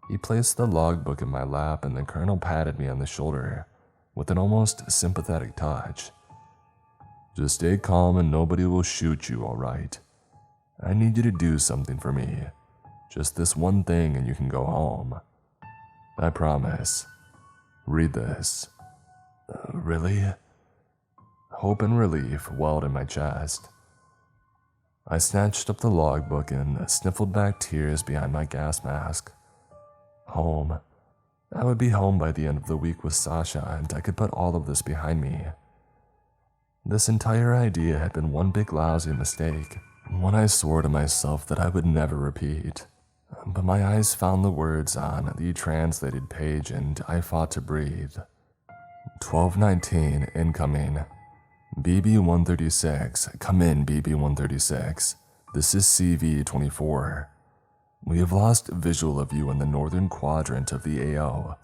He placed the logbook in my lap and the Colonel patted me on the shoulder with an almost sympathetic touch. Just stay calm and nobody will shoot you, all right? I need you to do something for me. Just this one thing and you can go home. I promise. Read this. Really? Hope and relief welled in my chest. I snatched up the logbook and sniffled back tears behind my gas mask. Home. I would be home by the end of the week with Sasha and I could put all of this behind me. This entire idea had been one big lousy mistake, one I swore to myself that I would never repeat. But my eyes found the words on the translated page and I fought to breathe. 12:19 incoming. BB-136, come in BB-136. This is CV-24. We have lost visual of you in the northern quadrant of the AO.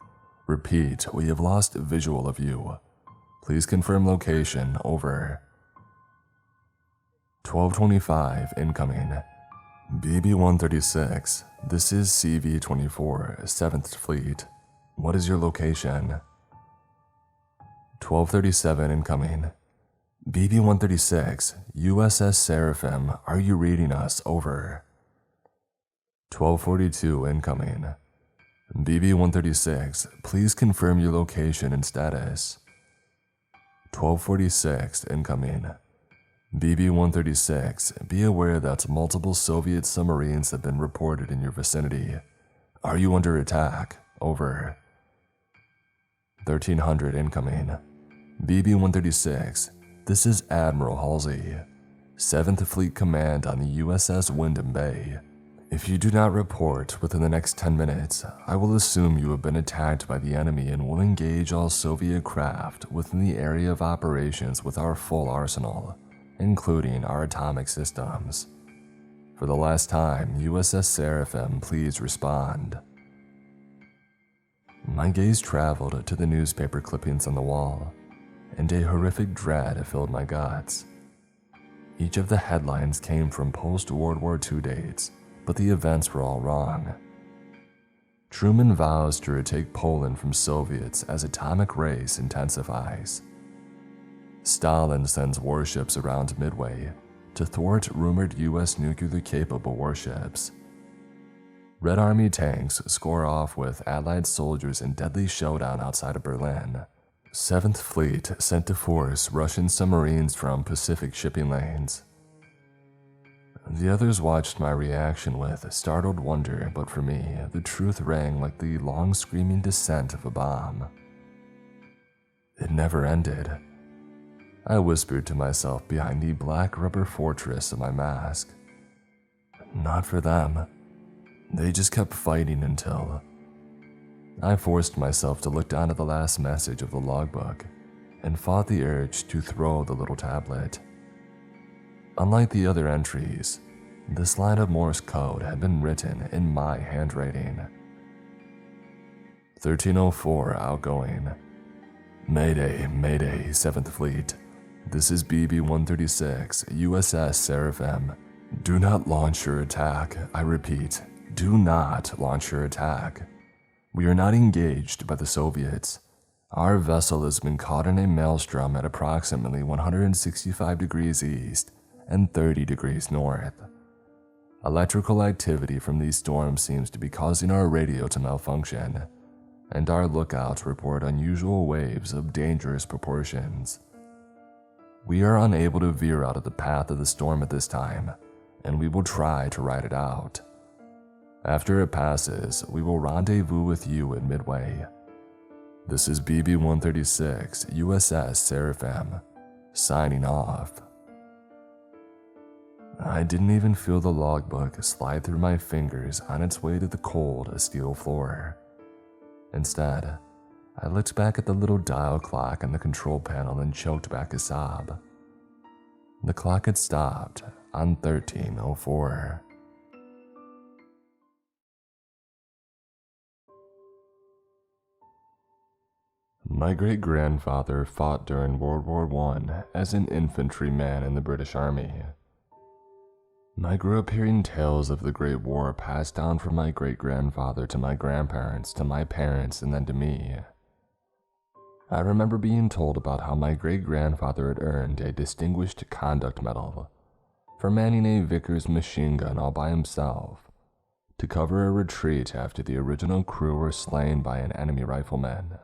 Repeat, we have lost visual of you. Please confirm location, over. 12:25 incoming. BB-136, this is CV-24, 7th Fleet. What is your location? 12:37 incoming. BB-136, USS Seraphim, are you reading us? Over. 12:42 incoming. BB-136, please confirm your location and status. 12:46 incoming. BB-136, be aware that multiple Soviet submarines have been reported in your vicinity. Are you under attack? Over. 1300 incoming. BB-136, this is Admiral Halsey, 7th Fleet Command on the USS Windham Bay. If you do not report within the next 10 minutes, I will assume you have been attacked by the enemy and will engage all Soviet craft within the area of operations with our full arsenal, including our atomic systems. For the last time, USS Seraphim, please respond. My gaze traveled to the newspaper clippings on the wall, and a horrific dread filled my guts. Each of the headlines came from post-World War II dates, but the events were all wrong. Truman vows to retake Poland from Soviets as atomic race intensifies. Stalin sends warships around Midway to thwart rumored US nuclear-capable warships. Red Army tanks score off with Allied soldiers in deadly showdown outside of Berlin. 7th Fleet sent to force Russian submarines from Pacific shipping lanes. The others watched my reaction with startled wonder, but for me, the truth rang like the long screaming descent of a bomb. It never ended. I whispered to myself behind the black rubber fortress of my mask. Not for them. They just kept fighting until... I forced myself to look down at the last message of the logbook and fought the urge to throw the little tablet. unlike the other entries, this line of Morse code had been written in my handwriting. 1304 outgoing. Mayday, Mayday, 7th Fleet. This is BB-136, USS Seraphim. Do not launch your attack. I repeat, do not launch your attack. We are not engaged by the Soviets. Our vessel has been caught in a maelstrom at approximately 165 degrees east and 30 degrees north. Electrical activity from these storms seems to be causing our radio to malfunction, and our lookouts report unusual waves of dangerous proportions. We are unable to veer out of the path of the storm at this time, and we will try to ride it out. After it passes, we will rendezvous with you at Midway. This is BB-136, USS Seraphim, signing off. I didn't even feel the logbook slide through my fingers on its way to the cold steel floor. Instead, I looked back at the little dial clock on the control panel and choked back a sob. The clock had stopped on 1304. My great-grandfather fought during World War I as an infantryman in the British Army. I grew up hearing tales of the Great War passed down from my great-grandfather to my grandparents, to my parents, and then to me. I remember being told about how my great-grandfather had earned a Distinguished Conduct Medal for manning a Vickers machine gun all by himself to cover a retreat after the original crew were slain by an enemy rifleman.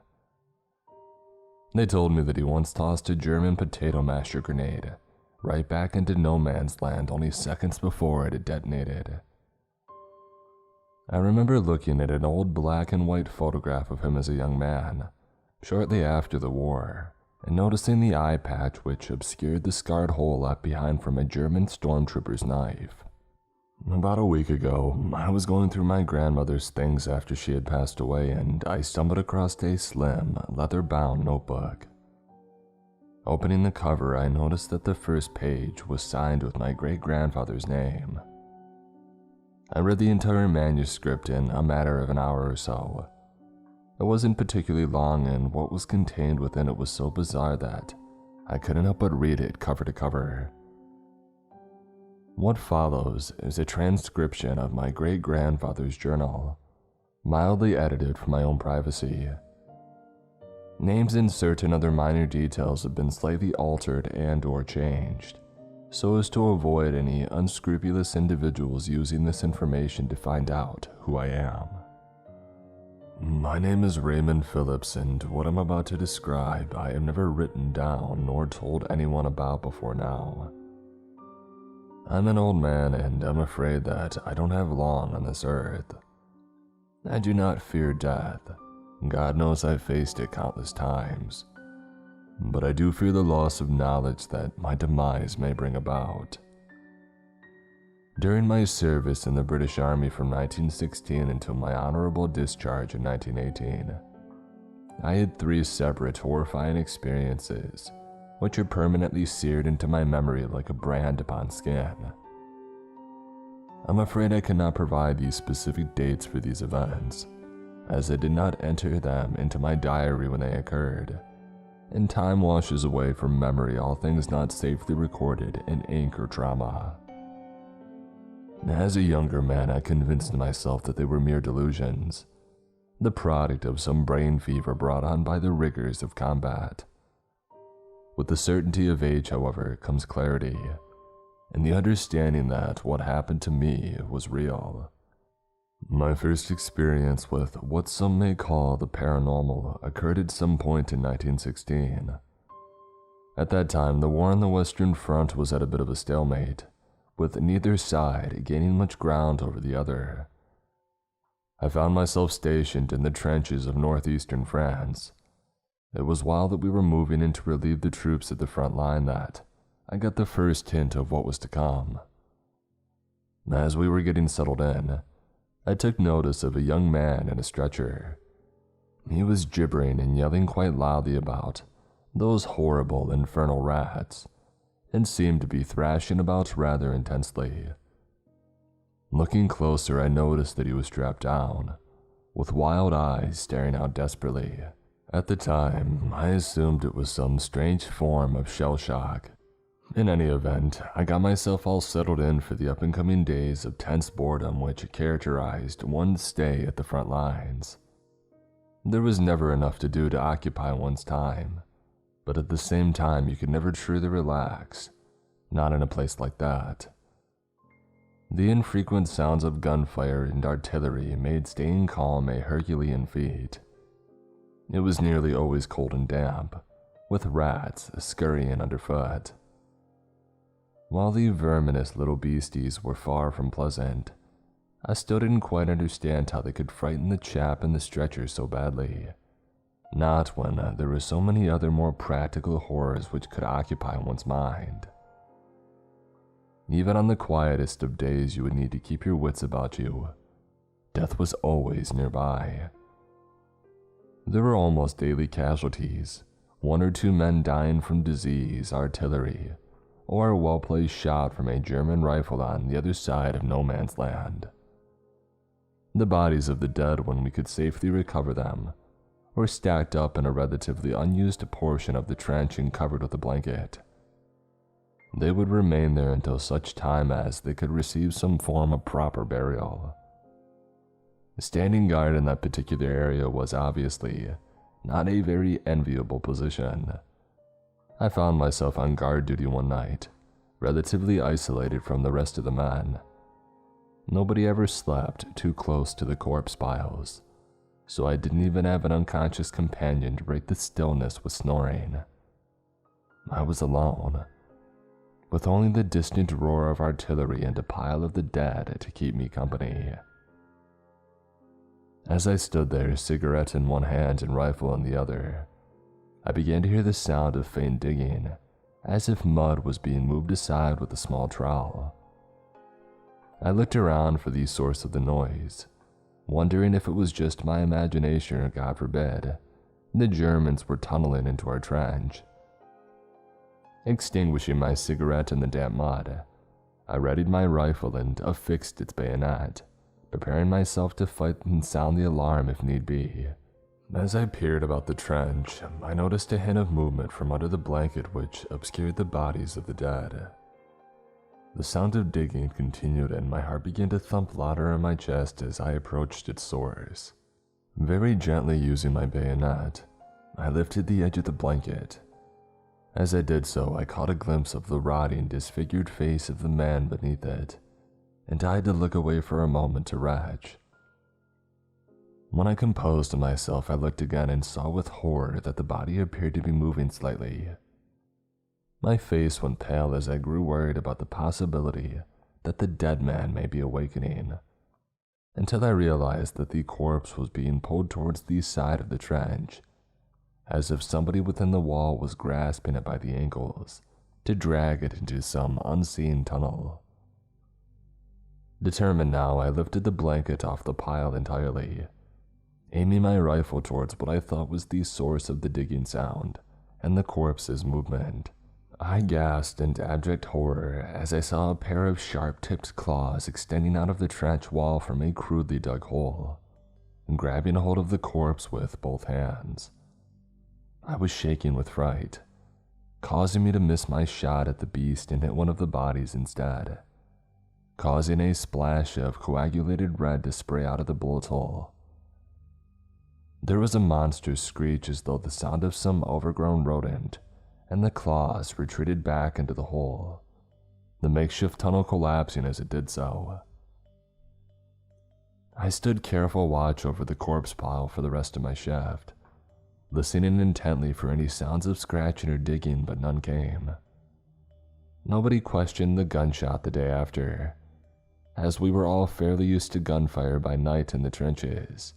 They told me that he once tossed a German potato masher grenade right back into no man's land only seconds before it had detonated. I remember looking at an old black and white photograph of him as a young man, shortly after the war, and noticing the eye patch which obscured the scarred hole left behind from a German stormtrooper's knife. About a week ago, I was going through my grandmother's things after she had passed away, and I stumbled across a slim, leather-bound notebook. Opening the cover, I noticed that the first page was signed with my great-grandfather's name. I read the entire manuscript in a matter of an hour or so. It wasn't particularly long, and what was contained within it was so bizarre that I couldn't help but read it cover to cover. What follows is a transcription of my great-grandfather's journal, mildly edited for my own privacy. Names and certain other minor details have been slightly altered and/or changed, so as to avoid any unscrupulous individuals using this information to find out who I am. My name is Raymond Phillips, and what I'm about to describe I have never written down nor told anyone about before now. I'm an old man, and I'm afraid that I don't have long on this earth. I do not fear death. God knows I've faced it countless times. But I do fear the loss of knowledge that my demise may bring about. During my service in the British Army from 1916 until my honorable discharge in 1918, I had 3 separate horrifying experiences which are permanently seared into my memory like a brand upon skin. I'm afraid I cannot provide these specific dates for these events, as I did not enter them into my diary when they occurred, and time washes away from memory all things not safely recorded in ink or drama. As a younger man, I convinced myself that they were mere delusions, the product of some brain fever brought on by the rigors of combat. With the certainty of age, however, comes clarity, and the understanding that what happened to me was real. My first experience with what some may call the paranormal occurred at some point in 1916. At that time, the war on the Western Front was at a bit of a stalemate, with neither side gaining much ground over the other. I found myself stationed in the trenches of northeastern France. It was while that we were moving in to relieve the troops at the front line that I got the first hint of what was to come. As we were getting settled in, I took notice of a young man in a stretcher. He was gibbering and yelling quite loudly about those horrible infernal rats, and seemed to be thrashing about rather intensely. Looking closer, I noticed that he was strapped down, with wild eyes staring out desperately. At the time, I assumed it was some strange form of shell shock. In any event, I got myself all settled in for the up-and-coming days of tense boredom which characterized one's stay at the front lines. There was never enough to do to occupy one's time, but at the same time you could never truly relax, not in a place like that. The infrequent sounds of gunfire and artillery made staying calm a Herculean feat. It was nearly always cold and damp, with rats scurrying underfoot. While the verminous little beasties were far from pleasant, I still didn't quite understand how they could frighten the chap in the stretcher so badly. Not when there were so many other more practical horrors which could occupy one's mind. Even on the quietest of days you would need to keep your wits about you. Death was always nearby. There were almost daily casualties, 1 or 2 men dying from disease, artillery, or a well-placed shot from a German rifle on the other side of no man's land. The bodies of the dead, when we could safely recover them, were stacked up in a relatively unused portion of the trench and covered with a blanket. They would remain there until such time as they could receive some form of proper burial. Standing guard in that particular area was obviously not a very enviable position. I found myself on guard duty one night, relatively isolated from the rest of the men. Nobody ever slept too close to the corpse piles, so I didn't even have an unconscious companion to break the stillness with snoring. I was alone, with only the distant roar of artillery and a pile of the dead to keep me company. As I stood there, cigarette in one hand and rifle in the other, I began to hear the sound of faint digging, as if mud was being moved aside with a small trowel. I looked around for the source of the noise, wondering if it was just my imagination or, God forbid, the Germans were tunneling into our trench. Extinguishing my cigarette in the damp mud, I readied my rifle and affixed its bayonet, preparing myself to fight and sound the alarm if need be. As I peered about the trench, I noticed a hint of movement from under the blanket which obscured the bodies of the dead. The sound of digging continued and my heart began to thump louder in my chest as I approached its source. Very gently using my bayonet, I lifted the edge of the blanket. As I did so, I caught a glimpse of the rotting, disfigured face of the man beneath it, and I had to look away for a moment to retch. When I composed myself, I looked again and saw with horror that the body appeared to be moving slightly. My face went pale as I grew worried about the possibility that the dead man may be awakening, until I realized that the corpse was being pulled towards the side of the trench, as if somebody within the wall was grasping it by the ankles to drag it into some unseen tunnel. Determined now, I lifted the blanket off the pile entirely, aiming my rifle towards what I thought was the source of the digging sound and the corpse's movement. I gasped in abject horror as I saw a pair of sharp-tipped claws extending out of the trench wall from a crudely dug hole, and grabbing a hold of the corpse with both hands. I was shaking with fright, causing me to miss my shot at the beast and hit one of the bodies instead, causing a splash of coagulated red to spray out of the bullet hole. There was a monstrous screech as though the sound of some overgrown rodent, and the claws retreated back into the hole, the makeshift tunnel collapsing as it did so. I stood careful watch over the corpse pile for the rest of my shift, listening intently for any sounds of scratching or digging, but none came. Nobody questioned the gunshot the day after, as we were all fairly used to gunfire by night in the trenches,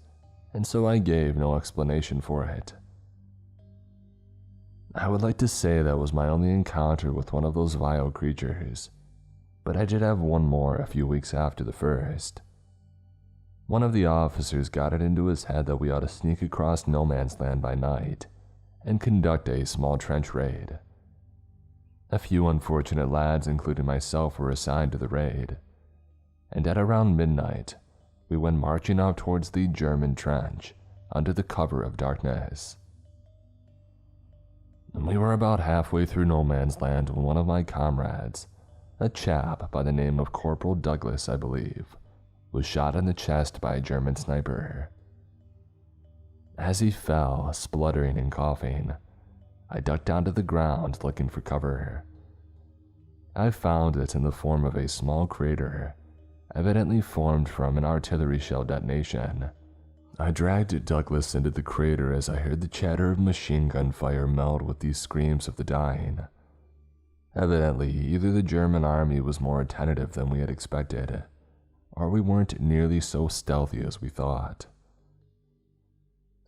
and so I gave no explanation for it. I would like to say that was my only encounter with one of those vile creatures, but I did have one more a few weeks after the first. One of the officers got it into his head that we ought to sneak across no man's land by night and conduct a small trench raid. A few unfortunate lads, including myself, were assigned to the raid, and at around midnight, we went marching out towards the German trench under the cover of darkness. We were about halfway through no man's land when one of my comrades, a chap by the name of Corporal Douglas, I believe, was shot in the chest by a German sniper. As he fell, spluttering and coughing, I ducked down to the ground looking for cover. I found it in the form of a small crater, evidently formed from an artillery shell detonation. I dragged Douglas into the crater as I heard the chatter of machine gun fire meld with the screams of the dying. Evidently, either the German army was more attentive than we had expected, or we weren't nearly so stealthy as we thought.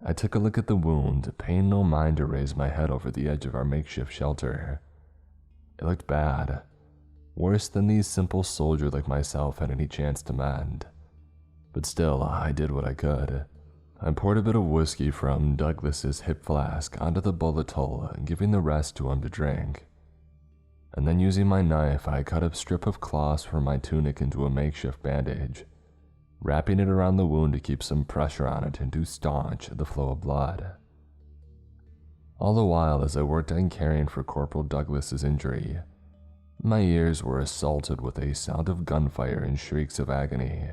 I took a look at the wound, paying no mind to raise my head over the edge of our makeshift shelter. It looked bad, worse than the simple soldier like myself had any chance to mend. But still, I did what I could. I poured a bit of whiskey from Douglas's hip flask onto the bullet hole, giving the rest to him to drink. And then using my knife, I cut a strip of cloth from my tunic into a makeshift bandage, wrapping it around the wound to keep some pressure on it and to staunch the flow of blood. All the while, as I worked on caring for Corporal Douglas's injury, my ears were assaulted with a sound of gunfire and shrieks of agony.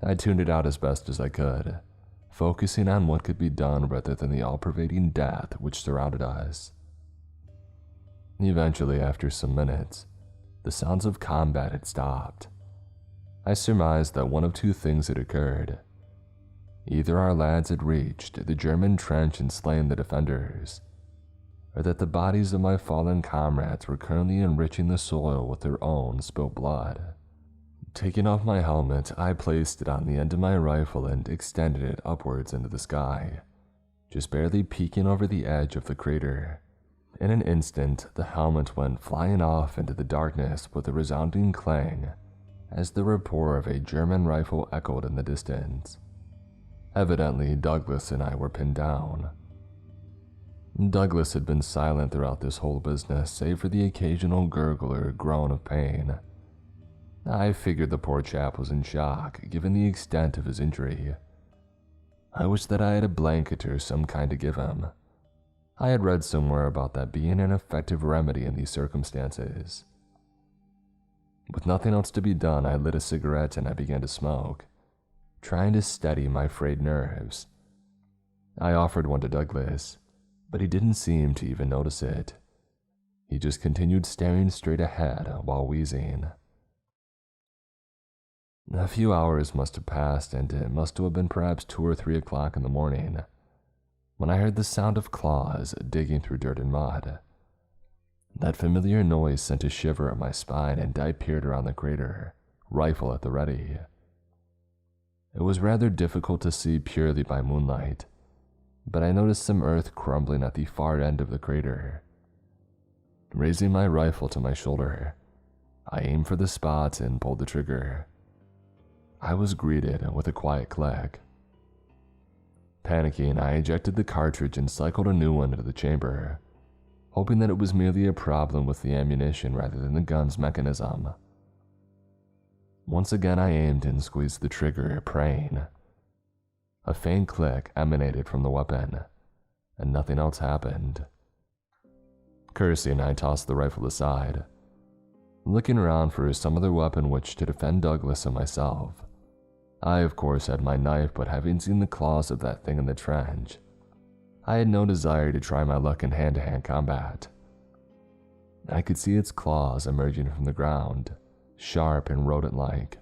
I tuned it out as best as I could, focusing on what could be done rather than the all-pervading death which surrounded us. Eventually, after some minutes, the sounds of combat had stopped. I surmised that one of two things had occurred. Either our lads had reached the German trench and slain the defenders, or that the bodies of my fallen comrades were currently enriching the soil with their own spilled blood. Taking off my helmet, I placed it on the end of my rifle and extended it upwards into the sky, just barely peeking over the edge of the crater. In an instant, the helmet went flying off into the darkness with a resounding clang as the report of a German rifle echoed in the distance. Evidently, Douglas and I were pinned down. Douglas had been silent throughout this whole business, save for the occasional gurgle or groan of pain. I figured the poor chap was in shock, given the extent of his injury. I wished that I had a blanket or some kind to give him. I had read somewhere about that being an effective remedy in these circumstances. With nothing else to be done, I lit a cigarette and I began to smoke, trying to steady my frayed nerves. I offered one to Douglas, but he didn't seem to even notice it. He just continued staring straight ahead while wheezing. A few hours must have passed, and it must have been perhaps 2 or 3 o'clock in the morning, when I heard the sound of claws digging through dirt and mud. That familiar noise sent a shiver up my spine, and I peered around the crater, rifle at the ready. It was rather difficult to see purely by moonlight, but I noticed some earth crumbling at the far end of the crater. Raising my rifle to my shoulder, I aimed for the spot and pulled the trigger. I was greeted with a quiet click. Panicking, I ejected the cartridge and cycled a new one into the chamber, hoping that it was merely a problem with the ammunition rather than the gun's mechanism. Once again, I aimed and squeezed the trigger, praying. A faint click emanated from the weapon, and nothing else happened. Cursing, I tossed the rifle aside, looking around for some other weapon which to defend Douglas and myself. I, of course, had my knife, but having seen the claws of that thing in the trench, I had no desire to try my luck in hand-to-hand combat. I could see its claws emerging from the ground, sharp and rodent-like.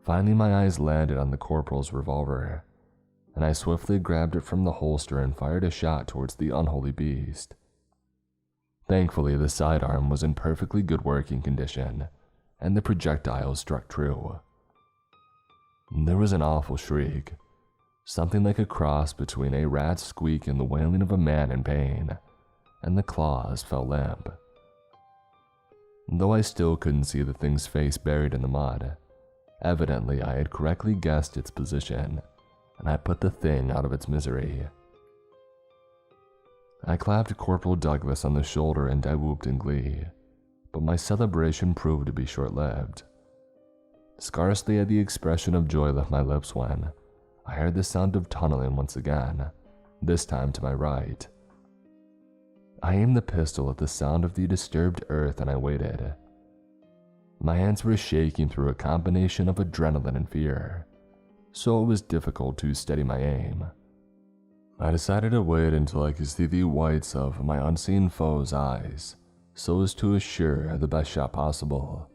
Finally, my eyes landed on the corporal's revolver, and I swiftly grabbed it from the holster and fired a shot towards the unholy beast. Thankfully, the sidearm was in perfectly good working condition, and the projectile struck true. There was an awful shriek, something like a cross between a rat's squeak and the wailing of a man in pain, and the claws fell limp. Though I still couldn't see the thing's face buried in the mud, evidently I had correctly guessed its position, and I put the thing out of its misery. I clapped Corporal Douglas on the shoulder and I whooped in glee, but my celebration proved to be short-lived. Scarcely had the expression of joy left my lips when I heard the sound of tunneling once again, this time to my right. I aimed the pistol at the sound of the disturbed earth and I waited. My hands were shaking through a combination of adrenaline and fear, so it was difficult to steady my aim. I decided to wait until I could see the whites of my unseen foe's eyes, so as to assure the best shot possible.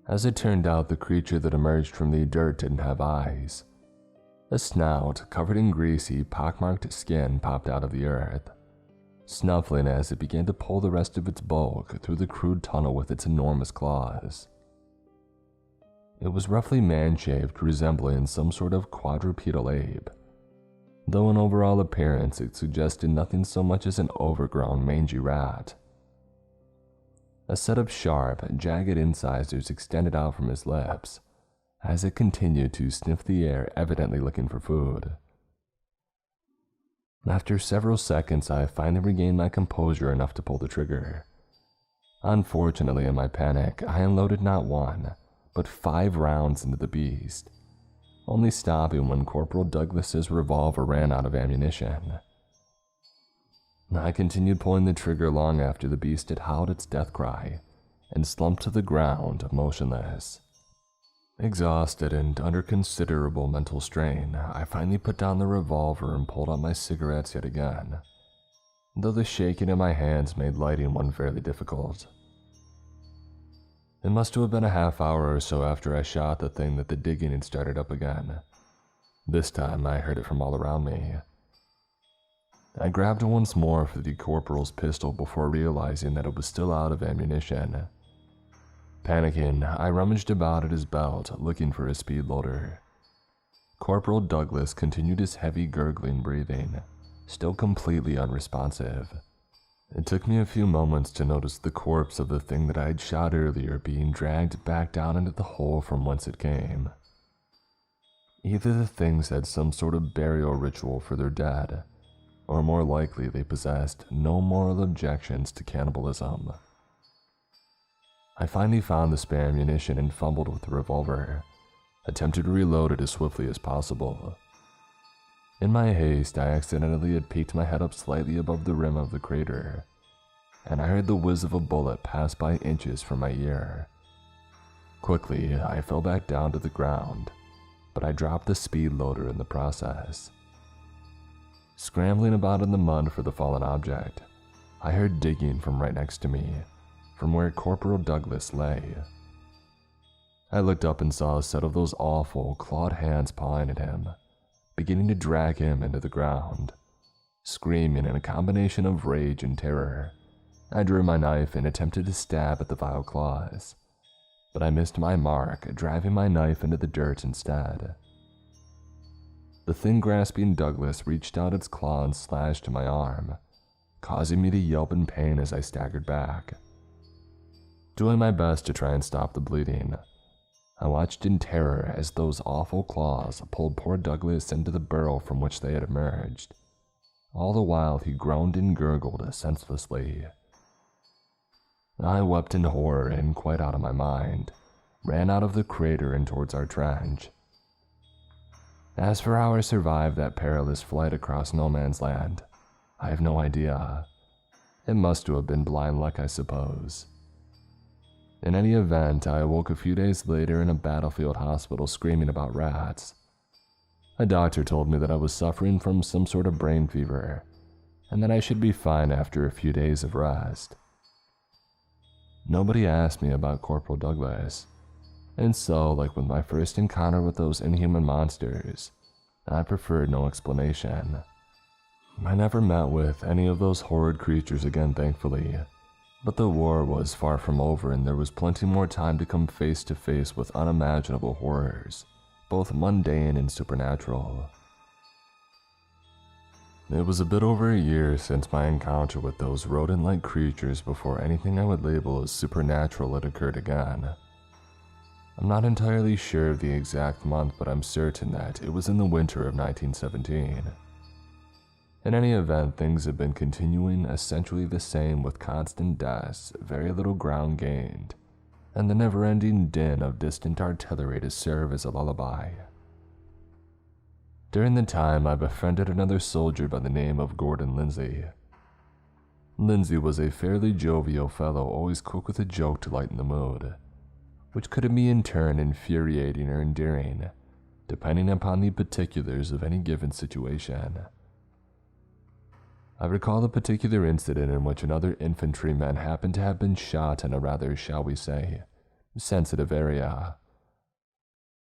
As it turned out, the creature that emerged from the dirt didn't have eyes. A snout covered in greasy, pockmarked skin popped out of the earth, snuffling as it began to pull the rest of its bulk through the crude tunnel with its enormous claws. It was roughly man-shaped, resembling some sort of quadrupedal ape, though in overall appearance it suggested nothing so much as an overgrown, mangy rat. A set of sharp, jagged incisors extended out from his lips as it continued to sniff the air, evidently looking for food. After several seconds, I finally regained my composure enough to pull the trigger. Unfortunately, in my panic, I unloaded not 1, but 5 rounds into the beast, only stopping when Corporal Douglas's revolver ran out of ammunition. I continued pulling the trigger long after the beast had howled its death cry and slumped to the ground, motionless. Exhausted and under considerable mental strain, I finally put down the revolver and pulled out my cigarettes yet again, though the shaking in my hands made lighting one fairly difficult. It must have been a half hour or so after I shot the thing that the digging had started up again. This time I heard it from all around me. I grabbed once more for the corporal's pistol before realizing that it was still out of ammunition. Panicking, I rummaged about at his belt, looking for his speed loader. Corporal Douglas continued his heavy gurgling breathing, still completely unresponsive. It took me a few moments to notice the corpse of the thing that I had shot earlier being dragged back down into the hole from whence it came. Either the things had some sort of burial ritual for their dead, or more likely they possessed no moral objections to cannibalism. I finally found the spare ammunition and fumbled with the revolver, attempted to reload it as swiftly as possible. In my haste, I accidentally had peeked my head up slightly above the rim of the crater, and I heard the whiz of a bullet pass by inches from my ear. Quickly, I fell back down to the ground, but I dropped the speed loader in the process. Scrambling about in the mud for the fallen object, I heard digging from right next to me, from where Corporal Douglas lay. I looked up and saw a set of those awful, clawed hands pawing at him, beginning to drag him into the ground. Screaming in a combination of rage and terror, I drew my knife and attempted to stab at the vile claws, but I missed my mark, driving my knife into the dirt instead. The thing grasping Douglas reached out its claw and slashed my arm, causing me to yelp in pain as I staggered back. Doing my best to try and stop the bleeding, I watched in terror as those awful claws pulled poor Douglas into the burrow from which they had emerged. All the while he groaned and gurgled senselessly. I wept in horror and, quite out of my mind, ran out of the crater and towards our trench. As for how I survived that perilous flight across no man's land, I have no idea. It must have been blind luck, I suppose. In any event, I awoke a few days later in a battlefield hospital screaming about rats. A doctor told me that I was suffering from some sort of brain fever, and that I should be fine after a few days of rest. Nobody asked me about Corporal Douglas, and so, like with my first encounter with those inhuman monsters, I preferred no explanation. I never met with any of those horrid creatures again, thankfully, but the war was far from over and there was plenty more time to come face to face with unimaginable horrors, both mundane and supernatural. It was a bit over a year since my encounter with those rodent-like creatures before anything I would label as supernatural had occurred again. I'm not entirely sure of the exact month, but I'm certain that it was in the winter of 1917. In any event, things have been continuing essentially the same with constant deaths, very little ground gained, and the never-ending din of distant artillery to serve as a lullaby. During the time, I befriended another soldier by the name of Gordon Lindsay. Lindsay was a fairly jovial fellow, always quick with a joke to lighten the mood, which could be in turn infuriating or endearing, depending upon the particulars of any given situation. I recall a particular incident in which another infantryman happened to have been shot in a rather, shall we say, sensitive area.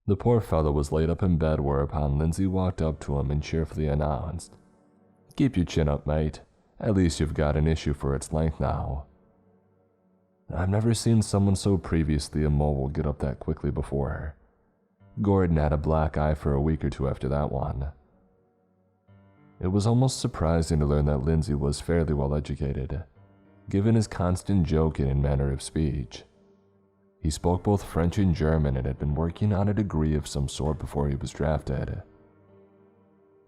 The poor fellow was laid up in bed, whereupon Lindsay walked up to him and cheerfully announced, "Keep your chin up, mate. At least you've got an issue for its length now." I've never seen someone so previously immobile get up that quickly before. Gordon had a black eye for a week or two after that one. It was almost surprising to learn that Lindsay was fairly well educated, given his constant joking and manner of speech. He spoke both French and German and had been working on a degree of some sort before he was drafted.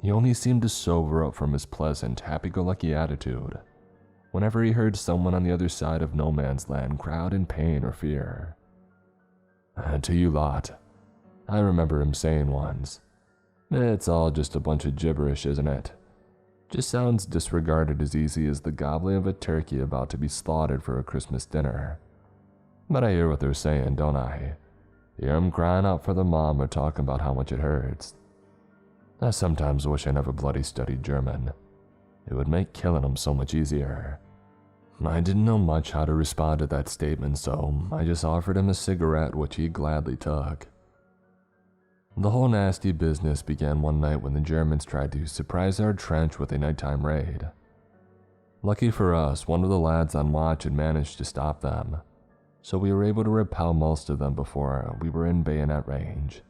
He only seemed to sober up from his pleasant, happy-go-lucky attitude whenever he heard someone on the other side of no man's land cry out in pain or fear. "To you lot," I remember him saying once, "it's all just a bunch of gibberish, isn't it? Just sounds disregarded as easy as the gobbling of a turkey about to be slaughtered for a Christmas dinner. But I hear what they're saying, don't I? Hear 'em crying out for the mom or talking about how much it hurts. I sometimes wish I never bloody studied German. It would make killing 'em so much easier." I didn't know much how to respond to that statement, so I just offered him a cigarette, which he gladly took. The whole nasty business began one night when the Germans tried to surprise our trench with a nighttime raid. Lucky for us, one of the lads on watch had managed to stop them, so we were able to repel most of them before we were in bayonet range.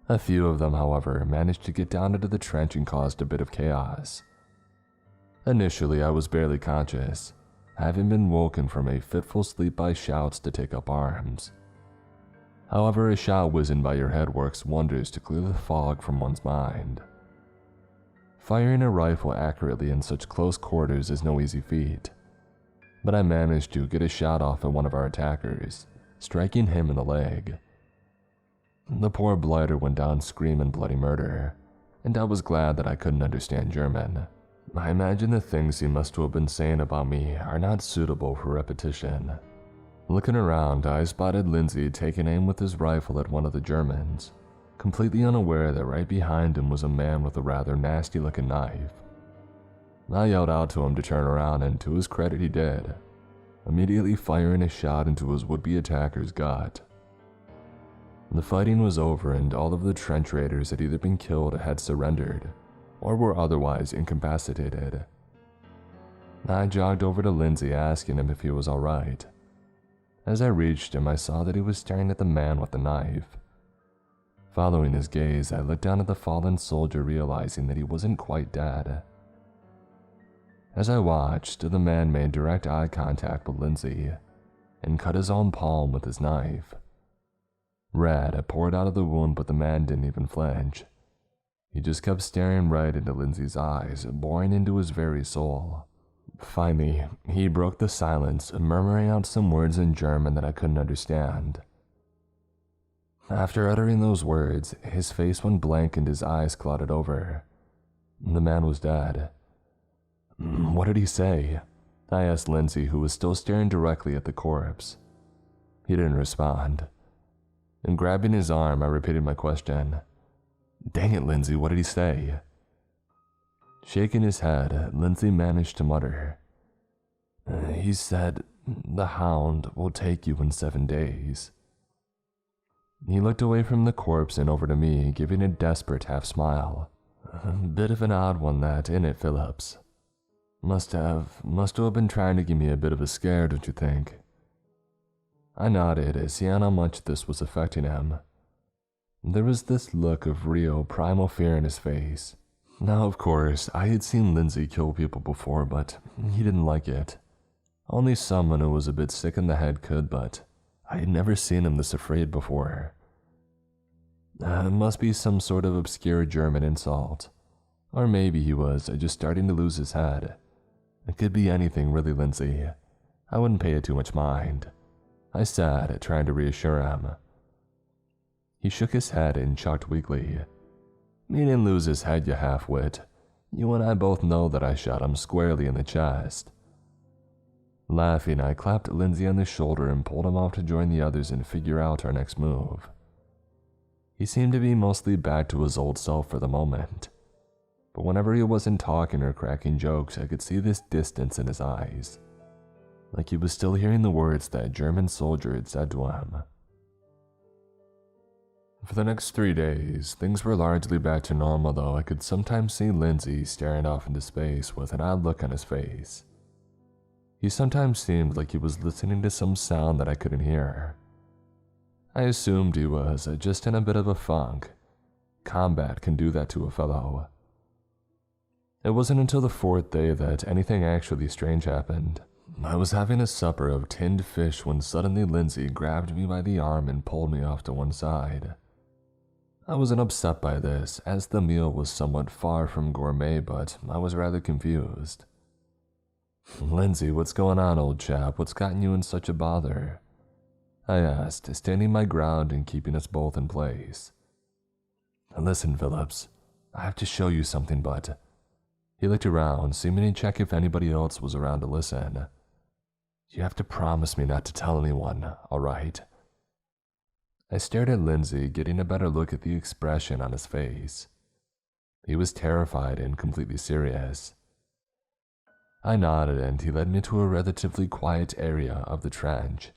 A few of them, however, managed to get down into the trench and caused a bit of chaos. Initially, I was barely conscious, having been woken from a fitful sleep by shouts to take up arms. However, a shot whizzing by your head works wonders to clear the fog from one's mind. Firing a rifle accurately in such close quarters is no easy feat, but I managed to get a shot off at one of our attackers, striking him in the leg. The poor blighter went down screaming bloody murder, and I was glad that I couldn't understand German. I imagine the things he must have been saying about me are not suitable for repetition. Looking around, I spotted Lindsay taking aim with his rifle at one of the Germans, completely unaware that right behind him was a man with a rather nasty-looking knife. I yelled out to him to turn around, and to his credit he did, immediately firing a shot into his would-be attacker's gut. The fighting was over, and all of the trench raiders had either been killed or had surrendered, or were otherwise incapacitated. I jogged over to Lindsay, asking him if he was alright. As I reached him, I saw that he was staring at the man with the knife. Following his gaze, I looked down at the fallen soldier, realizing that he wasn't quite dead. As I watched, the man made direct eye contact with Lindsay and cut his own palm with his knife. Red poured out of the wound, but the man didn't even flinch. He just kept staring right into Lindsay's eyes, boring into his very soul. Finally, he broke the silence, murmuring out some words in German that I couldn't understand. After uttering those words, his face went blank and his eyes clouded over. The man was dead. "What did he say?" I asked Lindsay, who was still staring directly at the corpse. He didn't respond. And grabbing his arm, I repeated my question. "Dang it, Lindsay, what did he say?" Shaking his head, Lindsay managed to mutter, "He said, the hound will take you in 7 days. He looked away from the corpse and over to me, giving a desperate half-smile. "Bit of an odd one that, innit, Phillips? Must have been trying to give me a bit of a scare, don't you think?" I nodded, seeing how much this was affecting him. There was this look of real, primal fear in his face. Now, of course, I had seen Lindsay kill people before, but he didn't like it. Only someone who was a bit sick in the head could, but I had never seen him this afraid before. It must be some sort of obscure German insult. Or maybe he was just starting to lose his head. It could be anything really, Lindsay. I wouldn't pay it too much mind, I said, trying to reassure him. He shook his head and chucked weakly. "He didn't lose his head, you half-wit. You and I both know that I shot him squarely in the chest." Laughing, I clapped Lindsay on the shoulder and pulled him off to join the others and figure out our next move. He seemed to be mostly back to his old self for the moment, but whenever he wasn't talking or cracking jokes, I could see this distance in his eyes, like he was still hearing the words that German soldier had said to him. For the next 3 days, things were largely back to normal, though I could sometimes see Lindsay staring off into space with an odd look on his face. He sometimes seemed like he was listening to some sound that I couldn't hear. I assumed he was just in a bit of a funk. Combat can do that to a fellow. It wasn't until the 4th day that anything actually strange happened. I was having a supper of tinned fish when suddenly Lindsay grabbed me by the arm and pulled me off to one side. I wasn't upset by this, as the meal was somewhat far from gourmet, but I was rather confused. "Lindsay, what's going on, old chap? What's gotten you in such a bother?" I asked, standing my ground and keeping us both in place. "Listen, Phillips, I have to show you something, but..." He looked around, seeming to check if anybody else was around to listen. "You have to promise me not to tell anyone, all right?" I stared at Lindsay, getting a better look at the expression on his face. He was terrified and completely serious. I nodded and he led me to a relatively quiet area of the trench,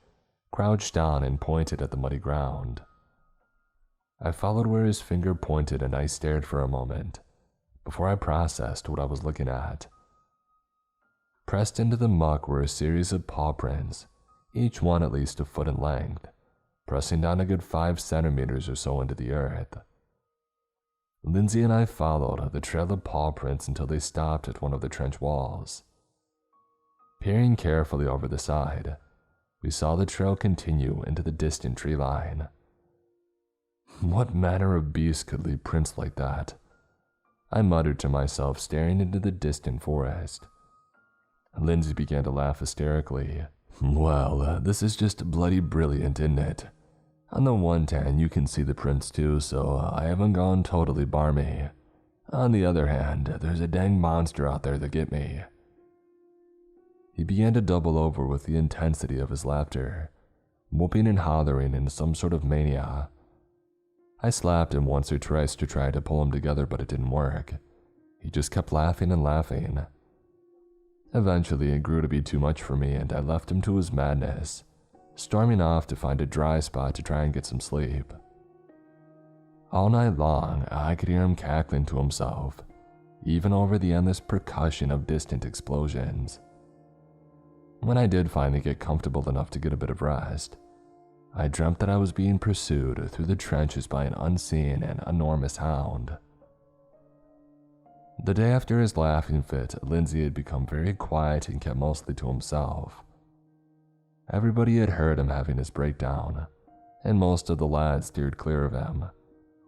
crouched down and pointed at the muddy ground. I followed where his finger pointed and I stared for a moment, before I processed what I was looking at. Pressed into the muck were a series of paw prints, each one at least a foot in length, pressing down a good 5 centimeters or so into the earth. Lindsay and I followed the trail of paw prints until they stopped at one of the trench walls. Peering carefully over the side, we saw the trail continue into the distant tree line. What manner of beast could leave prints like that? I muttered to myself, staring into the distant forest. Lindsay began to laugh hysterically. "Well, this is just bloody brilliant, isn't it? On the one hand, you can see the prints too, so I haven't gone totally barmy. On the other hand, there's a dang monster out there that get me." He began to double over with the intensity of his laughter, whooping and hollering in some sort of mania. I slapped him once or twice to try to pull him together, but it didn't work. He just kept laughing and laughing. Eventually, it grew to be too much for me, and I left him to his madness, storming off to find a dry spot to try and get some sleep. All night long, I could hear him cackling to himself, even over the endless percussion of distant explosions. When I did finally get comfortable enough to get a bit of rest, I dreamt that I was being pursued through the trenches by an unseen and enormous hound. The day after his laughing fit, Lindsay had become very quiet and kept mostly to himself. Everybody had heard him having his breakdown, and most of the lads steered clear of him,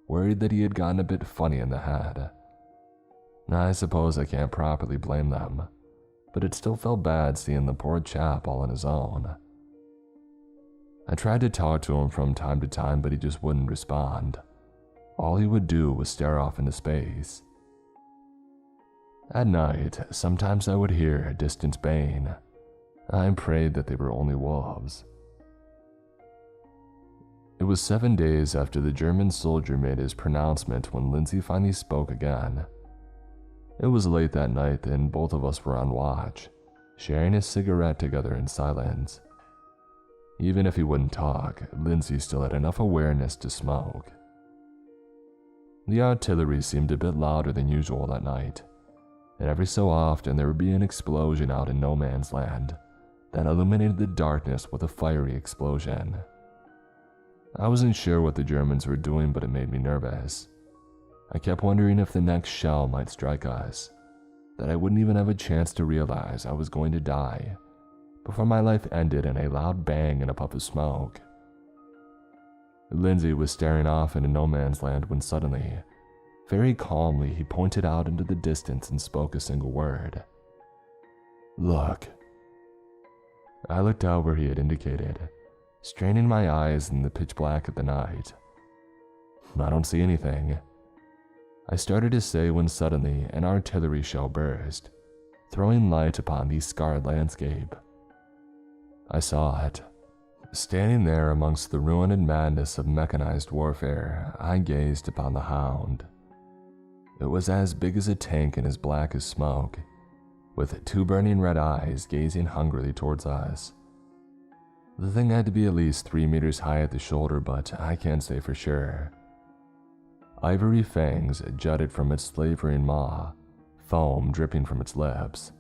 worried that he had gotten a bit funny in the head. I suppose I can't properly blame them, but it still felt bad seeing the poor chap all on his own. I tried to talk to him from time to time, but he just wouldn't respond. All he would do was stare off into space. At night, sometimes I would hear a distant baying. I prayed that they were only wolves. It was 7 days after the German soldier made his pronouncement when Lindsay finally spoke again. It was late that night and both of us were on watch, sharing a cigarette together in silence. Even if he wouldn't talk, Lindsay still had enough awareness to smoke. The artillery seemed a bit louder than usual that night, and every so often there would be an explosion out in no man's land that illuminated the darkness with a fiery explosion. I wasn't sure what the Germans were doing, but it made me nervous. I kept wondering if the next shell might strike us, that I wouldn't even have a chance to realize I was going to die before my life ended in a loud bang and a puff of smoke. Lindsay was staring off into no man's land when suddenly, Very calmly, he pointed out into the distance and spoke a single word. "Look." I looked out where he had indicated, straining my eyes in the pitch black of the night. "I don't see anything," I started to say when suddenly an artillery shell burst, throwing light upon the scarred landscape. I saw it. Standing there amongst the ruin and madness of mechanized warfare, I gazed upon the hound. It was as big as a tank and as black as smoke, with two burning red eyes gazing hungrily towards us. The thing had to be at least 3 meters high at the shoulder, but I can't say for sure. Ivory fangs jutted from its slavering maw, foam dripping from its lips.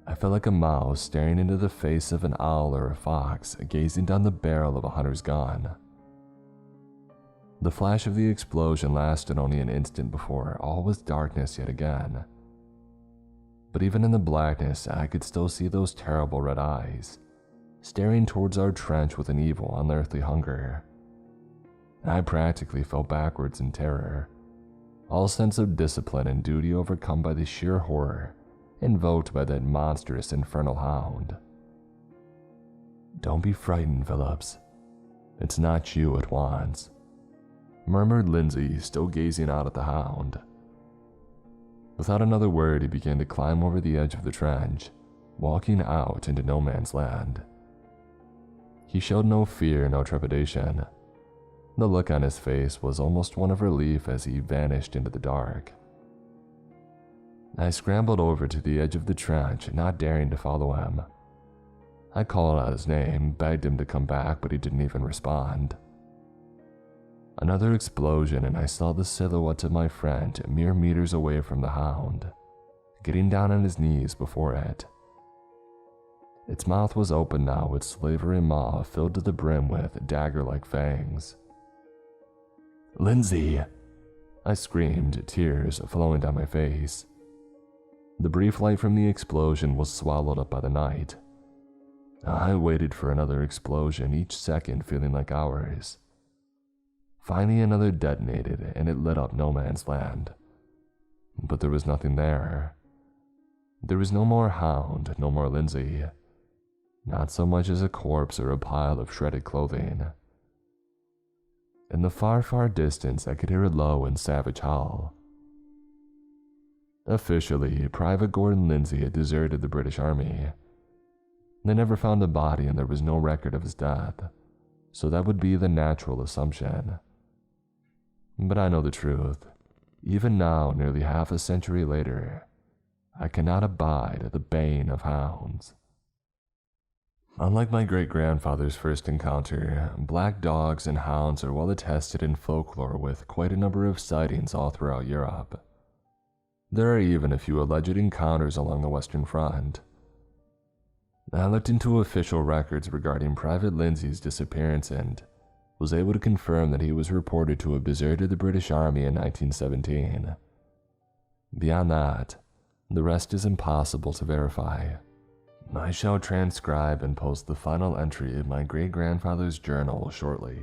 I felt like a mouse staring into the face of an owl or a fox, gazing down the barrel of a hunter's gun. The flash of the explosion lasted only an instant before all was darkness yet again. But even in the blackness, I could still see those terrible red eyes, staring towards our trench with an evil, unearthly hunger. I practically fell backwards in terror, all sense of discipline and duty overcome by the sheer horror invoked by that monstrous infernal hound. "Don't be frightened, Phillips. It's not you it wants," murmured Lindsay, still gazing out at the hound. Without another word, he began to climb over the edge of the trench, walking out into no man's land. He showed no fear, no trepidation. The look on his face was almost one of relief as he vanished into the dark. I scrambled over to the edge of the trench, not daring to follow him. I called out his name, begged him to come back, but he didn't even respond. Another explosion, and I saw the silhouette of my friend mere meters away from the hound, getting down on his knees before it. Its mouth was open now, its slavery maw filled to the brim with dagger-like fangs. "Lindsay!" I screamed, tears flowing down my face. The brief light from the explosion was swallowed up by the night. I waited for another explosion, each second feeling like hours. Finally, another detonated, and it lit up no man's land. But there was nothing there. There was no more hound, no more Lindsay. Not so much as a corpse or a pile of shredded clothing. In the far, far distance, I could hear a low and savage howl. Officially, Private Gordon Lindsay had deserted the British Army. They never found a body and there was no record of his death, so that would be the natural assumption. But I know the truth. Even now, nearly half a century later, I cannot abide the baying of hounds. Unlike my great-grandfather's first encounter, black dogs and hounds are well attested in folklore with quite a number of sightings all throughout Europe. There are even a few alleged encounters along the Western Front. I looked into official records regarding Private Lindsay's disappearance and was able to confirm that he was reported to have deserted the British Army in 1917. Beyond that, the rest is impossible to verify. I shall transcribe and post the final entry of my great-grandfather's journal shortly.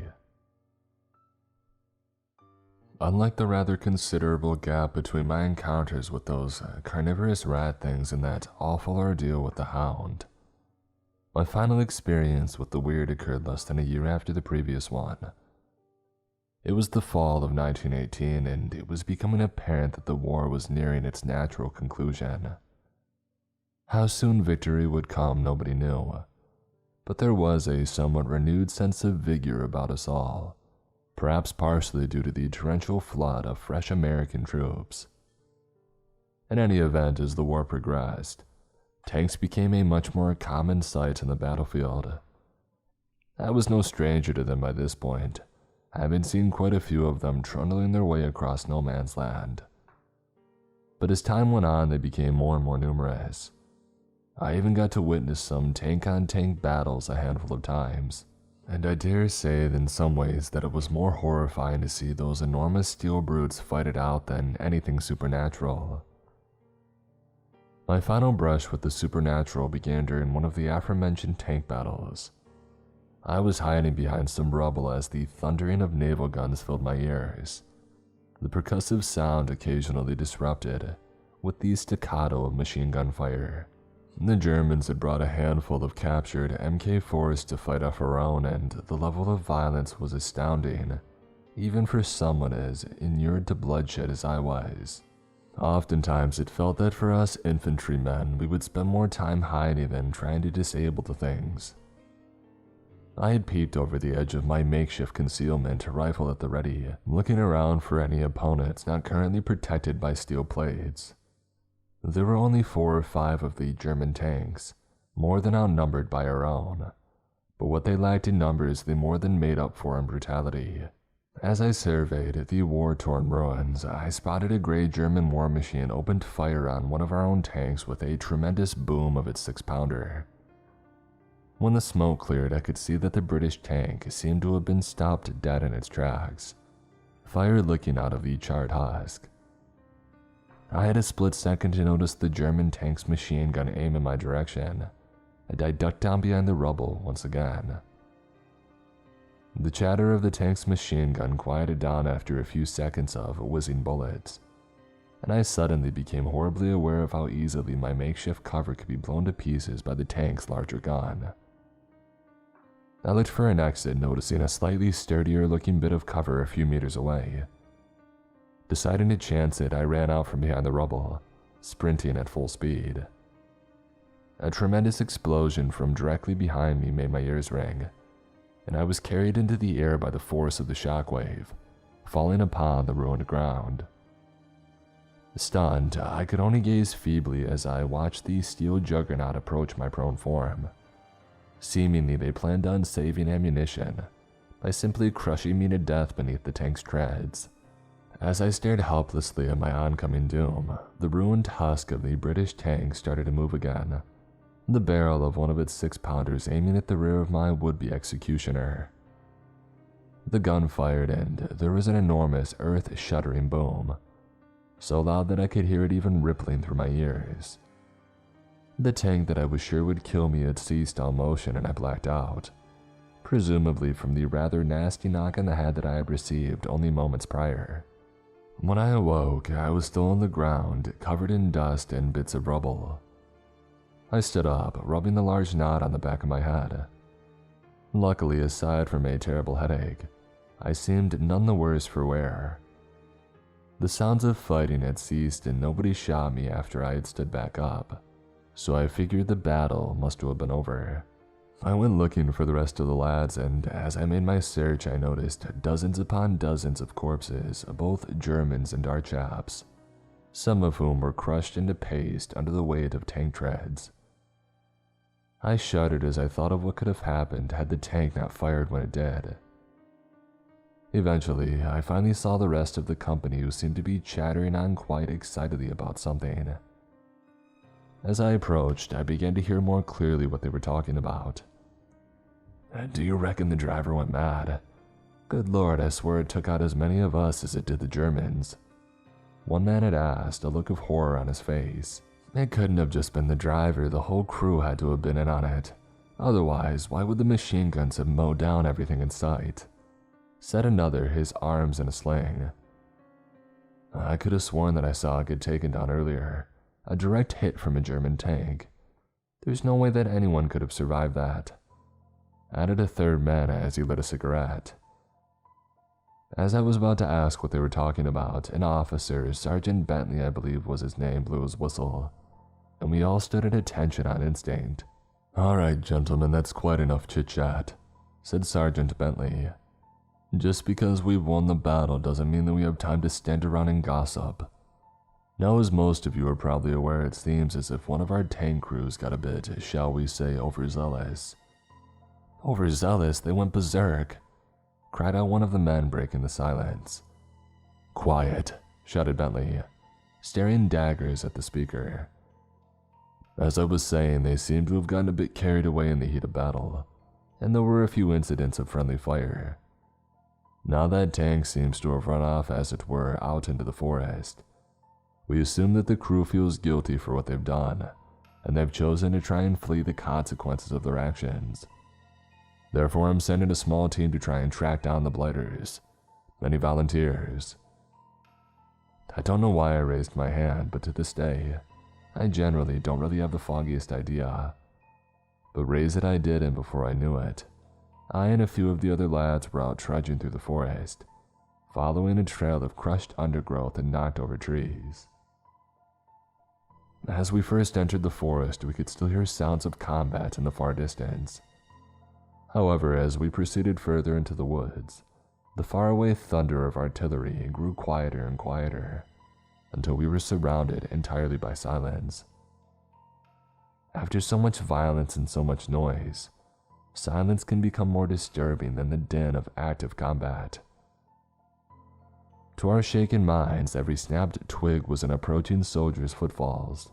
Unlike the rather considerable gap between my encounters with those carnivorous rat things and that awful ordeal with the hound, my final experience with the weird occurred less than a year after the previous one. It was the fall of 1918, and it was becoming apparent that the war was nearing its natural conclusion. How soon victory would come, nobody knew, but there was a somewhat renewed sense of vigor about us all, perhaps partially due to the torrential flood of fresh American troops. In any event, as the war progressed, tanks became a much more common sight on the battlefield. I was no stranger to them by this point, having seen quite a few of them trundling their way across no man's land. But as time went on, they became more and more numerous. I even got to witness some tank-on-tank battles a handful of times, and I dare say in some ways that it was more horrifying to see those enormous steel brutes fight it out than anything supernatural. My final brush with the supernatural began during one of the aforementioned tank battles. I was hiding behind some rubble as the thundering of naval guns filled my ears. the percussive sound occasionally disrupted with the staccato of machine gun fire. The Germans had brought a handful of captured MK4s to fight off our own, and the level of violence was astounding, even for someone as inured to bloodshed as I was. Oftentimes it felt that for us infantrymen, we would spend more time hiding than trying to disable the things. I had peeked over the edge of my makeshift concealment, rifle at the ready, looking around for any opponents not currently protected by steel plates. There were only 4 or 5 of the German tanks, more than outnumbered by our own, but what they lacked in numbers they more than made up for in brutality. As I surveyed the war-torn ruins, I spotted a gray German war machine opened fire on one of our own tanks with a tremendous boom of its 6-pounder. When the smoke cleared, I could see that the British tank seemed to have been stopped dead in its tracks, fire licking out of the charred husk. I had a split second to notice the German tank's machine gun aim in my direction, and I ducked down behind the rubble once again. The chatter of the tank's machine gun quieted down after a few seconds of whizzing bullets, and I suddenly became horribly aware of how easily my makeshift cover could be blown to pieces by the tank's larger gun. I looked for an exit, noticing a slightly sturdier looking bit of cover a few meters away. Deciding to chance it, I ran out from behind the rubble, sprinting at full speed. A tremendous explosion from directly behind me made my ears ring, and I was carried into the air by the force of the shockwave, falling upon the ruined ground. Stunned, I could only gaze feebly as I watched the steel juggernaut approach my prone form. Seemingly, they planned on saving ammunition by simply crushing me to death beneath the tank's treads. As I stared helplessly at my oncoming doom, the ruined husk of the British tank started to move again, the barrel of one of its 6-pounders aiming at the rear of my would-be executioner. The gun fired, and there was an enormous, earth-shuddering boom, so loud that I could hear it even rippling through my ears. The tank that I was sure would kill me had ceased all motion, and I blacked out, presumably from the rather nasty knock on the head that I had received only moments prior. When I awoke, I was still on the ground, covered in dust and bits of rubble. I stood up, rubbing the large knot on the back of my head. Luckily, aside from a terrible headache, I seemed none the worse for wear. The sounds of fighting had ceased and nobody shot me after I had stood back up, so I figured the battle must have been over. I went looking for the rest of the lads, and as I made my search, I noticed dozens upon dozens of corpses, both Germans and our chaps, some of whom were crushed into paste under the weight of tank treads. I shuddered as I thought of what could have happened had the tank not fired when it did. Eventually, I finally saw the rest of the company, who seemed to be chattering on quite excitedly about something. As I approached, I began to hear more clearly what they were talking about. "Do you reckon the driver went mad? Good Lord, I swear it took out as many of us as it did the Germans." One man had asked, a look of horror on his face. "It couldn't have just been the driver, the whole crew had to have been in on it. Otherwise, why would the machine guns have mowed down everything in sight?" Said another, his arms in a sling. "I could have sworn that I saw it get taken down earlier, a direct hit from a German tank. There's no way that anyone could have survived that," added a third man as he lit a cigarette. As I was about to ask what they were talking about, an officer, Sergeant Bentley I believe was his name, blew his whistle, and we all stood at attention on instinct. "All right, gentlemen, that's quite enough chit-chat," said Sergeant Bentley. "Just because we've won the battle doesn't mean that we have time to stand around and gossip. Now, as most of you are probably aware, it seems as if one of our tank crews got a bit, shall we say, overzealous." "Overzealous? They went berserk," cried out one of the men, breaking the silence. "Quiet," shouted Bentley, staring daggers at the speaker. "As I was saying, they seem to have gotten a bit carried away in the heat of battle, and there were a few incidents of friendly fire. Now that tank seems to have run off, as it were, out into the forest. We assume that the crew feels guilty for what they've done, and they've chosen to try and flee the consequences of their actions. Therefore, I'm sending a small team to try and track down the blighters. Any volunteers?" I don't know why I raised my hand, but to this day, I generally don't really have the foggiest idea. But raise it I did, and before I knew it, I and a few of the other lads were out trudging through the forest, following a trail of crushed undergrowth and knocked over trees. As we first entered the forest, we could still hear sounds of combat in the far distance. However, as we proceeded further into the woods, the faraway thunder of artillery grew quieter and quieter, until we were surrounded entirely by silence. After so much violence and so much noise, silence can become more disturbing than the din of active combat. To our shaken minds, every snapped twig was an approaching soldier's footfalls,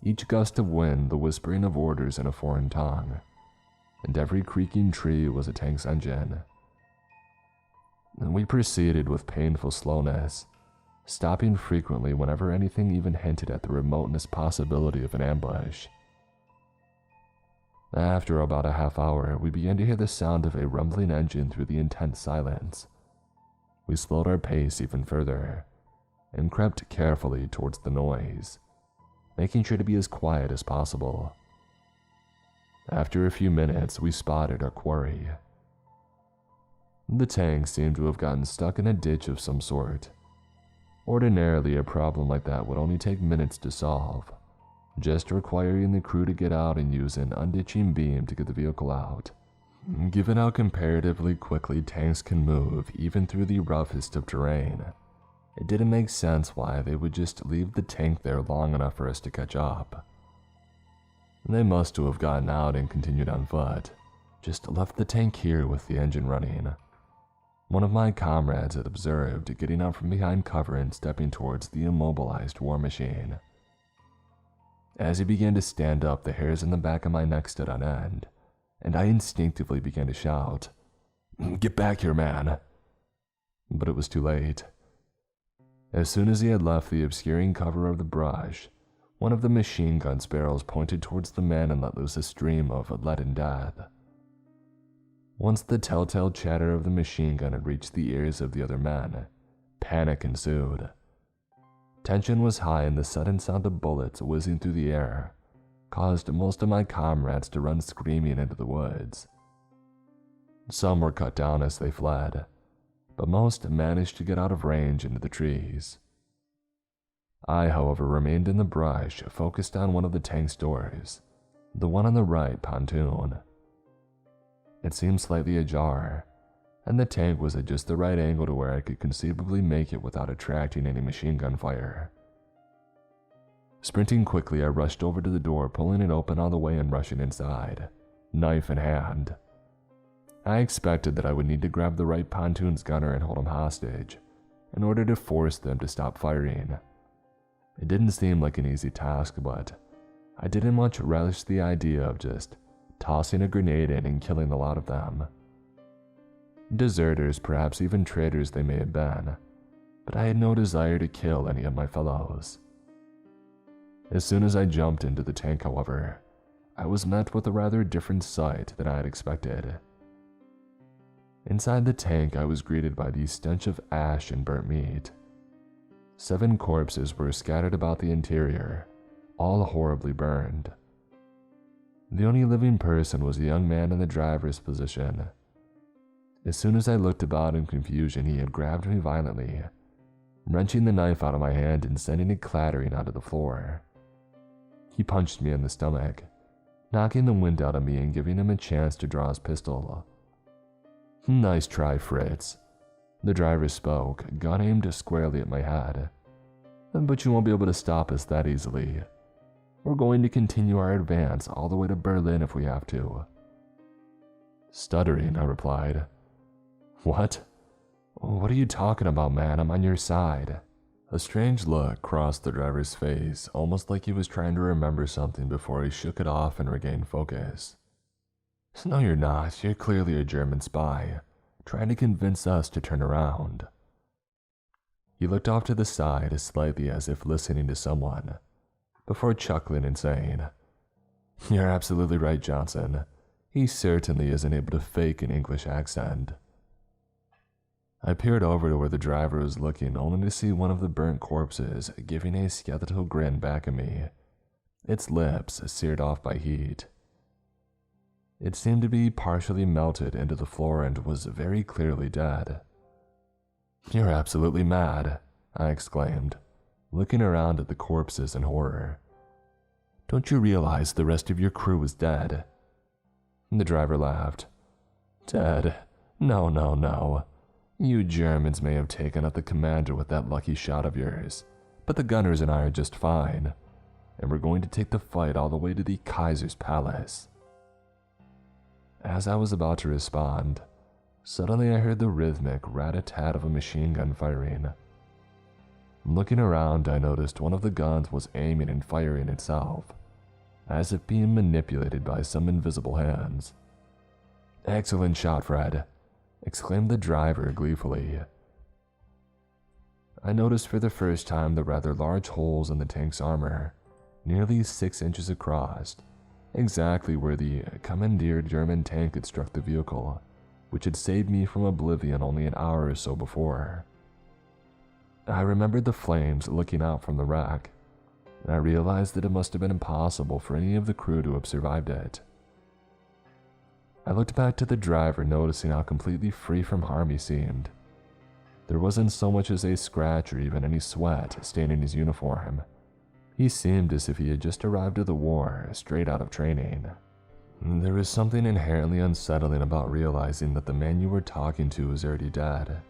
each gust of wind the whispering of orders in a foreign tongue, and every creaking tree was a tank's engine. And we proceeded with painful slowness, stopping frequently whenever anything even hinted at the remoteness possibility of an ambush. After about a half hour, we began to hear the sound of a rumbling engine through the intense silence. We slowed our pace even further, and crept carefully towards the noise, making sure to be as quiet as possible. After a few minutes, we spotted our quarry. The tank seemed to have gotten stuck in a ditch of some sort. Ordinarily, a problem like that would only take minutes to solve, just requiring the crew to get out and use an unditching beam to get the vehicle out. Given how comparatively quickly tanks can move even through the roughest of terrain, it didn't make sense why they would just leave the tank there long enough for us to catch up. They must have gotten out and continued on foot, just left the tank here with the engine running. One of my comrades had observed getting out from behind cover and stepping towards the immobilized war machine. As he began to stand up, the hairs in the back of my neck stood on end, and I instinctively began to shout, "Get back here, man!" But it was too late. As soon as he had left the obscuring cover of the brush, one of the machine gun's barrels pointed towards the man and let loose a stream of leaden death. Once the telltale chatter of the machine gun had reached the ears of the other men, panic ensued. Tension was high, and the sudden sound of bullets whizzing through the air caused most of my comrades to run screaming into the woods. Some were cut down as they fled, but most managed to get out of range into the trees. I, however, remained in the brush, focused on one of the tank's doors, the one on the right pontoon. It seemed slightly ajar, and the tank was at just the right angle to where I could conceivably make it without attracting any machine gun fire. Sprinting quickly, I rushed over to the door, pulling it open all the way and rushing inside, knife in hand. I expected that I would need to grab the right pontoon's gunner and hold him hostage, in order to force them to stop firing. It didn't seem like an easy task, but I didn't much relish the idea of just tossing a grenade in and killing a lot of them. Deserters, perhaps even traitors they may have been, but I had no desire to kill any of my fellows. As soon as I jumped into the tank, however, I was met with a rather different sight than I had expected. Inside the tank, I was greeted by the stench of ash and burnt meat. 7 corpses were scattered about the interior, all horribly burned. The only living person was a young man in the driver's position. As soon as I looked about in confusion, he had grabbed me violently, wrenching the knife out of my hand and sending it clattering onto the floor. He punched me in the stomach, knocking the wind out of me and giving him a chance to draw his pistol. "Nice try, Fritz," the driver spoke, gun aimed squarely at my head. "But you won't be able to stop us that easily. We're going to continue our advance all the way to Berlin if we have to." Stuttering, I replied, "What? What are you talking about, man? I'm on your side." A strange look crossed the driver's face, almost like he was trying to remember something before he shook it off and regained focus. "No, you're not. You're clearly a German spy, trying to convince us to turn around." He looked off to the side, slightly as if listening to someone, before chuckling and saying, "You're absolutely right, Johnson. He certainly isn't able to fake an English accent." I peered over to where the driver was looking, only to see one of the burnt corpses giving a skeletal grin back at me, its lips seared off by heat. It seemed to be partially melted into the floor and was very clearly dead. "You're absolutely mad," I exclaimed, looking around at the corpses in horror. "Don't you realize the rest of your crew is dead?" The driver laughed. "Dead? No, no, no. You Germans may have taken out the commander with that lucky shot of yours, but the gunners and I are just fine, and we're going to take the fight all the way to the Kaiser's palace." As I was about to respond, suddenly I heard the rhythmic rat-a-tat of a machine gun firing. Looking around, I noticed one of the guns was aiming and firing itself, as if being manipulated by some invisible hands. "Excellent shot, Fred," exclaimed the driver gleefully. I noticed for the first time the rather large holes in the tank's armor, nearly 6 inches across, exactly where the commandeered German tank had struck the vehicle, which had saved me from oblivion only an hour or so before. I remembered the flames licking out from the wreck, and I realized that it must have been impossible for any of the crew to have survived it. I looked back to the driver, noticing how completely free from harm he seemed. There wasn't so much as a scratch or even any sweat staining his uniform. He seemed as if he had just arrived at the war, straight out of training. There was something inherently unsettling about realizing that the man you were talking to was already dead.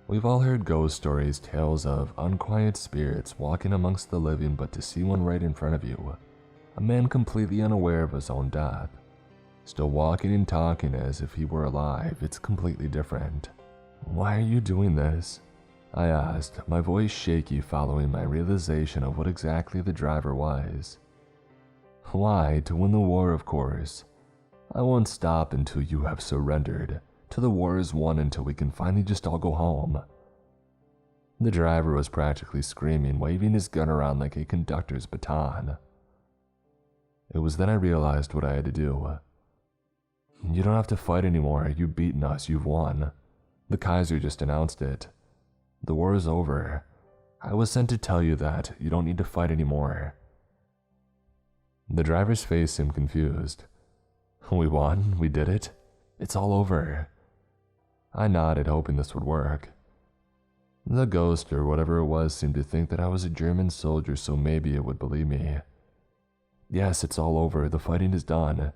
We've all heard ghost stories, tales of unquiet spirits walking amongst the living, but to see one right in front of you, a man completely unaware of his own death, still walking and talking as if he were alive, it's completely different. "Why are you doing this?" I asked, my voice shaky following my realization of what exactly the driver was. "Why? To win the war, of course. I won't stop until you have surrendered, till the war is won, until we can finally just all go home." The driver was practically screaming, waving his gun around like a conductor's baton. It was then I realized what I had to do. "You don't have to fight anymore. You've beaten us. You've won. The Kaiser just announced it. The war is over. I was sent to tell you that. You don't need to fight anymore." The driver's face seemed confused. "We won? We did it? It's all over." I nodded, hoping this would work. The ghost, or whatever it was, seemed to think that I was a German soldier, so maybe it would believe me. "Yes, it's all over. The fighting is done.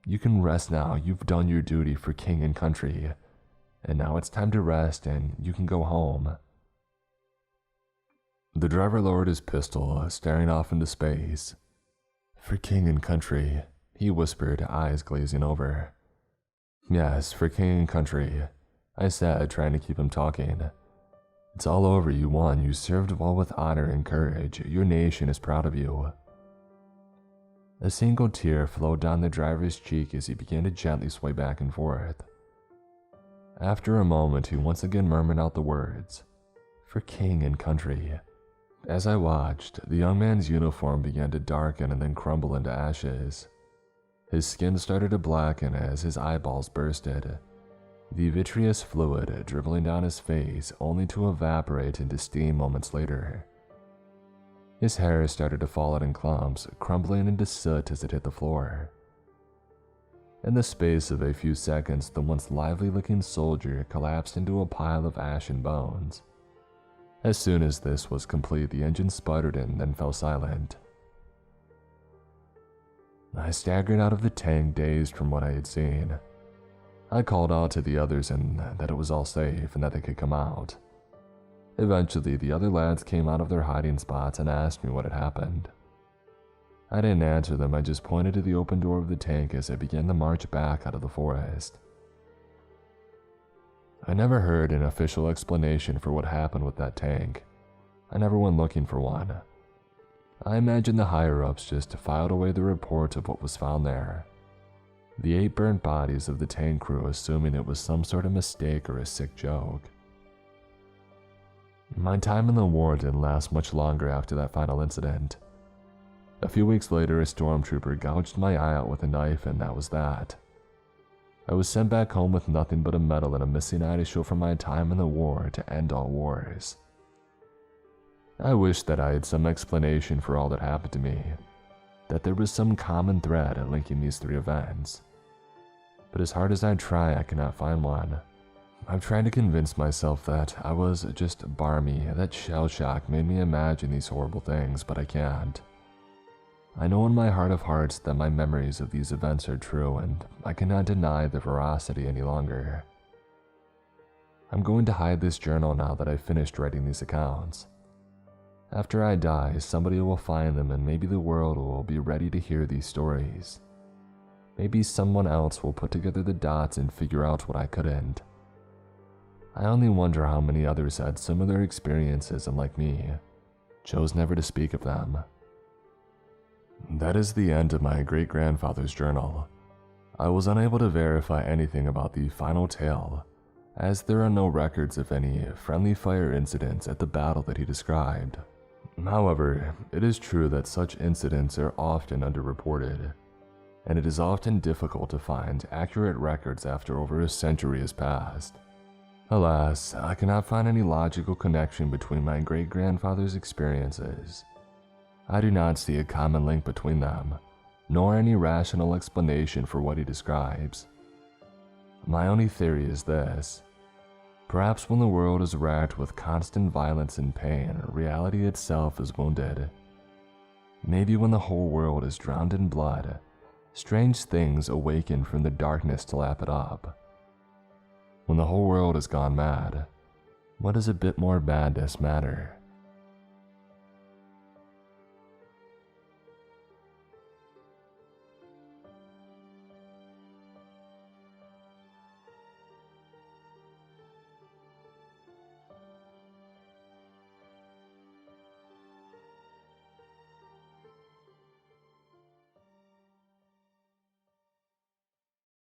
You can rest now. You've done your duty for king and country. And now it's time to rest, and you can go home." The driver lowered his pistol, staring off into space. "For king and country," he whispered, eyes glazing over. "Yes, for king and country," I said, trying to keep him talking. "It's all over. You won. You served well with honor and courage. Your nation is proud of you." A single tear flowed down the driver's cheek as he began to gently sway back and forth. After a moment, he once again murmured out the words, "For king and country." As I watched, the young man's uniform began to darken and then crumble into ashes. His skin started to blacken as his eyeballs bursted, the vitreous fluid dribbling down his face only to evaporate into steam moments later. His hair started to fall out in clumps, crumbling into soot as it hit the floor. In the space of a few seconds, the once lively-looking soldier collapsed into a pile of ash and bones. As soon as this was complete, the engine sputtered and then fell silent. I staggered out of the tank, dazed from what I had seen. I called out to the others and that it was all safe and that they could come out. Eventually, the other lads came out of their hiding spots and asked me what had happened. I didn't answer them. I just pointed to the open door of the tank as I began to march back out of the forest. I never heard an official explanation for what happened with that tank. I never went looking for one. I imagine the higher-ups just filed away the report of what was found there. The 8 burnt bodies of the tank crew, assuming it was some sort of mistake or a sick joke. My time in the war didn't last much longer after that final incident. A few weeks later, a stormtrooper gouged my eye out with a knife, and that was that. I was sent back home with nothing but a medal and a missing eye to show for my time in the war to end all wars. I wish that I had some explanation for all that happened to me, that there was some common thread linking these three events. But as hard as I try, I cannot find one. I've tried to convince myself that I was just barmy, that shell shock made me imagine these horrible things, but I can't. I know in my heart of hearts that my memories of these events are true, and I cannot deny their veracity any longer. I'm going to hide this journal now that I've finished writing these accounts. After I die, somebody will find them and maybe the world will be ready to hear these stories. Maybe someone else will put together the dots and figure out what I couldn't. I only wonder how many others had similar experiences and, like me, chose never to speak of them. That is the end of my great-grandfather's journal. I was unable to verify anything about the final tale, as there are no records of any friendly fire incidents at the battle that he described. However, it is true that such incidents are often underreported, and it is often difficult to find accurate records after over a century has passed. Alas, I cannot find any logical connection between my great-grandfather's experiences. I do not see a common link between them, nor any rational explanation for what he describes. My only theory is this. Perhaps when the world is racked with constant violence and pain, reality itself is wounded. Maybe when the whole world is drowned in blood, strange things awaken from the darkness to lap it up. When the whole world has gone mad, what does a bit more madness matter?